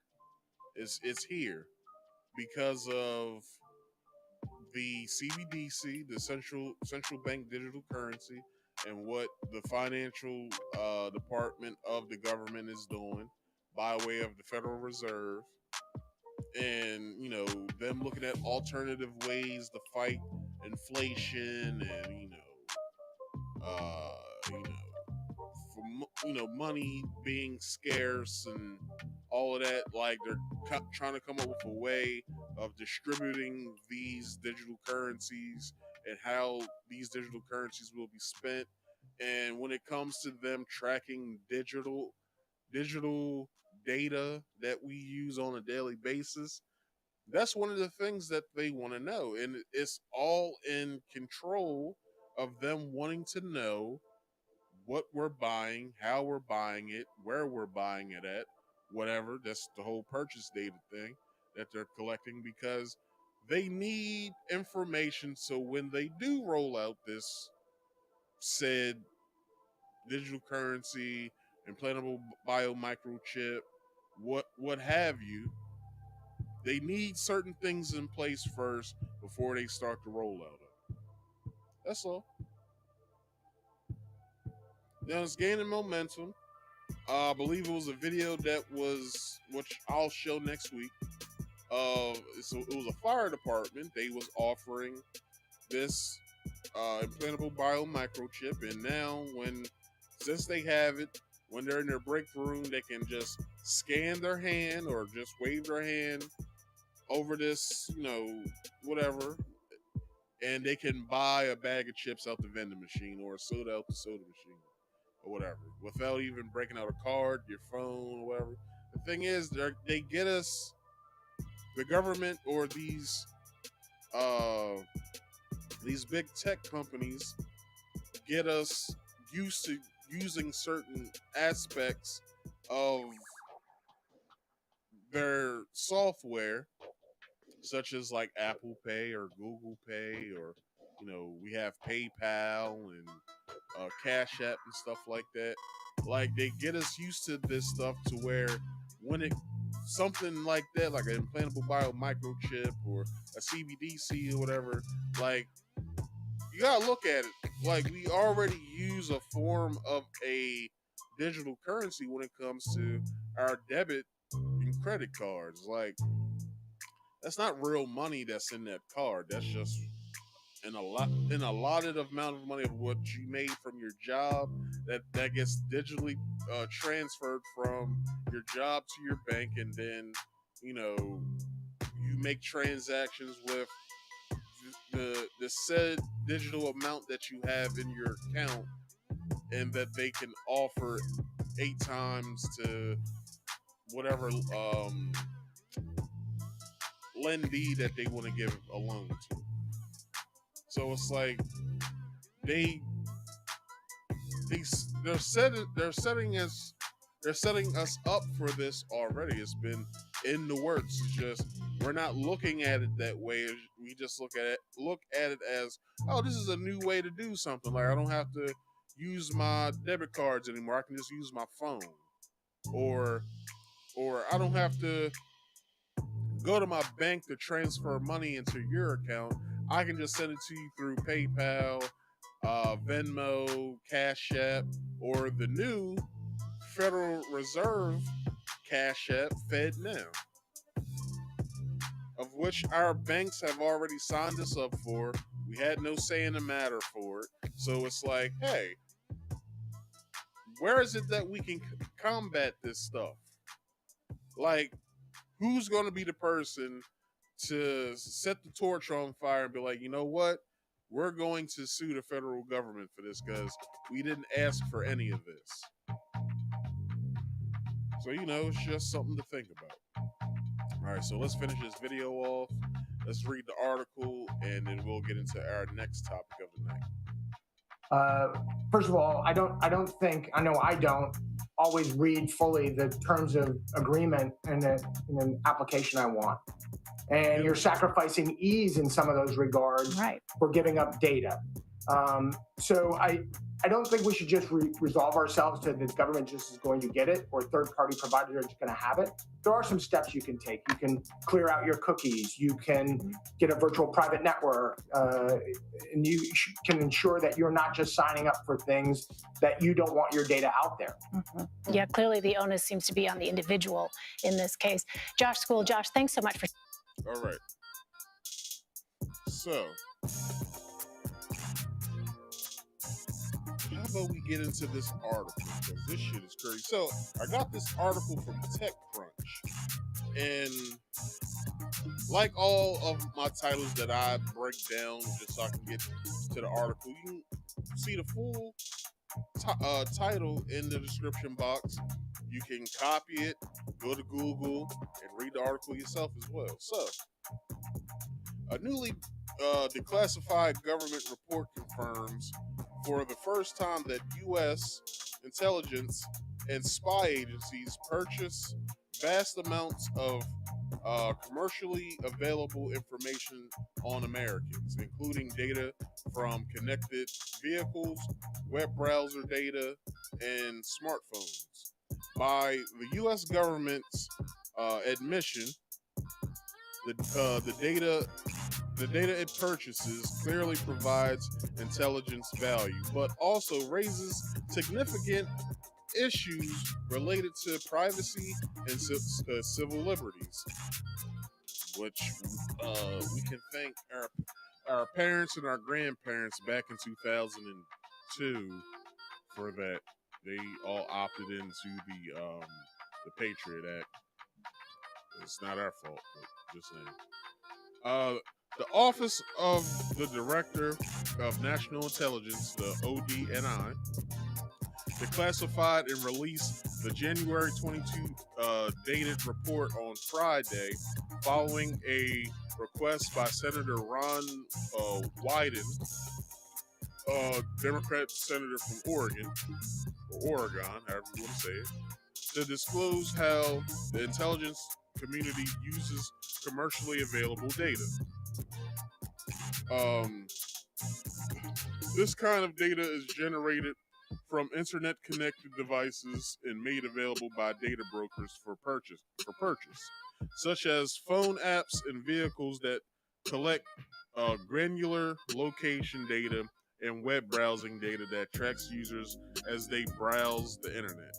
It's here because of the CBDC, the central bank digital currency, and what the financial department of the government is doing by way of the Federal Reserve, and you know, them looking at alternative ways to fight inflation, and for money being scarce and all of that. Like they're trying to come up with a way of distributing these digital currencies and how these digital currencies will be spent. And when it comes to them tracking digital data that we use on a daily basis, that's one of the things that they want to know. And it's all in control of them wanting to know what we're buying, how we're buying it, where we're buying it at, whatever. That's the whole purchase data thing that they're collecting, because they need information so when they do roll out this said digital currency, implantable bio microchip, what have you, they need certain things in place first before they start the rollout of it. That's all. Now it's gaining momentum. I believe it was a video that was, which I'll show next week. So it was a fire department. They was offering this implantable bio microchip, and now when since they have it, when they're in their break room, they can just scan their hand or just wave their hand over this, whatever, and they can buy a bag of chips out the vending machine or a soda out the soda machine or whatever without even breaking out a card, your phone, or whatever. The thing is, they get us, the government or these big tech companies get us used to using certain aspects of their software, such as like Apple Pay or Google Pay, or we have PayPal and Cash App and stuff like that. Like they get us used to this stuff to where when it something like that, like an implantable bio microchip or a CBDC or whatever, like you gotta look at it. Like we already use a form of a digital currency when it comes to our debit and credit cards. Like that's not real money that's in that card. That's just an allotted amount of money of what you made from your job that gets digitally transferred from your job to your bank, and then you make transactions with the said digital amount that you have in your account, and that they can offer 8 times to whatever lendee that they want to give a loan to. So it's like they're setting us up for this already. It's been in the works. It's just we're not looking at it that way. We just look at it as, oh, this is a new way to do something. Like I don't have to use my debit cards anymore. I can just use my phone, or I don't have to go to my bank to transfer money into your account. I can just send it to you through PayPal, Venmo, Cash App, or the new Federal Reserve Cash App, FedNow, of which our banks have already signed us up for. We had no say in the matter for it. So it's like, hey, where is it that we can combat this stuff? Like, who's going to be the person to set the torch on fire and be like, you know what? We're going to sue the federal government for this because we didn't ask for any of this. So, it's just something to think about. All right, so let's finish this video off. Let's read the article, and then we'll get into our next topic of the night. First of all, I don't always read fully the terms of agreement in an application I want. And you're sacrificing ease in some of those regards for giving up data. So I don't think we should just resolve ourselves to the government just is going to get it or third-party providers are just going to have it. There are some steps you can take. You can clear out your cookies. You can get a virtual private network. And you can ensure that you're not just signing up for things that you don't want your data out there. Mm-hmm. Yeah, clearly the onus seems to be on the individual in this case. Josh School, Josh, thanks so much for... All right. So, how about we get into this article? Because this shit is crazy. So, I got this article from TechCrunch. And like all of my titles that I break down just so I can get to the article, you can see the full title in the description box. You can copy it, go to Google, and read the article yourself as well. So, a newly declassified government report confirms for the first time that U.S. intelligence and spy agencies purchase vast amounts of commercially available information on Americans, including data from connected vehicles, web browser data, and smartphones. By the U.S. government's admission, the data it purchases clearly provides intelligence value, but also raises significant issues related to privacy and civil liberties, which we can thank our parents and our grandparents back in 2002 for that. they all opted into the Patriot Act. It's not our fault, but just saying. The Office of the Director of National Intelligence, the ODNI, declassified and released the January 22 dated report on Friday following a request by Senator Ron Wyden, Democrat senator from Oregon, or Oregon, however you want to say it, to disclose how the intelligence community uses commercially available data. This kind of data is generated from internet-connected devices and made available by data brokers for purchase, such as phone apps and vehicles that collect granular location data and web browsing data that tracks users as they browse the internet.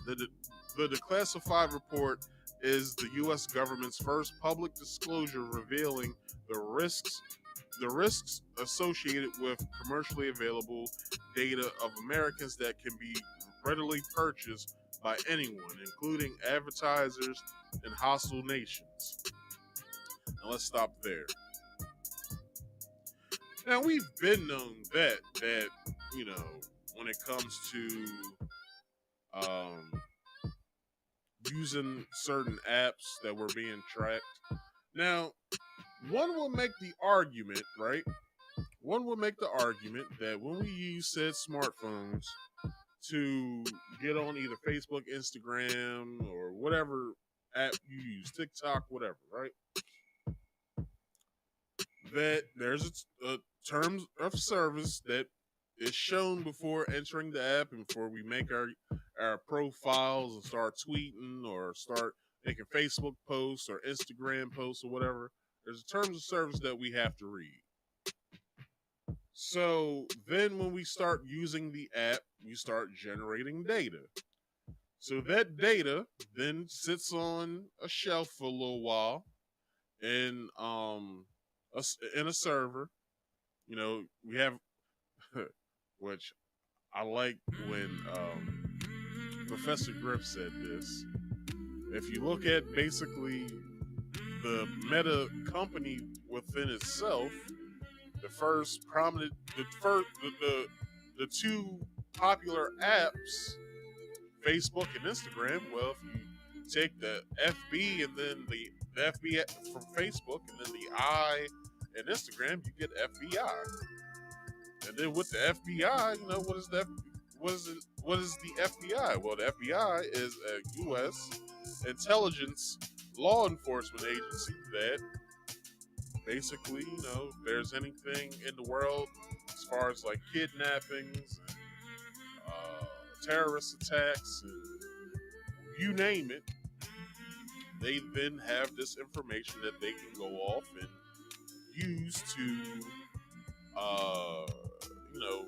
The declassified report is the U.S. government's first public disclosure revealing the risks associated with commercially available data of Americans that can be readily purchased by anyone, including advertisers and hostile nations. Now let's stop there. Now we've been known that you know, when it comes to using certain apps that were being tracked. Now, one will make the argument, right? One will make the argument that when we use said smartphones to get on either Facebook, Instagram, or whatever app you use, TikTok, whatever, right? That there's a terms of service that is shown before entering the app and before we make our profiles and start tweeting or start making Facebook posts or Instagram posts or whatever. There's a terms of service that we have to read. So then when we start using the app, we start generating data. So that data then sits on a shelf for a little while in a server. You know, we have, which I like when Professor Griff said this. If you look at basically the Meta company within itself, the two popular apps, Facebook and Instagram. Well, if you take the FB and then the FB from Facebook and then the I and Instagram, you get FBI. And then with the FBI, you know, what is the FBI? Well, the FBI is a U.S. intelligence law enforcement agency that basically, you know, if there's anything in the world as far as like kidnappings and terrorist attacks and you name it, they then have this information that they can go off and use to you know,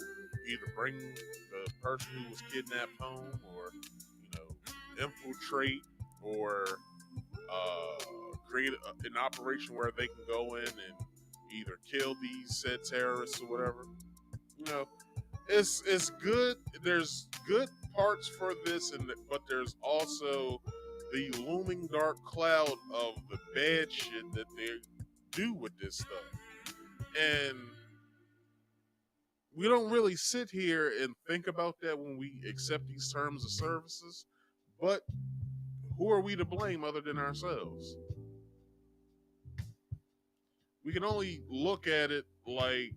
either bring the person who was kidnapped home or, you know, infiltrate or create an operation where they can go in and either kill these said terrorists or whatever. You know, it's good. There's good parts for this, but there's also the looming dark cloud of the bad shit that they do with this stuff. And we don't really sit here and think about that when we accept these terms of services, but who are we to blame other than ourselves? We can only look at it like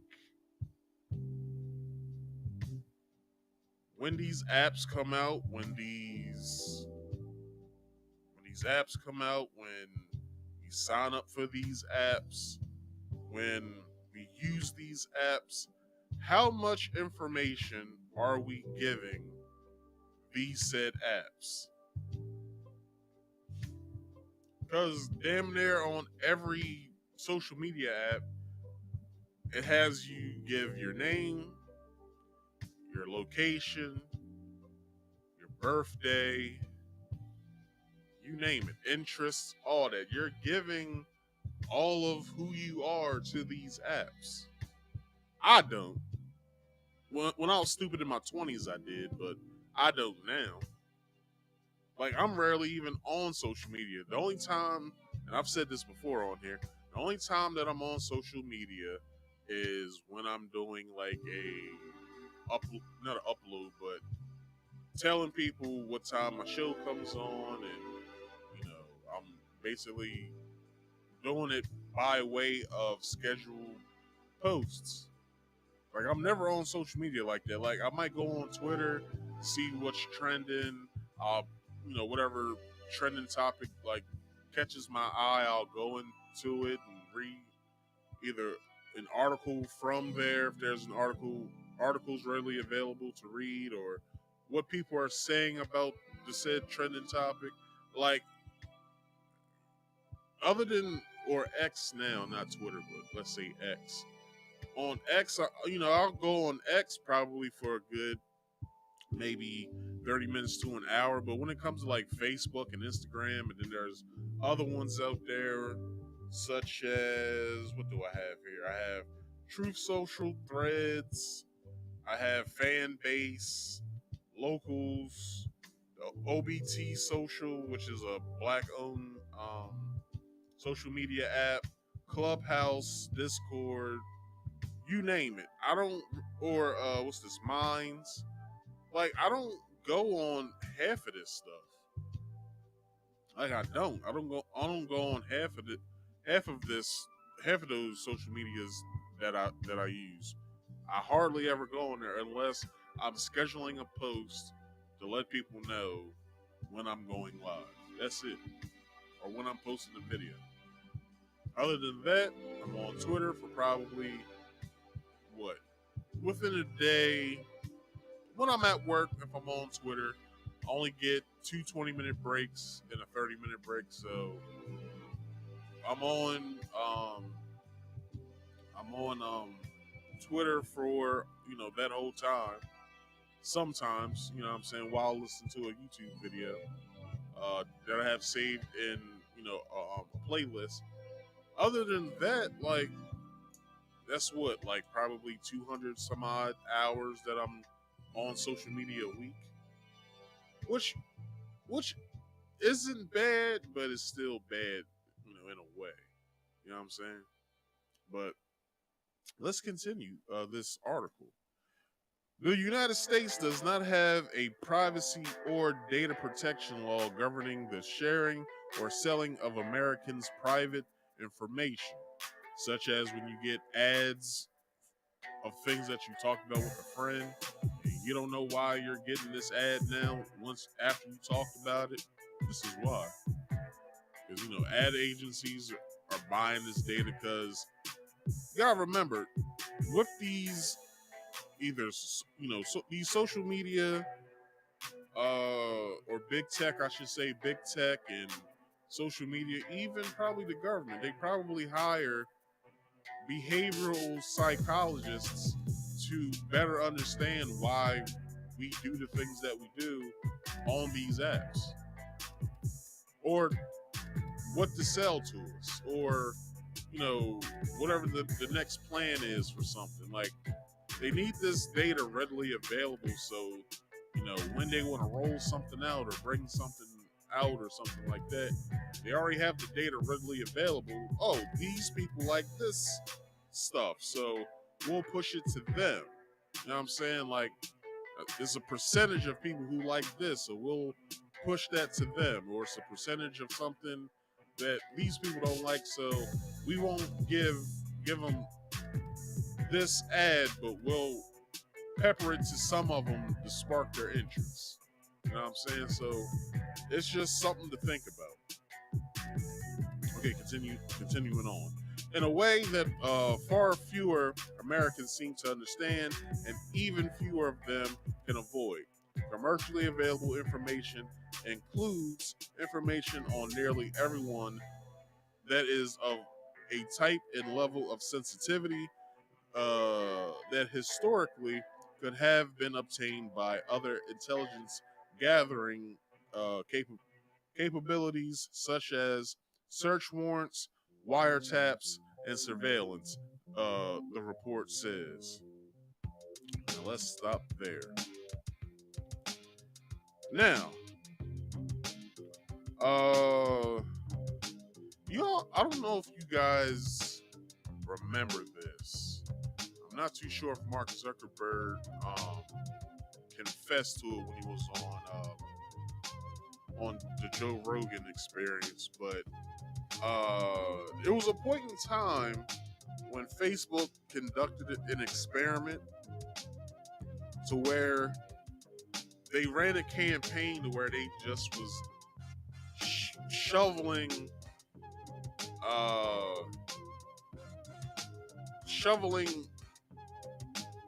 when these apps come out, when these apps come out, when we sign up for these apps, when we use these apps, how much information are we giving these said apps? Because damn near on every social media app, it has you give your name, your location, your birthday, you name it, interests, all that. You're giving all of who you are to these apps. I don't. when I was stupid in my 20s, I did, but I don't now. Like, I'm rarely even on social media. The only time, and I've said this before on here, the only time that I'm on social media is when I'm doing like not an upload, but telling people what time my show comes on, and I'm basically doing it by way of scheduled posts. Like, I'm never on social media like that. Like, I might go on Twitter, see what's trending, whatever trending topic like catches my eye, I'll go into it and read either an article from there if there's an articles readily available to read, or what people are saying about the said trending topic. Like, other than or X now, not Twitter, but let's say X. On X, I'll go on X probably for a good maybe 30 minutes to an hour. But when it comes to like Facebook and Instagram, and then there's other ones out there, such as, what do I have here? I have Truth Social, Threads, I have Fan Base, Locals, OBT Social, which is a black-owned social media app, Clubhouse, Discord, you name it. I don't, or what's this, Minds? Like, I don't go on half of this stuff. Like, I don't go on half of those social medias that I use. I hardly ever go on there unless I'm scheduling a post to let people know when I'm going live. That's it. Or when I'm posting a video. Other than that, I'm on Twitter for probably within a day. When I'm at work, if I'm on Twitter, I only get 2 20-minute breaks and a 30-minute break. So I'm on Twitter for that whole time. Sometimes, what I'm saying, while listening to a YouTube video that I have saved in a playlist. Other than that, like, that's like probably 200 some odd hours that I'm on social media a week, which isn't bad, but it's still bad, in a way. You know what I'm saying? But let's continue this article. The United States does not have a privacy or data protection law governing the sharing or selling of Americans' private information, such as when you get ads of things that you talked about with a friend, and you don't know why you're getting this ad now. Once after you talked about it, this is why. Because ad agencies are buying this data. Because you gotta remember, with these these social media or big tech, I should say, big tech and social media, even probably the government, they probably hire behavioral psychologists to better understand why we do the things that we do on these apps, or what to sell to us, or whatever the next plan is for something. Like, they need this data readily available, so when they want to roll something out or bring something out or something like that, they already have the data readily available. Oh, these people like this stuff, so we'll push it to them. You know what I'm saying? Like, it's a percentage of people who like this, so we'll push that to them. Or it's a percentage of something that these people don't like, so we won't give them this ad, but we'll pepper it to some of them to spark their interest. You know what I'm saying? So it's just something to think about. Okay, continuing on. In a way that far fewer Americans seem to understand, and even fewer of them can avoid. Commercially available information includes information on nearly everyone that is of a type and level of sensitivity that historically could have been obtained by other intelligence gathering capabilities such as search warrants, wiretaps, and surveillance, the report says. Now let's stop there. Now, I don't know if you guys remember this. I'm not too sure if Mark Zuckerberg confessed to it when he was on the Joe Rogan Experience, but it was a point in time when Facebook conducted an experiment to where they ran a campaign to where they just was shoveling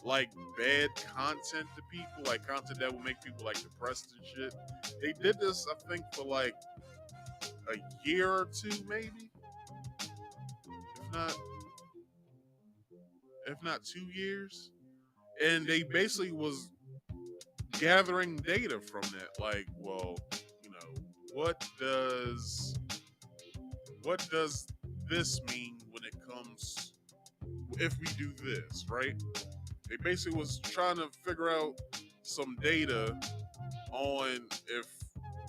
like bad content to people, like content that would make people like depressed and shit. They did this, I think, for like a year or two, maybe, if not 2 years. And they basically was gathering data from that, like, well, you know, what does this mean when it comes if we do this, right? They basically was trying to figure out some data on if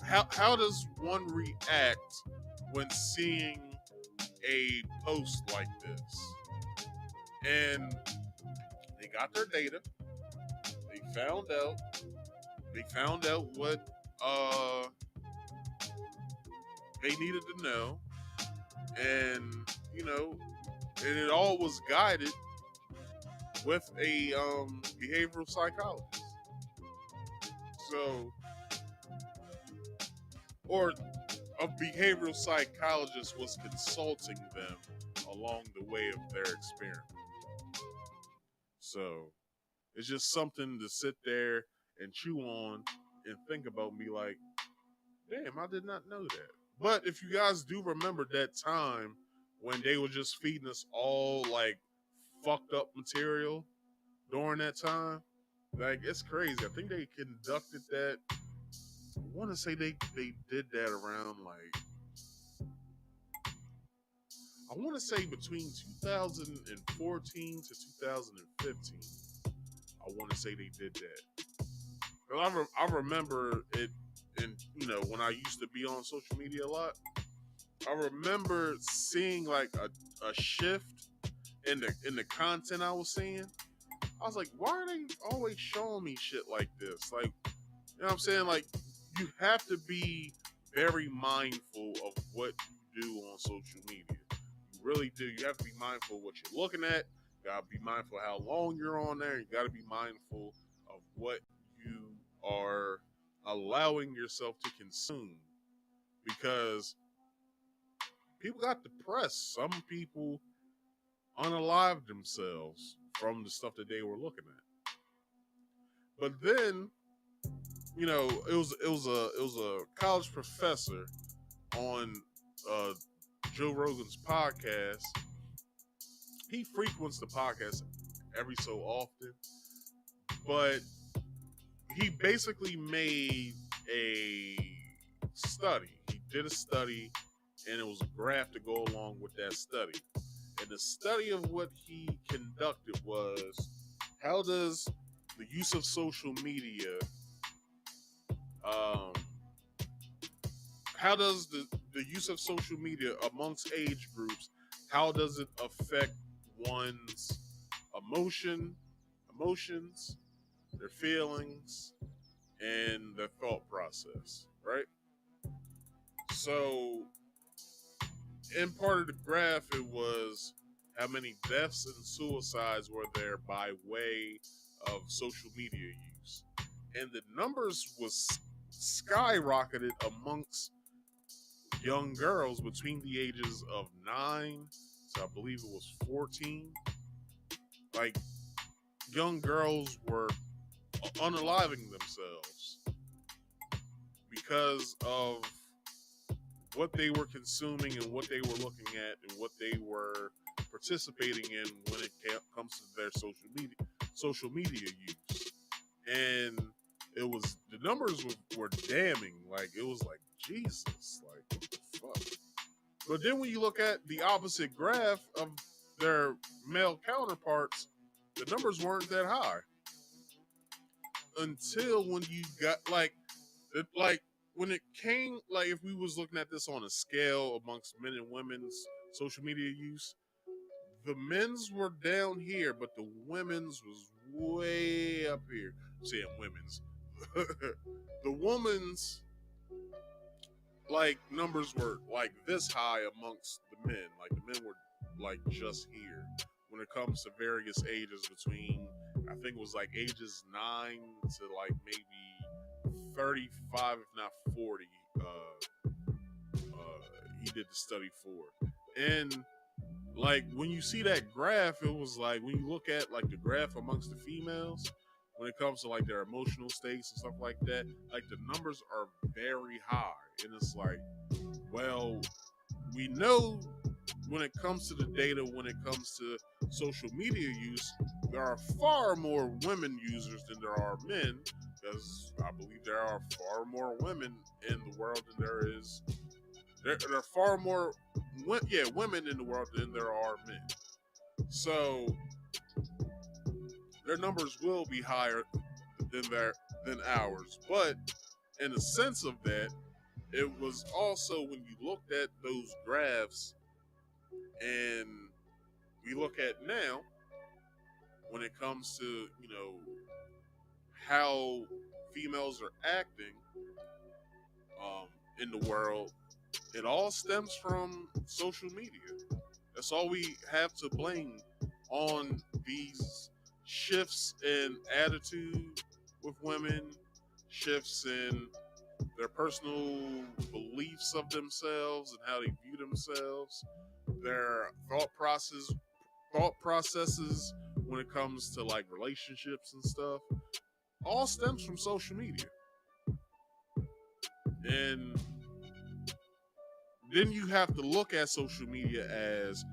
how does one react when seeing a post like this. And they got their data. They found out what they needed to know, and you know, and it all was guided with a behavioral psychologist. So, or a behavioral psychologist was consulting them along the way of their experiment. So, it's just something to sit there and chew on and think about and be like, damn, I did not know that. But if you guys do remember that time when they were just feeding us all like fucked up material during that time, like, it's crazy. I think they conducted that. I want to say they did that around like, I want to say between 2014 to 2015. I want to say they did that. I remember it, and you know, when I used to be on social media a lot, I remember seeing like a shift in the content I was seeing. I was like, why are they always showing me shit like this? Like, you know what I'm saying? Like, you have to be very mindful of what you do on social media. You really do. You have to be mindful of what you're looking at. You gotta be mindful of how long you're on there. You gotta be mindful of what you are allowing yourself to consume. Because people got depressed. Some people unalived themselves from the stuff that they were looking at. But then, you know, it was a college professor on Joe Rogan's podcast. He frequents the podcast every so often, but he basically made a study. He did a study, and it was a graph to go along with that study. And the study of what he conducted was, how does the use of social media, how does the use of social media amongst age groups, how does it affect one's emotions, their feelings, and their thought process, right? So, in part of the graph, it was how many deaths and suicides were there by way of social media use. And the numbers was skyrocketed amongst young girls between the ages of 9 to, I believe it was 14. Like, young girls were unaliving themselves because of what they were consuming and what they were looking at and what they were participating in when it comes to their social media use. And it was, the numbers were damning. Like, it was like, Jesus, like, what the fuck? But then when you look at the opposite graph of their male counterparts, the numbers weren't that high. until when you got when it came, like, if we was looking at this on a scale amongst men and women's social media use, the men's were down here, but the women's was way up here. I'm saying women's. The woman's like numbers were like this high amongst the men. Like the men were like just here when it comes to various ages between, I think it was like ages 9 to like maybe 35, if not 40. He did the study for, and like when you see that graph, it was like when you look at like the graph amongst the females, when it comes to like their emotional states and stuff like that, like the numbers are very high, and it's like, well, we know when it comes to the data, when it comes to social media use, there are far more women users than there are men, because I believe there are far more women in the world than there is. There are far more, women in the world than there are men. So their numbers will be higher than ours. But in the sense of that, it was also when you looked at those graphs, and we look at now when it comes to how females are acting in the world, it all stems from social media. That's all we have to blame on these shifts in attitude with women, shifts in their personal beliefs of themselves and how they view themselves, their thought processes when it comes to like relationships and stuff, all stems from social media. And then you have to look at social media as,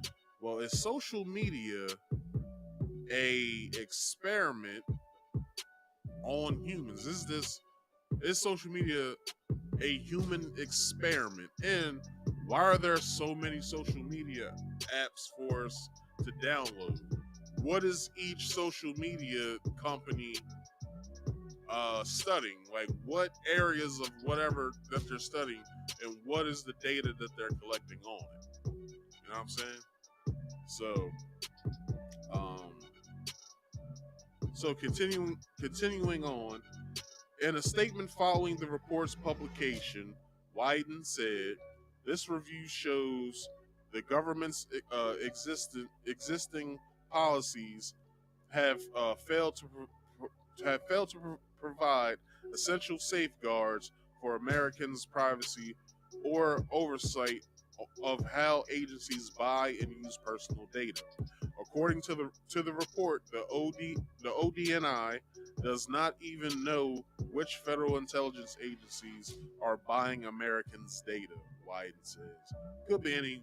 well, is social media a experiment on humans? Is social media a human experiment? And why are there so many social media apps for us to download? What is each social media company studying? Like, what areas of whatever that they're studying, and what is the data that they're collecting on it? You know what I'm saying? So continuing on, in a statement following the report's publication, Wyden said, "This review shows the government's existing policies have failed to provide essential safeguards for Americans' privacy or oversight of how agencies buy and use personal data." According to the report, the ODNI does not even know which federal intelligence agencies are buying Americans' data, Wyden says. Could be any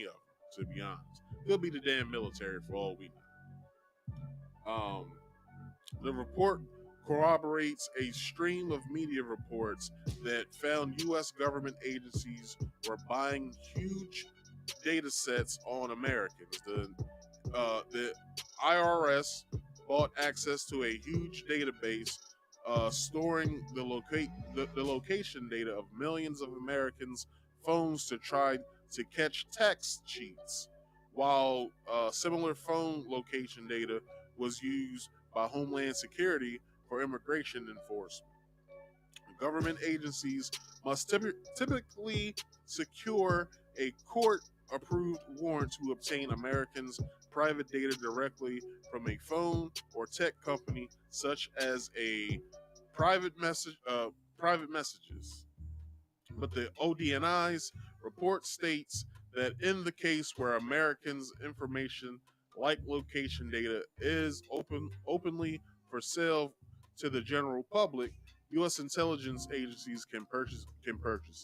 of them, to be honest. Could be the damn military for all we know. The report corroborates a stream of media reports that found U.S. government agencies were buying huge data sets on Americans. The IRS bought access to a huge database storing the location data of millions of Americans' phones to try to catch tax cheats, while similar phone location data was used by Homeland Security for immigration enforcement. Government agencies must typically secure a court-approved warrant to obtain Americans' private data directly from a phone or tech company, such as a private messages. But the ODNI's report states that in the case where Americans' information, like location data, is openly for sale to the general public, U.S. intelligence agencies can purchase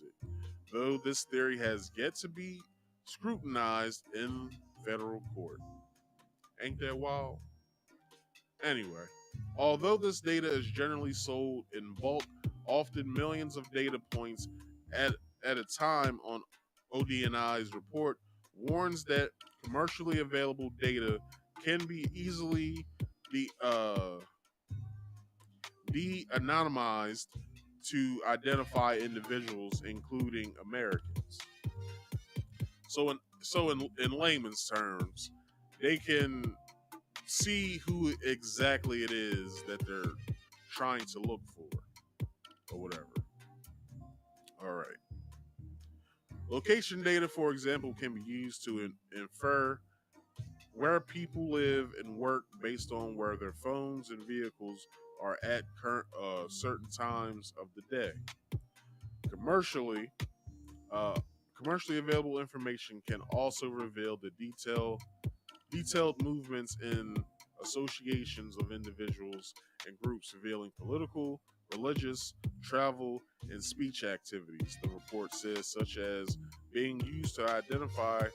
it, though this theory has yet to be scrutinized in federal court. Ain't that wild? Anyway, although this data is generally sold in bulk, often millions of data points at a time, on ODNI's report warns that commercially available data can be easily de-anonymized to identify individuals, including Americans. So in layman's terms, they can see who exactly it is that they're trying to look for, or whatever. All right. Location data, for example, can be used to infer where people live and work based on where their phones and vehicles are at certain times of the day. Commercially, commercially available information can also reveal the detailed movements in associations of individuals and groups, revealing political, religious, travel, and speech activities, the report says, such as being used to identify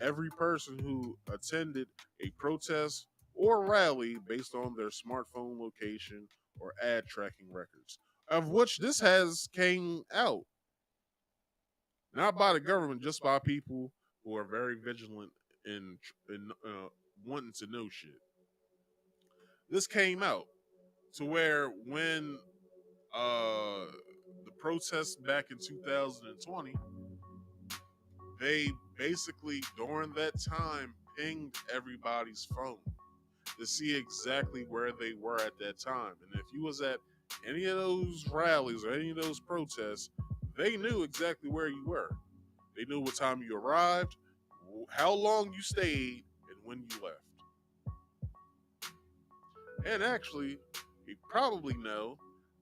every person who attended a protest or rally based on their smartphone location or ad tracking records, of which this has came out. Not by the government, just by people who are very vigilant in wanting to know shit. This came out to where when the protests back in 2020, they basically during that time pinged everybody's phone to see exactly where they were at that time. And if you was at any of those rallies or any of those protests, they knew exactly where you were. They knew what time you arrived, how long you stayed, and when you left. And actually, you probably know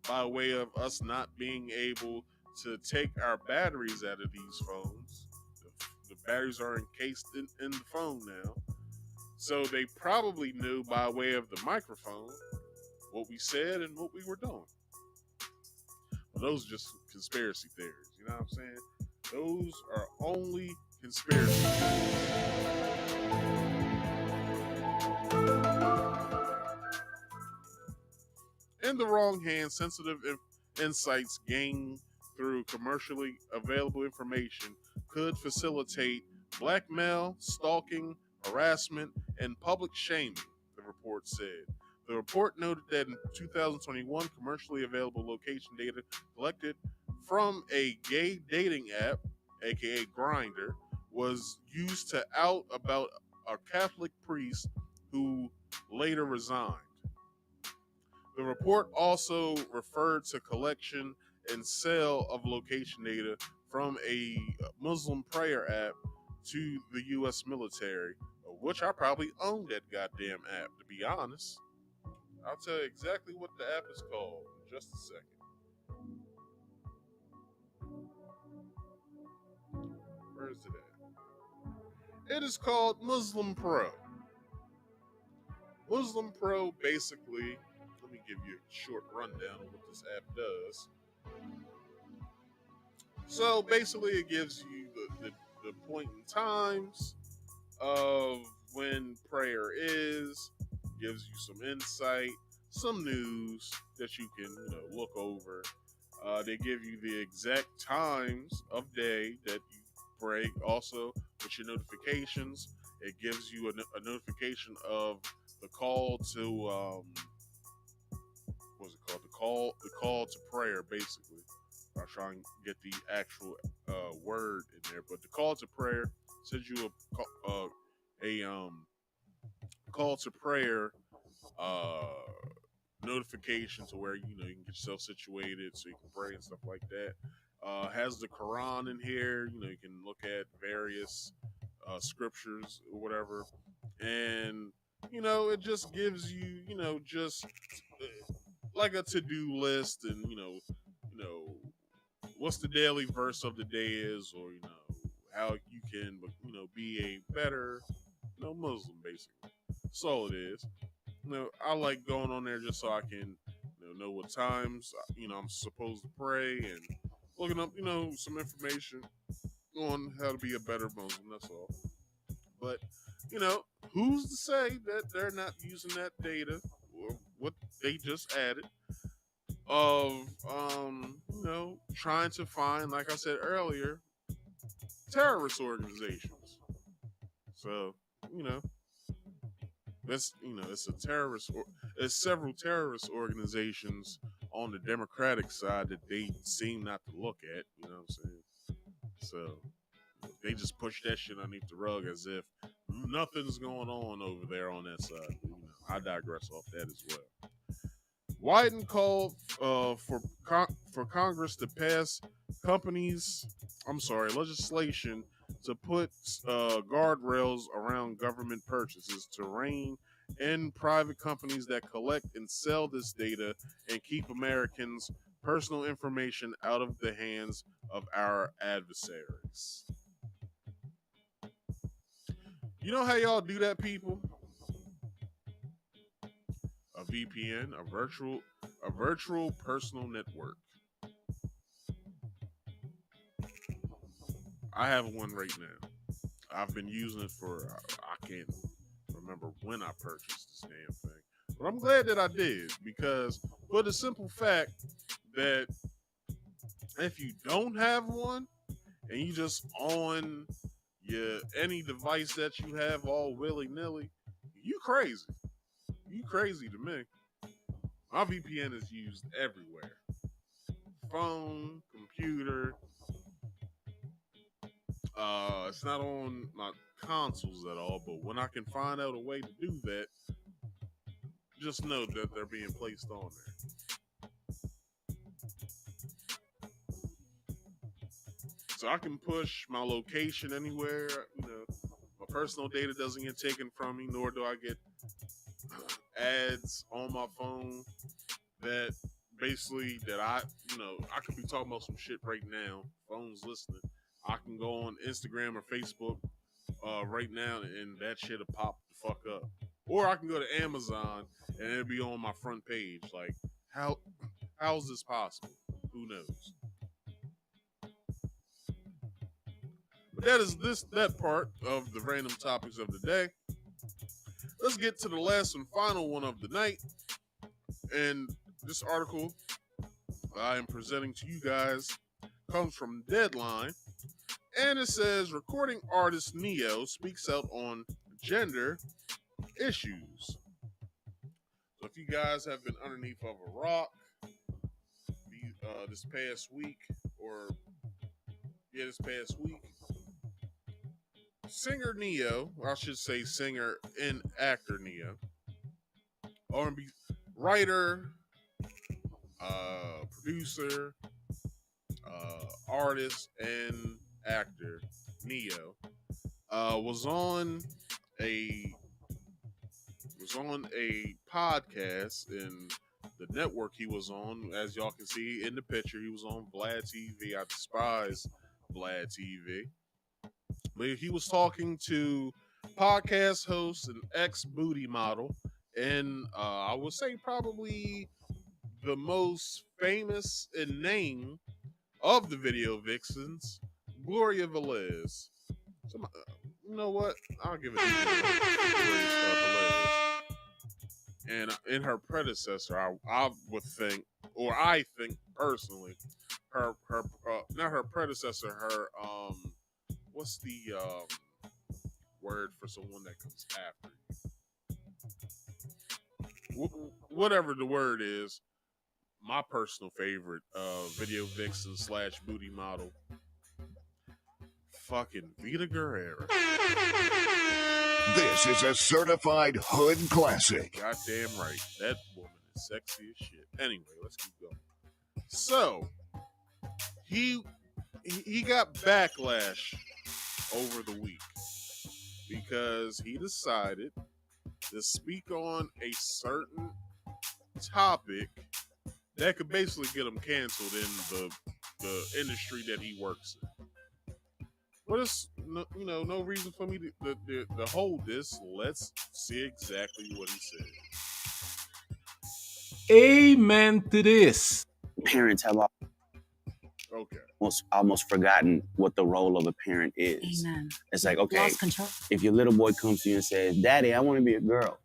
by way of us not being able to take our batteries out of these phones. The batteries are encased in the phone now. So they probably knew by way of the microphone what we said and what we were doing. Well, those are just conspiracy theories, you know what I'm saying? Those are only conspiracy theories. In the wrong hands, sensitive insights gained through commercially available information could facilitate blackmail, stalking, harassment, and public shaming, the report said. The report noted that in 2021, commercially available location data collected from a gay dating app, aka Grindr, was used to out about a Catholic priest who later resigned. The report also referred to collection and sale of location data from a Muslim prayer app to the U.S. military, of which I probably own that goddamn app, to be honest. I'll tell you exactly what the app is called in just a second. Where is it at? It is called Muslim Pro. Muslim Pro basically, let me give you a short rundown of what this app does. So basically it gives you the point in times of when prayer is, gives you some insight, some news that you can look over. They give you the exact times of day that you pray. Also, with your notifications, it gives you a notification of the call to what's it called? The call to prayer, basically. I'll try and get the actual word in there, but the call to prayer sends you a call to prayer notification to where you can get yourself situated so you can pray and stuff like that. Has the Quran in here. You can look at various scriptures or whatever, and it just gives you just like a to-do list, and what's the daily verse of the day is, or how you can be a better Muslim, basically. That's all it is. I like going on there just so I can know what times I'm supposed to pray, and looking up some information on how to be a better Muslim. That's all. But who's to say that they're not using that data or what they just added of trying to find, like I said earlier, terrorist organizations. So it's it's a terrorist, or there's several terrorist organizations on the Democratic side that they seem not to look at. You know what I'm saying? So they just push that shit underneath the rug as if nothing's going on over there on that side. But, you know, I digress off that as well. Wyden called for Congress to pass legislation to put guardrails around government purchases to rein in private companies that collect and sell this data and keep Americans' personal information out of the hands of our adversaries. You know how y'all do that, people? A VPN, a virtual personal network. I have one right now. I've been using it for, I can't remember when I purchased this damn thing. But I'm glad that I did, because for the simple fact that if you don't have one and you just on any device that you have all willy-nilly, you crazy. You crazy to me. My VPN is used everywhere. Phone, computer. It's not on my consoles at all, but when I can find out a way to do that, just know that they're being placed on there. So I can push my location anywhere. You know, my personal data doesn't get taken from me, nor do I get ads on my phone that basically that I could be talking about some shit right now. Phone's listening. I can go on Instagram or Facebook right now and that shit'll pop the fuck up. Or I can go to Amazon and it'll be on my front page. Like, how's this possible? Who knows? But that is that part of the random topics of the day. Let's get to the last and final one of the night. And this article I am presenting to you guys comes from Deadline. And it says, recording artist Neyo speaks out on gender issues. So if you guys have been underneath of a rock this past week, singer Neyo, or I should say singer and actor Neyo, R&B writer, producer, artist, and actor Neyo was on a podcast in the network he was on. As y'all can see in the picture, he was on Vlad TV. I despise Vlad TV. But he was talking to podcast host and ex-booty model, and I would say probably the most famous in name of the video vixens, Gloria Velez. You know what? I'll give it to Gloria Velez. And in her predecessor, I would think, or I think personally, her not her predecessor, her what's the word for someone that comes after you? Whatever the word is, my personal favorite video vixen / booty model, fucking Vita Guerrera. This is a certified hood classic. Goddamn right. That woman is sexy as shit. Anyway, let's keep going. So, he got backlash over the week because he decided to speak on a certain topic that could basically get him canceled in the industry that he works in. But it's no reason for me to hold this. Let's see exactly what he said. Amen to this. Parents have almost forgotten what the role of a parent is. Amen. It's like, okay, Lost control. If your little boy comes to you and says, "Daddy, I want to be a girl,"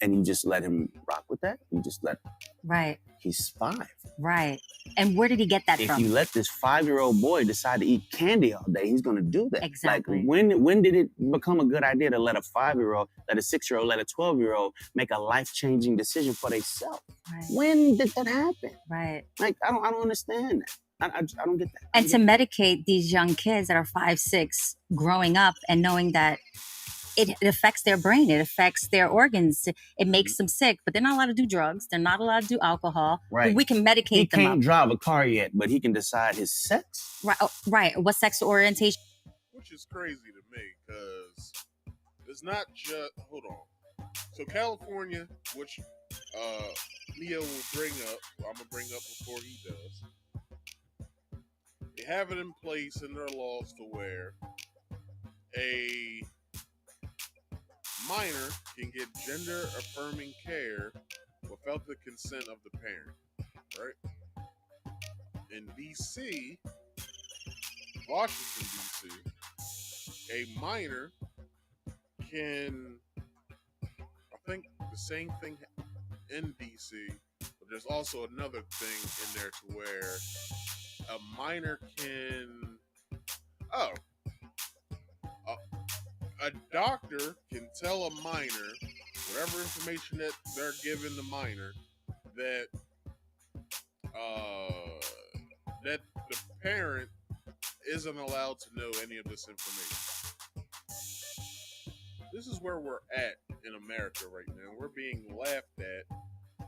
and you just let him rock with that, you just let him. Right. He's 5. Right. And where did he get that If from? you let this 5-year-old boy decide to eat candy all day, he's going to do that. Exactly. Like, when did it become a good idea to let a 5-year-old, let a 6-year-old, let a 12-year-old make a life-changing decision for themselves? Right. When did that happen? Right. Like, I don't understand that. I don't get that. And to medicate these young kids that are 5, 6, growing up and knowing that it affects their brain, it affects their organs, it makes them sick, but they're not allowed to do drugs, they're not allowed to do alcohol. Right. But we can medicate He them can't up. drive a car yet, but he can decide his sex. Right. Oh, right. What sexual orientation? Which is crazy to me, because it's not just, hold on. So California, which Neyo will bring up, I'm going to bring up before he does, they have it in place in their laws to where a minor can get gender affirming care without the consent of the parent, right? In DC, Washington DC, a minor can, I think the same thing in DC, but there's also another thing in there to where a minor can, a doctor can tell a minor whatever information that they're giving the minor that that the parent isn't allowed to know any of this information. This is where we're at in America right now. We're being laughed at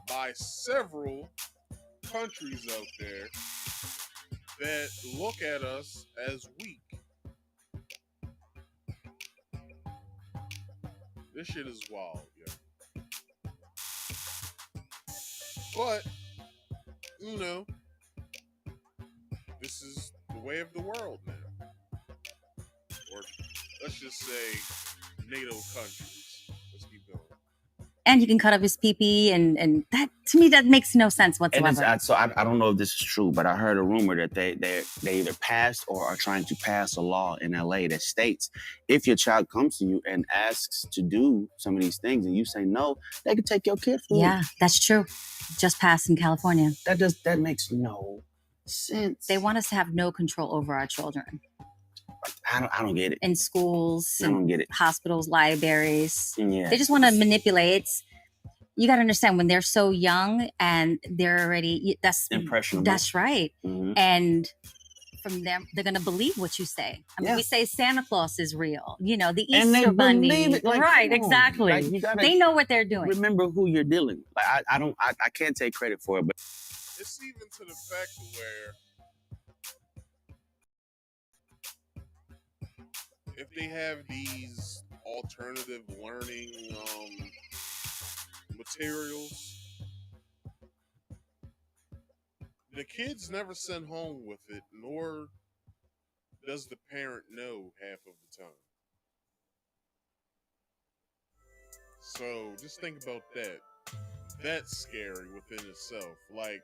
by several countries out there that look at us as weak. This shit is wild, yo. But, you know, this is the way of the world now. Or let's just say NATO countries. Let's keep going. And he can cut up his pee-pee, and that, to me, that makes no sense whatsoever. And I don't know if this is true, but I heard a rumor that they either passed or are trying to pass a law in LA that states if your child comes to you and asks to do some of these things and you say no, they can take your kid from you. Yeah, that's true. Just passed in California. That makes no sense. They want us to have no control over our children. I don't get it. In schools, I don't get it. Hospitals, libraries. Yeah. They just want to manipulate. You got to understand, when they're so young and they're already, that's impressionable. That's right. Mm-hmm. And from them, they're going to believe what you say. I mean, we say Santa Claus is real. You know, the Easter Bunny. Believe it. Like, right, exactly. Like, you gotta they know what they're doing. Remember who you're dealing with. Like, I can't take credit for it, but it's even to the fact where if they have these alternative learning materials, the kids never send home with it, nor does the parent know half of the time. So just think about that. That's scary within itself. Like,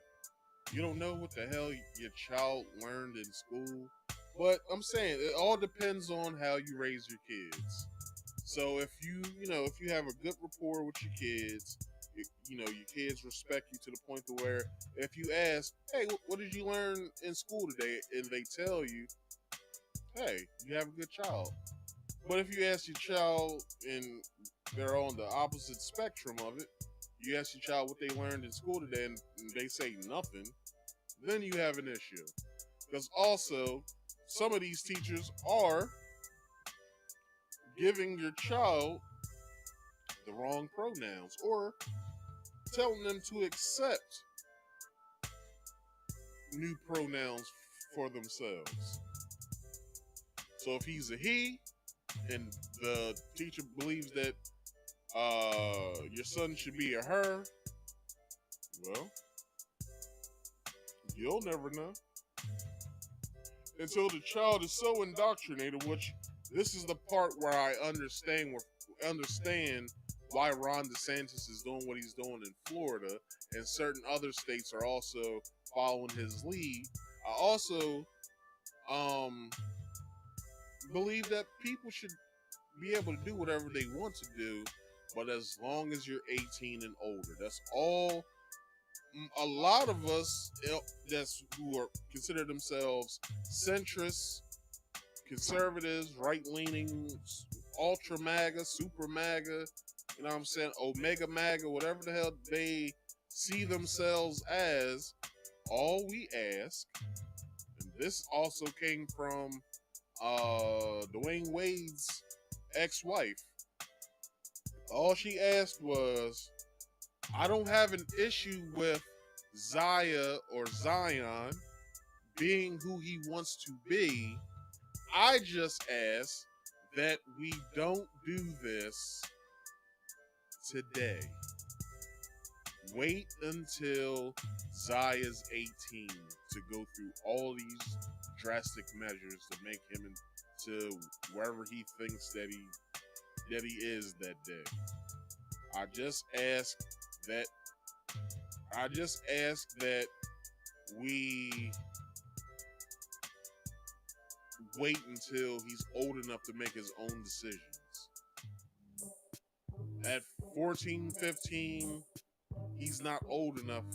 you don't know what the hell your child learned in school. But I'm saying it all depends on how you raise your kids. So if you have a good rapport with your kids, your kids respect you to the point to where if you ask, hey, what did you learn in school today? And they tell you, hey, you have a good child. But if you ask your child and they're on the opposite spectrum of it, you ask your child what they learned in school today and they say nothing, then you have an issue. Because also, some of these teachers are giving your child the wrong pronouns or telling them to accept new pronouns for themselves. So if he's a he and the teacher believes that your son should be a her, well, you'll never know. Until the child is so indoctrinated, which this is the part where I understand why Ron DeSantis is doing what he's doing in Florida, and certain other states are also following his lead. I also believe that people should be able to do whatever they want to do, but as long as you're 18 and older. That's all a lot of us who are consider themselves centrists, conservatives, right-leaning, ultra MAGA, super MAGA, you know what I'm saying, Omega MAGA, whatever the hell they see themselves as, all we ask, and this also came from Dwayne Wade's ex-wife, all she asked was, I don't have an issue with Zaya or Zion being who he wants to be. I just ask that we don't do this today. Wait until Zaya's 18 to go through all these drastic measures to make him into wherever he thinks that he is that day. I just ask that we wait until he's old enough to make his own decisions. At 14, 15, he's not old enough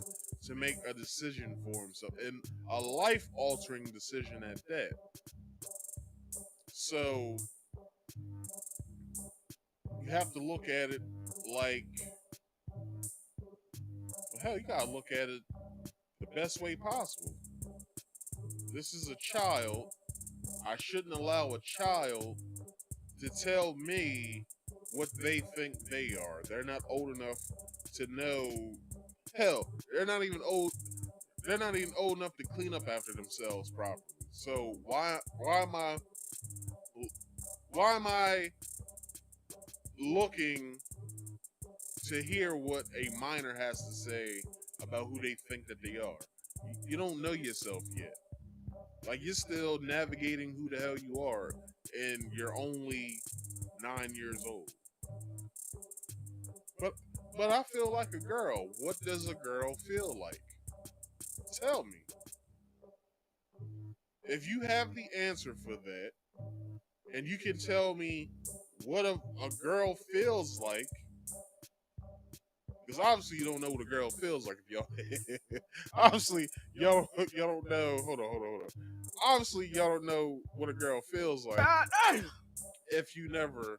to make a decision for himself, and a life-altering decision at that. So you have to look at it like, well, hell, you gotta look at it the best way possible. This is a child. I shouldn't allow a child to tell me what they think they are. They're not old enough to know. Hell, they're not even old enough to clean up after themselves properly. So why am I looking to hear what a minor has to say about who they think that they are? You don't know yourself yet. Like, you're still navigating who the hell you are, and you're only 9 years old. But I feel like a girl. What does a girl feel like? Tell me. If you have the answer for that, and you can tell me what a girl feels like, because obviously you don't know what a girl feels like if y'all obviously y'all don't know. Hold on. Obviously y'all don't know what a girl feels like if you never,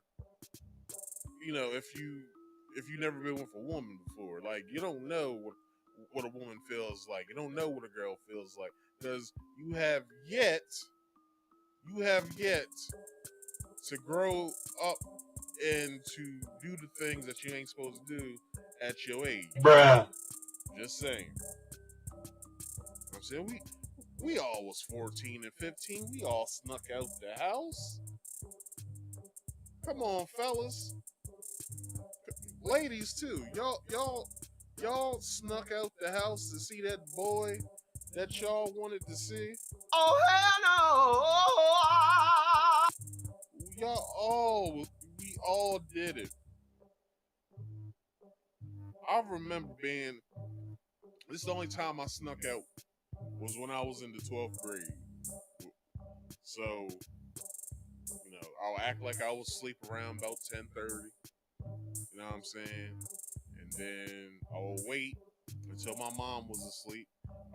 if you never been with a woman before. Like, you don't know what a woman feels like. You don't know what a girl feels like, because you have yet to grow up and to do the things that you ain't supposed to do at your age. Bruh. Just saying. I'm saying we all was 14 and 15. We all snuck out the house. Come on, fellas. Ladies too. Y'all snuck out the house to see that boy that y'all wanted to see. Oh, hell no! We all did it. I remember this is the only time I snuck out was when I was in the 12th grade. So, I'll act like I was asleep around about 10:30. You know what I'm saying? And then I'll wait until my mom was asleep.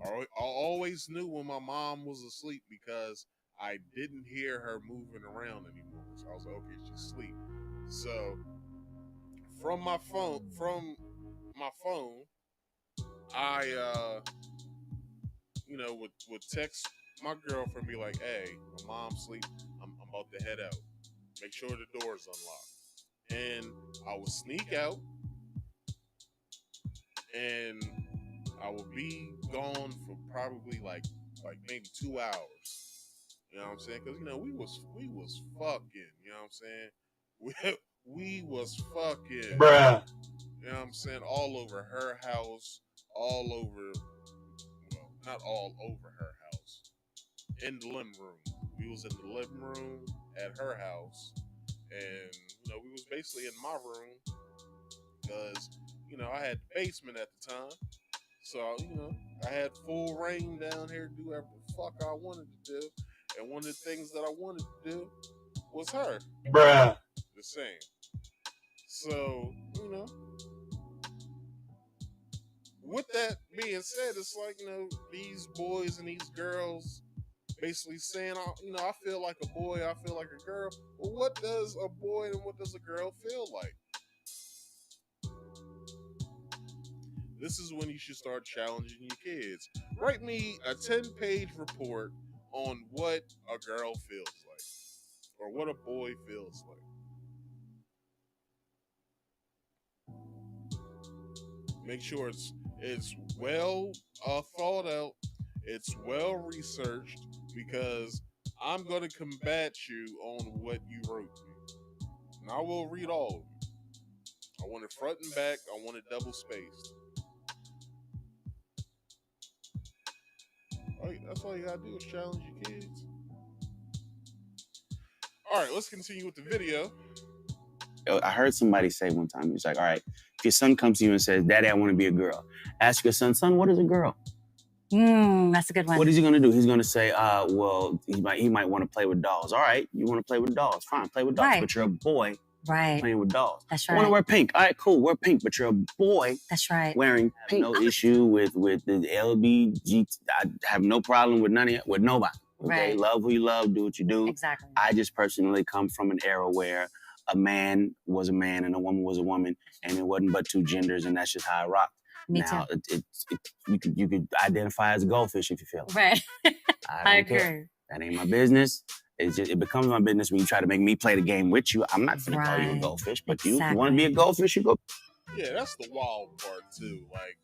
I always knew when my mom was asleep because I didn't hear her moving around anymore. So I was like, okay, she's asleep. So from my phone, I would text my girlfriend, be like, hey, my mom's asleep. I'm about to head out. Make sure the door's unlocked. And I would sneak out, and I would be gone for probably like maybe 2 hours. You know what I'm saying? Because we was fucking. You know what I'm saying? We was fucking. Bruh. You know what I'm saying? All over her house. All over. Well, not all over her house. In the living room. We was in the living room at her house, and we was basically in my room because I had the basement at the time. So, I had full reign down here to do whatever the fuck I wanted to do. And one of the things that I wanted to do was her. Bruh. The same. So, with that being said, it's like, these boys and these girls basically saying, I feel like a boy, I feel like a girl. Well, what does a boy and what does a girl feel like? This is when you should start challenging your kids. Write me a 10-page report on what a girl feels like or what a boy feels like. Make sure it's well thought out, it's well researched, because I'm going to combat you on what you wrote me. And I will read all of it. I want it front and back. I want it double spaced. That's all you gotta do is challenge your kids. All right, let's continue with the video. I heard somebody say one time, he's like, all right, if your son comes to you and says, Daddy, I want to be a girl, ask your son, what is a girl? That's a good one. What is he going to do? He's going to say, well, he might want to play with dolls. All right, you want to play with dolls. Fine, play with dolls. Right. But you're a boy playing with dolls. That's I want right. to wear pink. All right, cool, wear pink. But you're a boy That's right. wearing pink. No issue with the LBG. I have no problem with none of it, with nobody. Okay, Right. love who you love, do what you do. Exactly. I just personally come from an era where a man was a man and a woman was a woman, and it wasn't but two genders, and that's just how I rocked. Me now, too. you could identify as a goldfish if you feel it. Right. I don't care. That ain't my business. It becomes my business when you try to make me play the game with you. I'm not gonna call you a goldfish, but you want to be a goldfish, you go. Yeah, that's the wild part too. Like,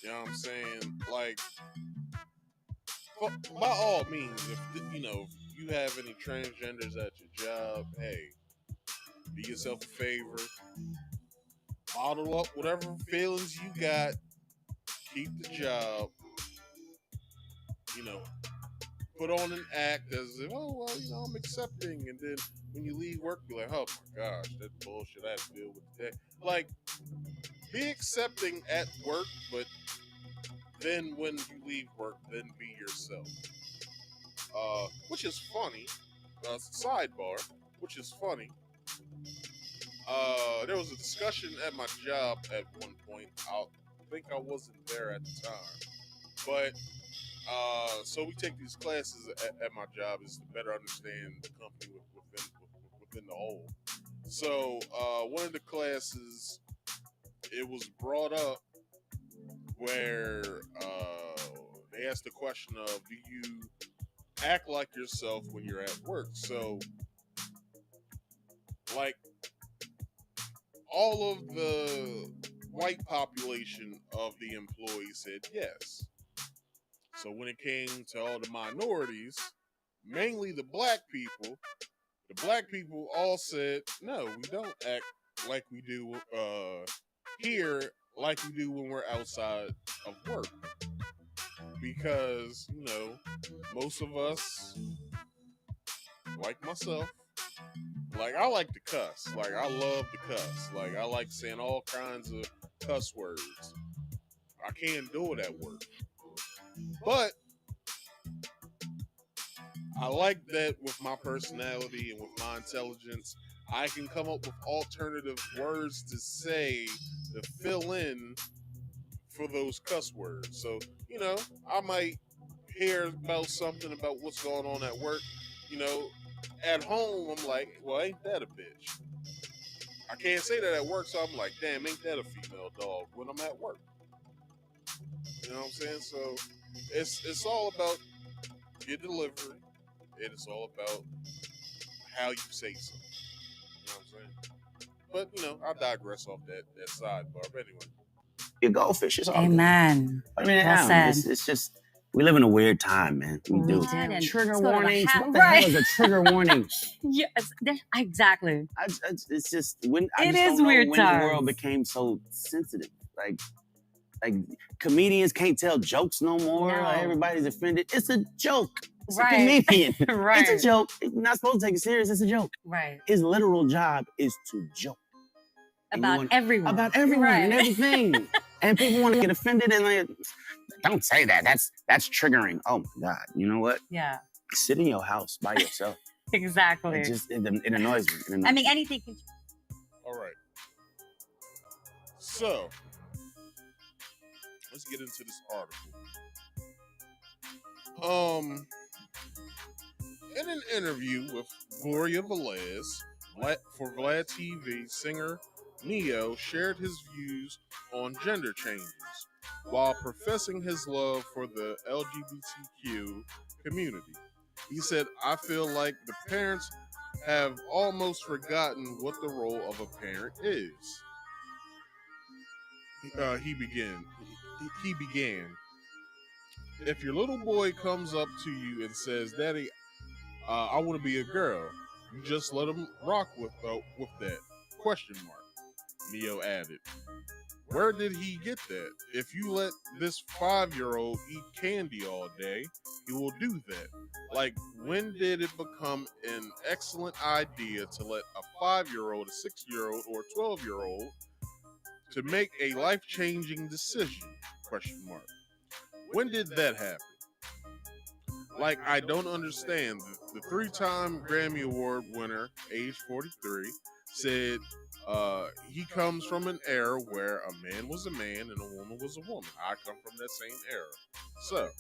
you know what I'm saying? Like, by all means, if you have any transgenders at your job, hey, do yourself a favor. Bottle up whatever feelings you got. Keep the job. Put on an act as if, oh, well, I'm accepting. And then when you leave work, you're like, oh my gosh, that bullshit I have to deal with today. Like, be accepting at work, but then when you leave work, then be yourself. Which is funny. Sidebar, which is funny. There was a discussion at my job at one point. I think I wasn't there at the time, but so we take these classes at my job is to better understand the company within the whole. So one of the classes, it was brought up where they asked the question of, do you act like yourself when you're at work? So, like, all of the white population of the employees said yes. So when it came to all the minorities, mainly the black people all said, no, we don't act like we do here, like we do when we're outside of work. Because, most of us, like myself, like, I like to cuss. Like, I love to cuss. Like, I like saying all kinds of cuss words. I can't do it at work. But I like that with my personality and with my intelligence, I can come up with alternative words to say to fill in for those cuss words. So, I might hear about something about what's going on at work. At home, I'm like, well, ain't that a bitch? I can't say that at work, so I'm like, damn, ain't that a female dog when I'm at work? You know what I'm saying? So it's all about your delivery. It is all about how you say something. You know what I'm saying? But, I digress off that sidebar. But anyway. Your goldfish is all Amen. good. I mean, Well said. It's just, we live in a weird time, man. We do. Trigger warnings. What the hell is a trigger warning? Yes, exactly. It's just, when I It just is don't know weird when times. the world became so sensitive. Like comedians can't tell jokes no more. No. Like, everybody's offended. It's a joke. It's a Right. comedian. Right. It's a joke. You're not supposed to take it serious. It's a joke. Right. His literal job is to joke. About everyone. About everyone Right. and everything. And people want to get offended and like, don't say that. That's triggering. Oh my God. You know what? Yeah. Sit in your house by yourself. Exactly. It annoys me. I mean, anything can. All right. So, let's get into this article. In an interview with Gloria Velez for Vlad TV, singer Neyo shared his views on gender changes while professing his love for the LGBTQ community. He said, "I feel like the parents have almost forgotten what the role of a parent is." He began. If your little boy comes up to you and says, "Daddy, I want to be a girl," you just let him rock with that? Question mark. Neyo added. Where did he get that? If you let this 5-year-old eat candy all day, he will do that. Like, when did it become an excellent idea to let a 5-year-old, a 6-year-old, or a 12-year-old to make a life-changing decision? Question mark. When did that happen? Like, I don't understand. The 3-time Grammy Award winner, age 43, said he comes from an era where a man was a man and a woman was a woman. I come from that same era. So,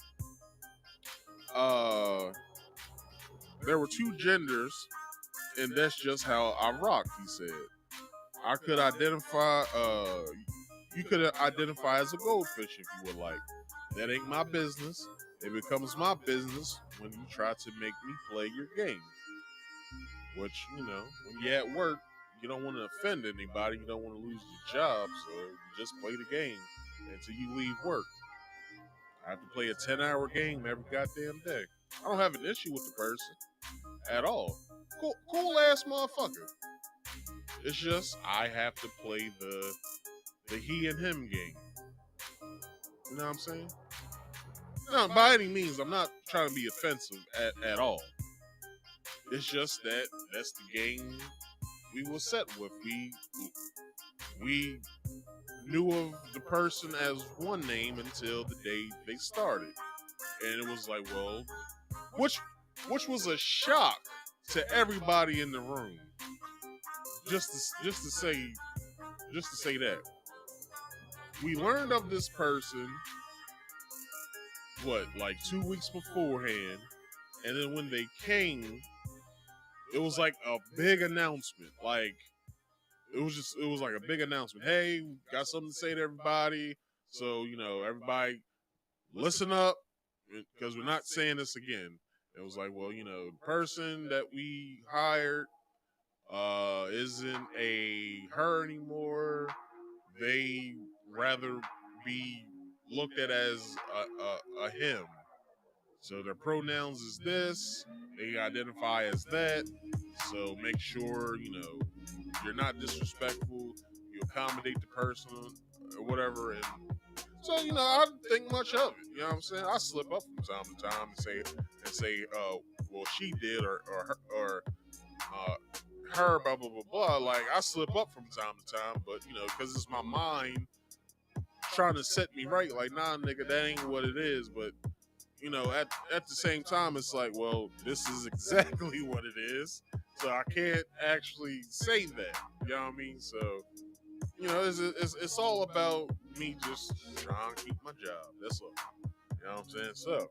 there were 2 genders, and that's just how I rock, he said. I could identify, you could identify as a goldfish if you would like. That ain't my business. It becomes my business when you try to make me play your game. Which, when you're at work, you don't want to offend anybody. You don't want to lose your job, so you just play the game until you leave work. I have to play a 10-hour game every goddamn day. I don't have an issue with the person at all. Cool ass motherfucker. It's just I have to play the he and him game. You know what I'm saying? No, by any means, I'm not trying to be offensive at all. It's just that that's the game we were set with. We knew of the person as one name until the day they started, and it was like, well, which was a shock to everybody in the room. Just to say that we learned of this person. What, like 2 weeks beforehand, and then when they came, it was like a big announcement. Like it was like a big announcement. Hey, we got something to say to everybody. So everybody, listen up, because we're not saying this again. It was like, well, the person that we hired isn't a her anymore. They rather be looked at as a him. So their pronouns is this. They identify as that. So make sure, you're not disrespectful. You accommodate the person or whatever. And so, I don't think much of it. You know what I'm saying? I slip up from time to time and say, well, she did or her, blah, blah, blah, blah. Like, I slip up from time to time, but, because it's my mind trying to set me right. Like, nah, nigga, that ain't what it is. But, at the same time, it's like, well, this is exactly what it is. So I can't actually say that. You know what I mean? So, it's all about me just trying to keep my job. That's all. You know what I'm saying? So,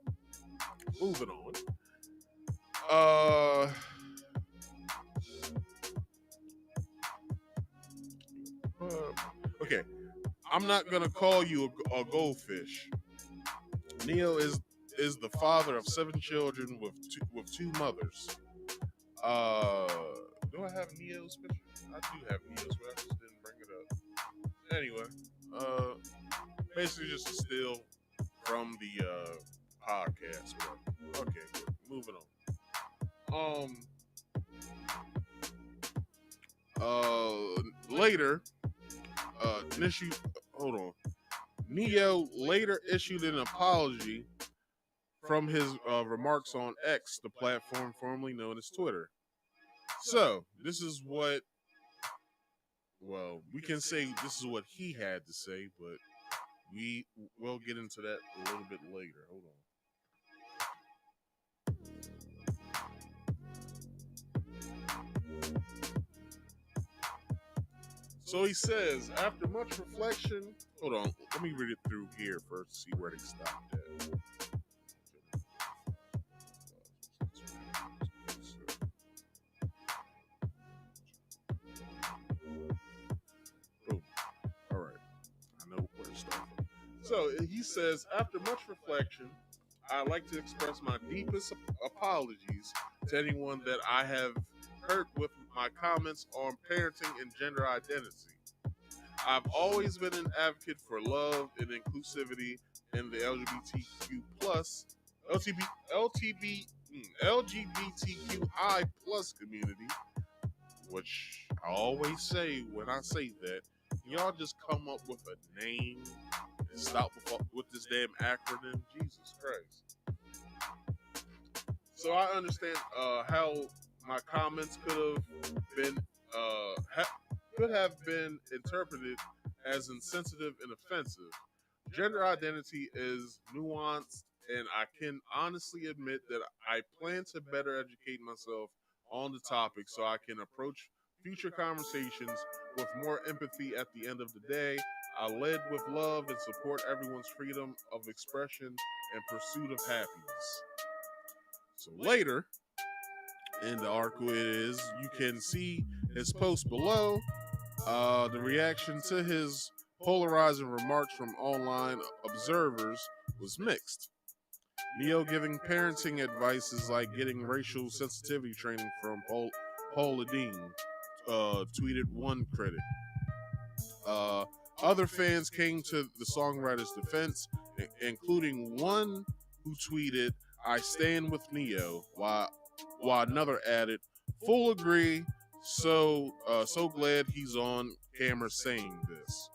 moving on. Okay. I'm not gonna call you a goldfish. Neyo is the father of 7 children with two mothers. Do I have Neo's picture? I do have Neo's, but I just didn't bring it up. Anyway, basically just a still from the podcast. Okay, moving on. Later, Neyo later issued an apology from his remarks on X, the platform formerly known as Twitter. So, this is what, we can say this is what he had to say, but we will get into that a little bit later. Hold on. So he says, after much reflection, hold on, let me read it through here first to see where they stopped at. Boom. All right. I know where to start from. So he says, after much reflection, I'd like to express my deepest apologies to anyone that I have hurt with my comments on parenting and gender identity. I've always been an advocate for love and inclusivity in the LGBTQI plus community, which I always say when I say that, y'all just come up with a name and stop with this damn acronym. Jesus Christ. So I understand how my comments could have been interpreted as insensitive and offensive. Gender identity is nuanced, and I can honestly admit that I plan to better educate myself on the topic so I can approach future conversations with more empathy. At the end of the day, I led with love and support everyone's freedom of expression and pursuit of happiness. So later in the article, you can see his post below. The reaction to his polarizing remarks from online observers was mixed. Neyo giving parenting advice is like getting racial sensitivity training from Paula Dean, tweeted one critic. Other fans came to the songwriter's defense, including one who tweeted, "I stand with Neyo," while another added, "Full agree, so glad he's on camera saying this."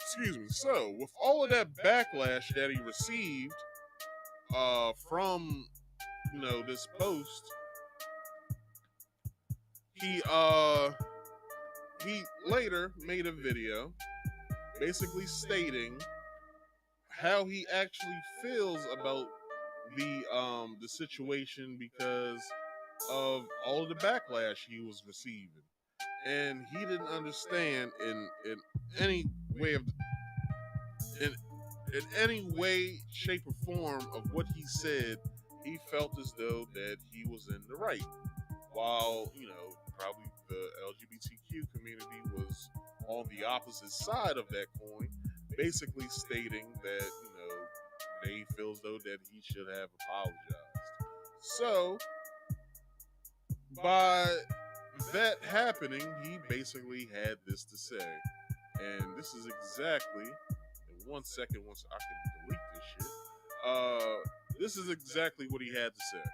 Excuse me. So, with all of that backlash that he received from this post, he later made a video basically stating how he actually feels about the situation because of all of the backlash he was receiving, and he didn't understand in any way, shape, or form of what he said. He felt as though that he was in the right, while probably the LGBTQ community was on the opposite side of that coin, basically stating that they feel as though that he should have apologized. So by that happening, he basically had this to say, and this is exactly, in 1 second, once I can delete this shit, this is exactly what he had to say.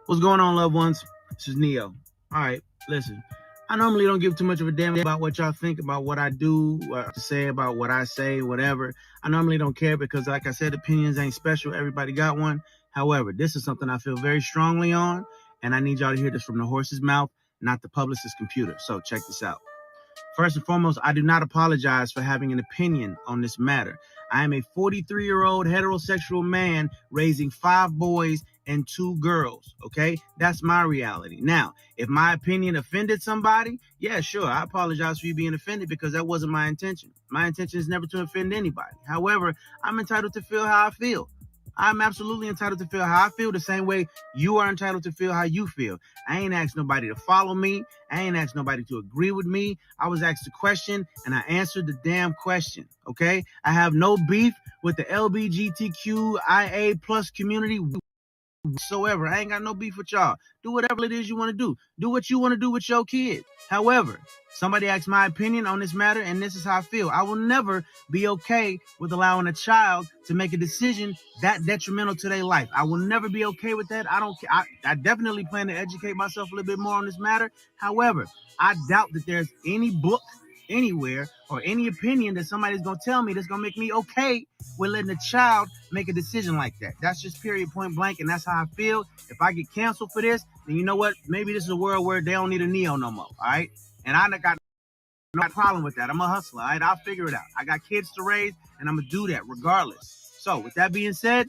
What's going on, loved ones? This is Neyo. All right, listen. I normally don't give too much of a damn about what y'all think about what I do, what to say about what I say, whatever. I normally don't care because, like I said, opinions ain't special. Everybody got one. However, this is something I feel very strongly on, and I need y'all to hear this from the horse's mouth, not the publicist's computer. So check this out. First and foremost, I do not apologize for having an opinion on this matter. I am a 43-year-old heterosexual man raising 5 boys and 2 girls, okay? That's my reality. Now, if my opinion offended somebody, yeah, sure, I apologize for you being offended because that wasn't my intention. My intention is never to offend anybody. However, I'm entitled to feel how I feel. I'm absolutely entitled to feel how I feel the same way you are entitled to feel how you feel. I ain't asked nobody to follow me. I ain't asked nobody to agree with me. I was asked a question and I answered the damn question, okay? I have no beef with the LGBTQIA plus community whatsoever. I ain't got no beef with y'all. Do whatever it is you want to do. Do what you want to do with your kid. However, somebody asked my opinion on this matter, and this is how I feel. I will never be okay with allowing a child to make a decision that detrimental to their life. I will never be okay with that. I don't care. I definitely plan to educate myself a little bit more on this matter. However, I doubt that there's any book anywhere or any opinion that somebody's going to tell me that's going to make me okay with letting a child make a decision like that. That's just period, point blank, and that's how I feel. If I get canceled for this, then you know what? Maybe this is a world where they don't need a Neyo no more, all right? And I got no problem with that. I'm a hustler, all right? I'll figure it out. I got kids to raise, and I'm going to do that regardless. So with that being said,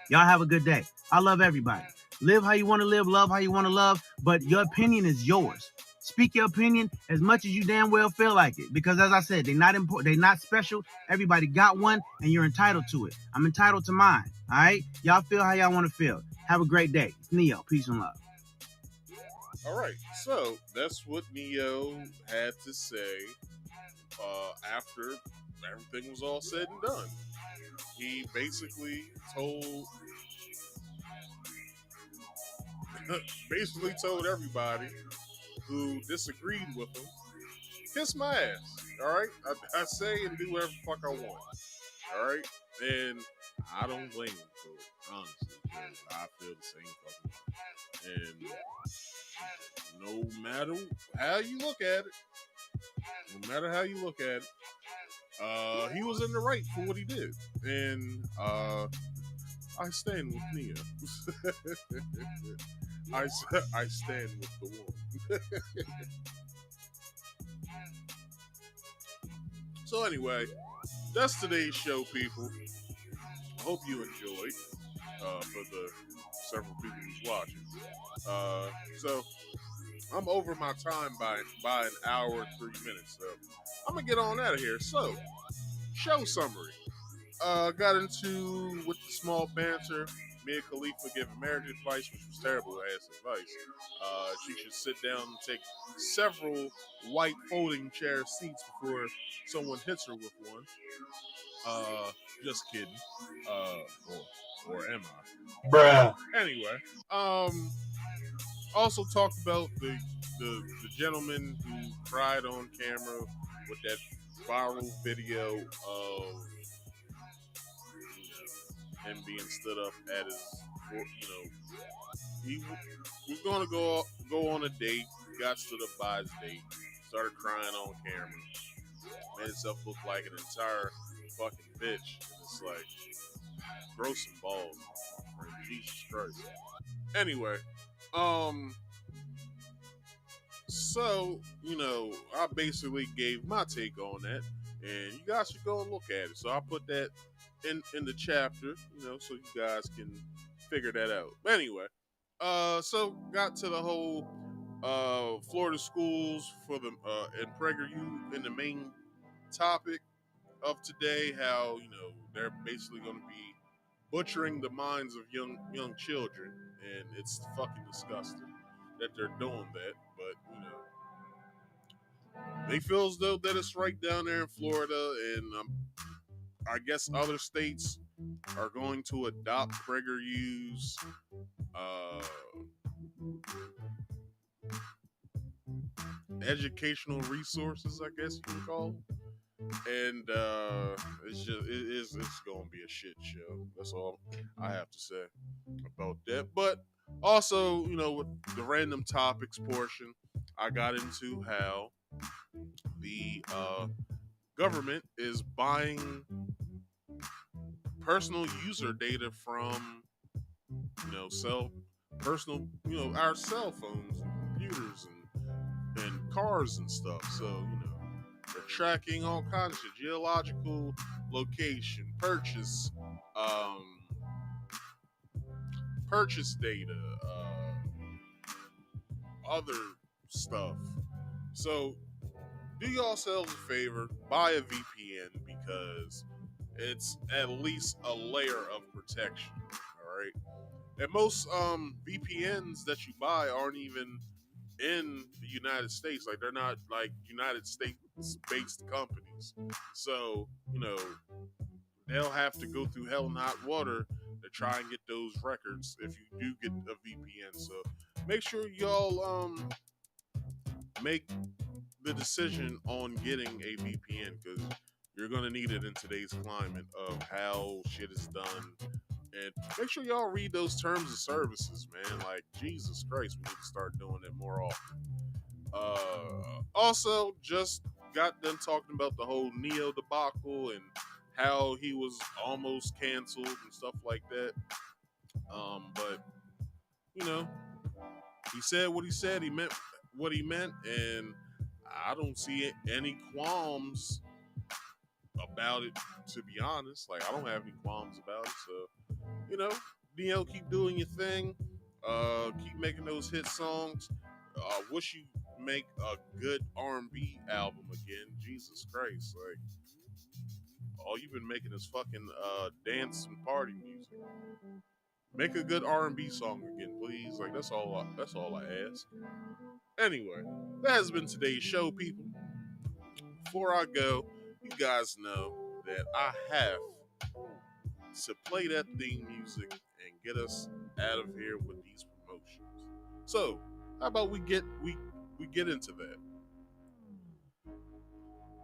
y'all have a good day. I love everybody. Live how you want to live, love how you want to love, but your opinion is yours. Speak your opinion as much as you damn well feel like it. Because as I said, they're not important. They're not special. Everybody got one, and you're entitled to it. I'm entitled to mine. All right? Y'all feel how y'all want to feel. Have a great day. It's Neo. Peace and love. All right, so that's what Neo had to say after everything was all said and done. He basically told everybody who disagreed with him, kiss my ass. All right, I say and do whatever the fuck I want. All right, and I don't blame him for it, honestly, because I feel the same fucking way. And no matter how you look at it, he was in the right for what he did, and I stand with Nia. I stand with the woman. So anyway, that's today's show, people. I hope you enjoyed. For the several people who's watching. So I'm over my time by an hour and 3 minutes. So I'm gonna get on out of here. So show summary. Got into with the small banter. Me and Khalifa giving marriage advice, which was terrible ass advice. She should sit down and take several white folding chair seats before someone hits her with one. Just kidding. Or am I? Bruh. Anyway, also talked about the gentleman who cried on camera with that viral video of him being stood up at his, he was going to go on a date, got stood up by his date, started crying on camera, made himself look like an entire fucking bitch, and it's like, grow some balls, my friend. Jesus Christ. Anyway, so, I basically gave my take on that, and you guys should go and look at it. So I put that in the chapter, so you guys can figure that out. But anyway, so got to the whole Florida schools for the and Prager in the main topic of today, how they're basically going to be butchering the minds of young children, and it's fucking disgusting that they're doing that. But they feel as though that it's right down there in Florida, and I guess other states are going to adopt PragerU's educational resources, I guess you can call them. And it's going to be a shit show. That's all I have to say about that. But also, with the random topics portion, I got into how the government is buying personal user data from our cell phones and computers and cars and stuff. So they're tracking all kinds of shit, geological location, purchase data, other stuff. So do yourselves a favor, buy a VPN, because it's at least a layer of protection. All right, and most VPNs that you buy aren't even in the United States. Like, they're not like United States based companies, so they'll have to go through hell and hot water to try and get those records if you do get a VPN. So make sure y'all make the decision on getting a VPN, because you're gonna need it in today's climate of how shit is done. And make sure y'all read those terms of services, man. Like, Jesus Christ, we need to start doing it more often. Also, just got done talking about the whole Neo debacle and how he was almost canceled and stuff like that. But he said what he said. He meant what he meant, and I don't see any qualms about it, to be honest. Like, I don't have any qualms about it. So, Neo, keep doing your thing. Keep making those hit songs. Wish you make a good R&B album again. Jesus Christ, like all you've been making is fucking dance and party music. Make a good R&B song again, please. Like that's all I ask. Anyway, that has been today's show, people. Before I go, you guys know that I have to play that theme music and get us out of here with these promotions. So, how about we get into that?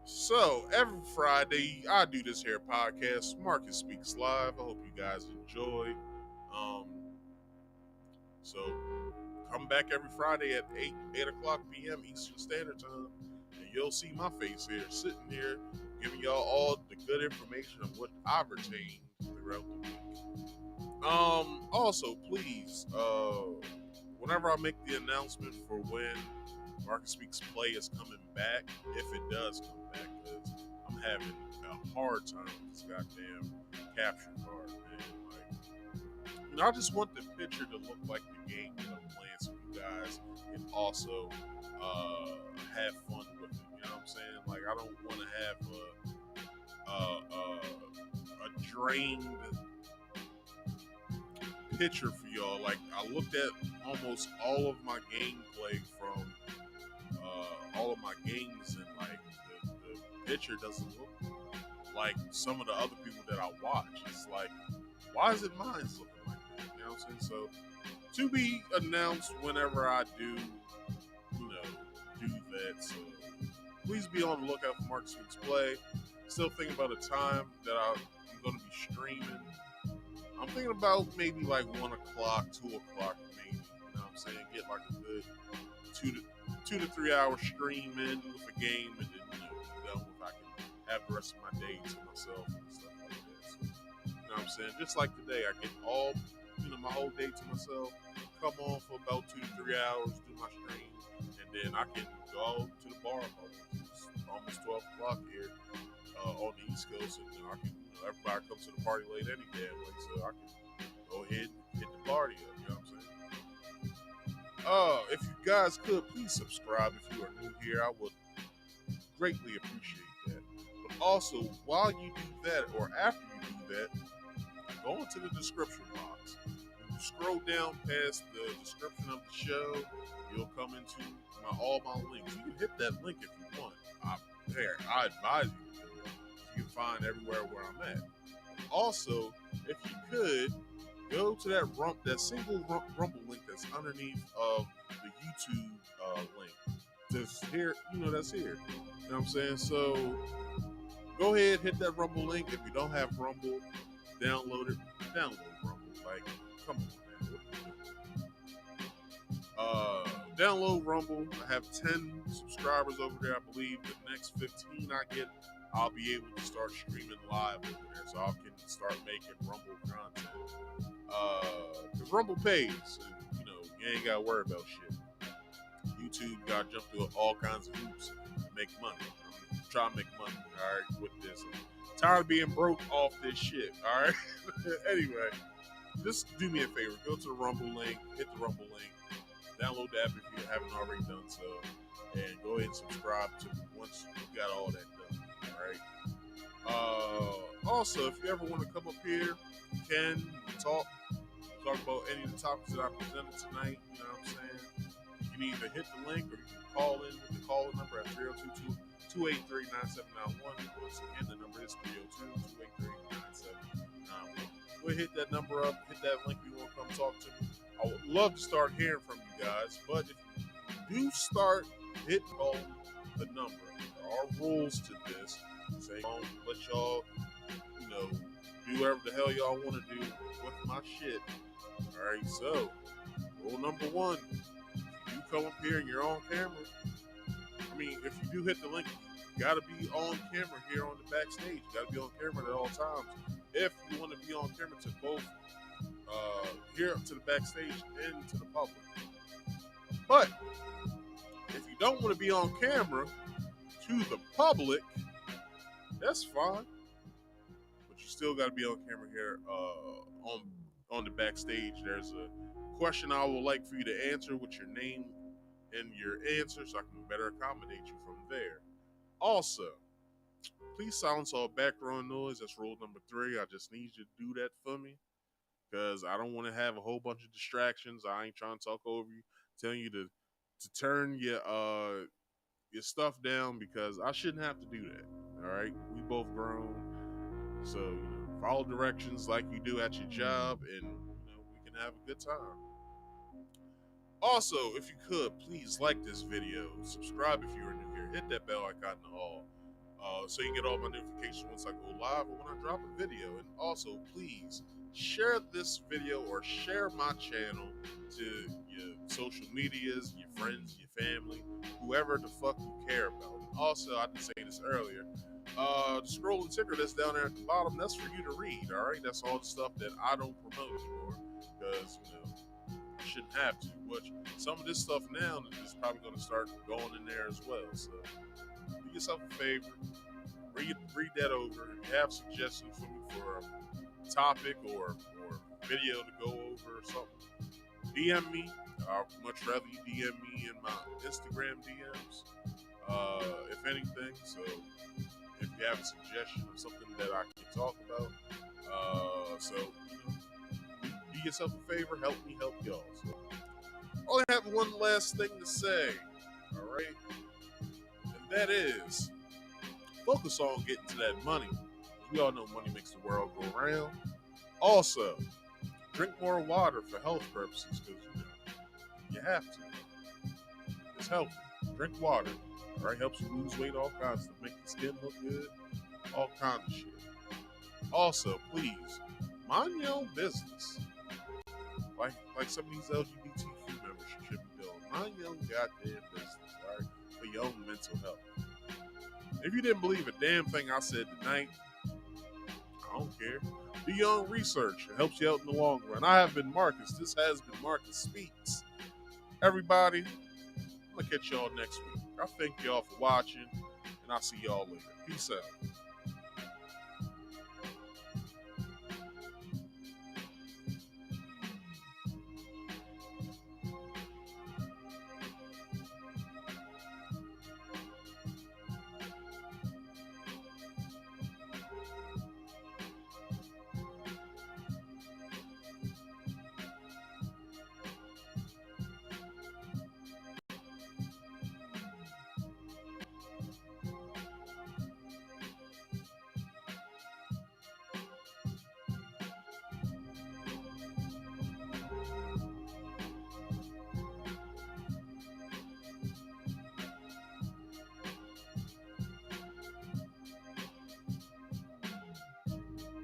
So, every Friday, I do this here podcast, Marcus Speaks Live. I hope you guys enjoy. So, come back every Friday at 8 o'clock p.m. Eastern Standard Time, and you'll see my face here, sitting here, giving y'all all the good information of what I've retained throughout the week. Also, please, whenever I make the announcement for when Marcus Speaks Play is coming back, if it does come back, because I'm having a hard time with this goddamn capture card, man. Like, I just want the picture to look like the game that I'm playing, so you guys can also have fun with it. You know what I'm saying? Like, I don't want to have a drained picture for y'all. Like, I looked at almost all of my gameplay from all of my games, and like the picture doesn't look like some of the other people that I watch. It's like, why is it mine's looking like that? You know what I'm saying? So, to be announced whenever I do that. So, please be on the lookout for Marcus Speaks Play. Still thinking about a time that I'm going to be streaming. I'm thinking about maybe like 1 o'clock, 2 o'clock, maybe. You know what I'm saying? Get like a good 2 to 3 hour stream in with a game, and then be done with. I can have the rest of my day to myself and stuff like that. So, you know what I'm saying? Just like today, I get all my whole day to myself. Come on for about 2 to 3 hours, do my stream, and then I can go to the bar. It's almost 12 o'clock here on the East Coast, and I can. Everybody comes to the party late any damn way, so I can go ahead and hit the party up. You know what I'm saying? If you guys could, please subscribe if you are new here. I would greatly appreciate that. But also, while you do that, or after you do that, go into the description box. When you scroll down past the description of the show, you'll come into all my links. You can hit that link if you want. I advise you to do it. You can find everywhere where I'm at. Also, if you could, go to that single Rumble link that's underneath of the YouTube link. That's here, that's here. You know what I'm saying? So go ahead, hit that Rumble link. If you don't have Rumble, download it. Download Rumble. Like, come on, man. What are you doing? Download Rumble. I have 10 subscribers over there. I believe the next 15 I get, I'll be able to start streaming live over there, so I can start making Rumble content. Because Rumble pays, and you ain't gotta worry about shit. YouTube gotta jump through all kinds of hoops to make money. I'm trying to make money, all right, with this. I'm tired of being broke off this shit, all right. Anyway, just do me a favor. Go to the Rumble link, hit the Rumble link, download the app if you haven't already done so, and go ahead and subscribe to me once you got all that done. All right. Also, if you ever want to come up here, you can talk about any of the topics that I presented tonight. You know what I'm saying? You can either hit the link or you can call in with the call number at 302-283-9791. Once again, the number is 302-283-9791. Go ahead, hit that number up, hit that link if you want to come talk to me. I would love to start hearing from you guys, but if you do start hitting all the number, there are rules to this. Say, don't let y'all, do whatever the hell y'all want to do with my shit. Alright, so, rule number 1, if you come up here and you're on camera, if you do hit the link, you gotta be on camera here on the backstage. You gotta be on camera at all times. If you want to be on camera to both, here to the backstage and to the public. But, if you don't want to be on camera to the public, that's fine, but you still got to be on camera here on the backstage. There's a question I would like for you to answer with your name in your answers so I can better accommodate you from there. Also, please silence all background noise. That's rule number 3. I just need you to do that for me because I don't want to have a whole bunch of distractions. I ain't trying to talk over you, telling you to turn your stuff down because I shouldn't have to do that. All right, we both grown, so follow directions like you do at your job, and we can have a good time. Also, if you could, please like this video, subscribe if you are new here, hit that bell icon in the all, so you get all my notifications once I go live or when I drop a video. And also, please share this video or share my channel to your social medias, your friends, your family, whoever the fuck you care about. And also, I didn't say this earlier, the scrolling ticker that's down there at the bottom, that's for you to read, all right? That's all the stuff that I don't promote anymore because, I shouldn't have to. Which some of this stuff now is probably going to start going in there as well. So do yourself a favor, read that over. If you have suggestions for me for a topic or video to go over or something, DM me. I'd much rather you DM me in my Instagram DMs, if anything. So if you have a suggestion of something that I can talk about, so do yourself a favor, help me help y'all. So I only have one last thing to say, all right, and that is focus on getting to that money. We all know money makes the world go round. Also, drink more water for health purposes because you have to. It's healthy. Drink water. All right, helps you lose weight, all kinds of stuff, make your skin look good, all kinds of shit. Also, please mind your own business. Like some of these LGBTQ members should be doing. Mind your own goddamn business, all right, for your own mental health. If you didn't believe a damn thing I said tonight, I don't care. Do your own research. It helps you out in the long run. I have been Marcus. This has been Marcus Speaks. Everybody, I'm going to catch y'all next week. I thank y'all for watching, and I'll see y'all later. Peace out.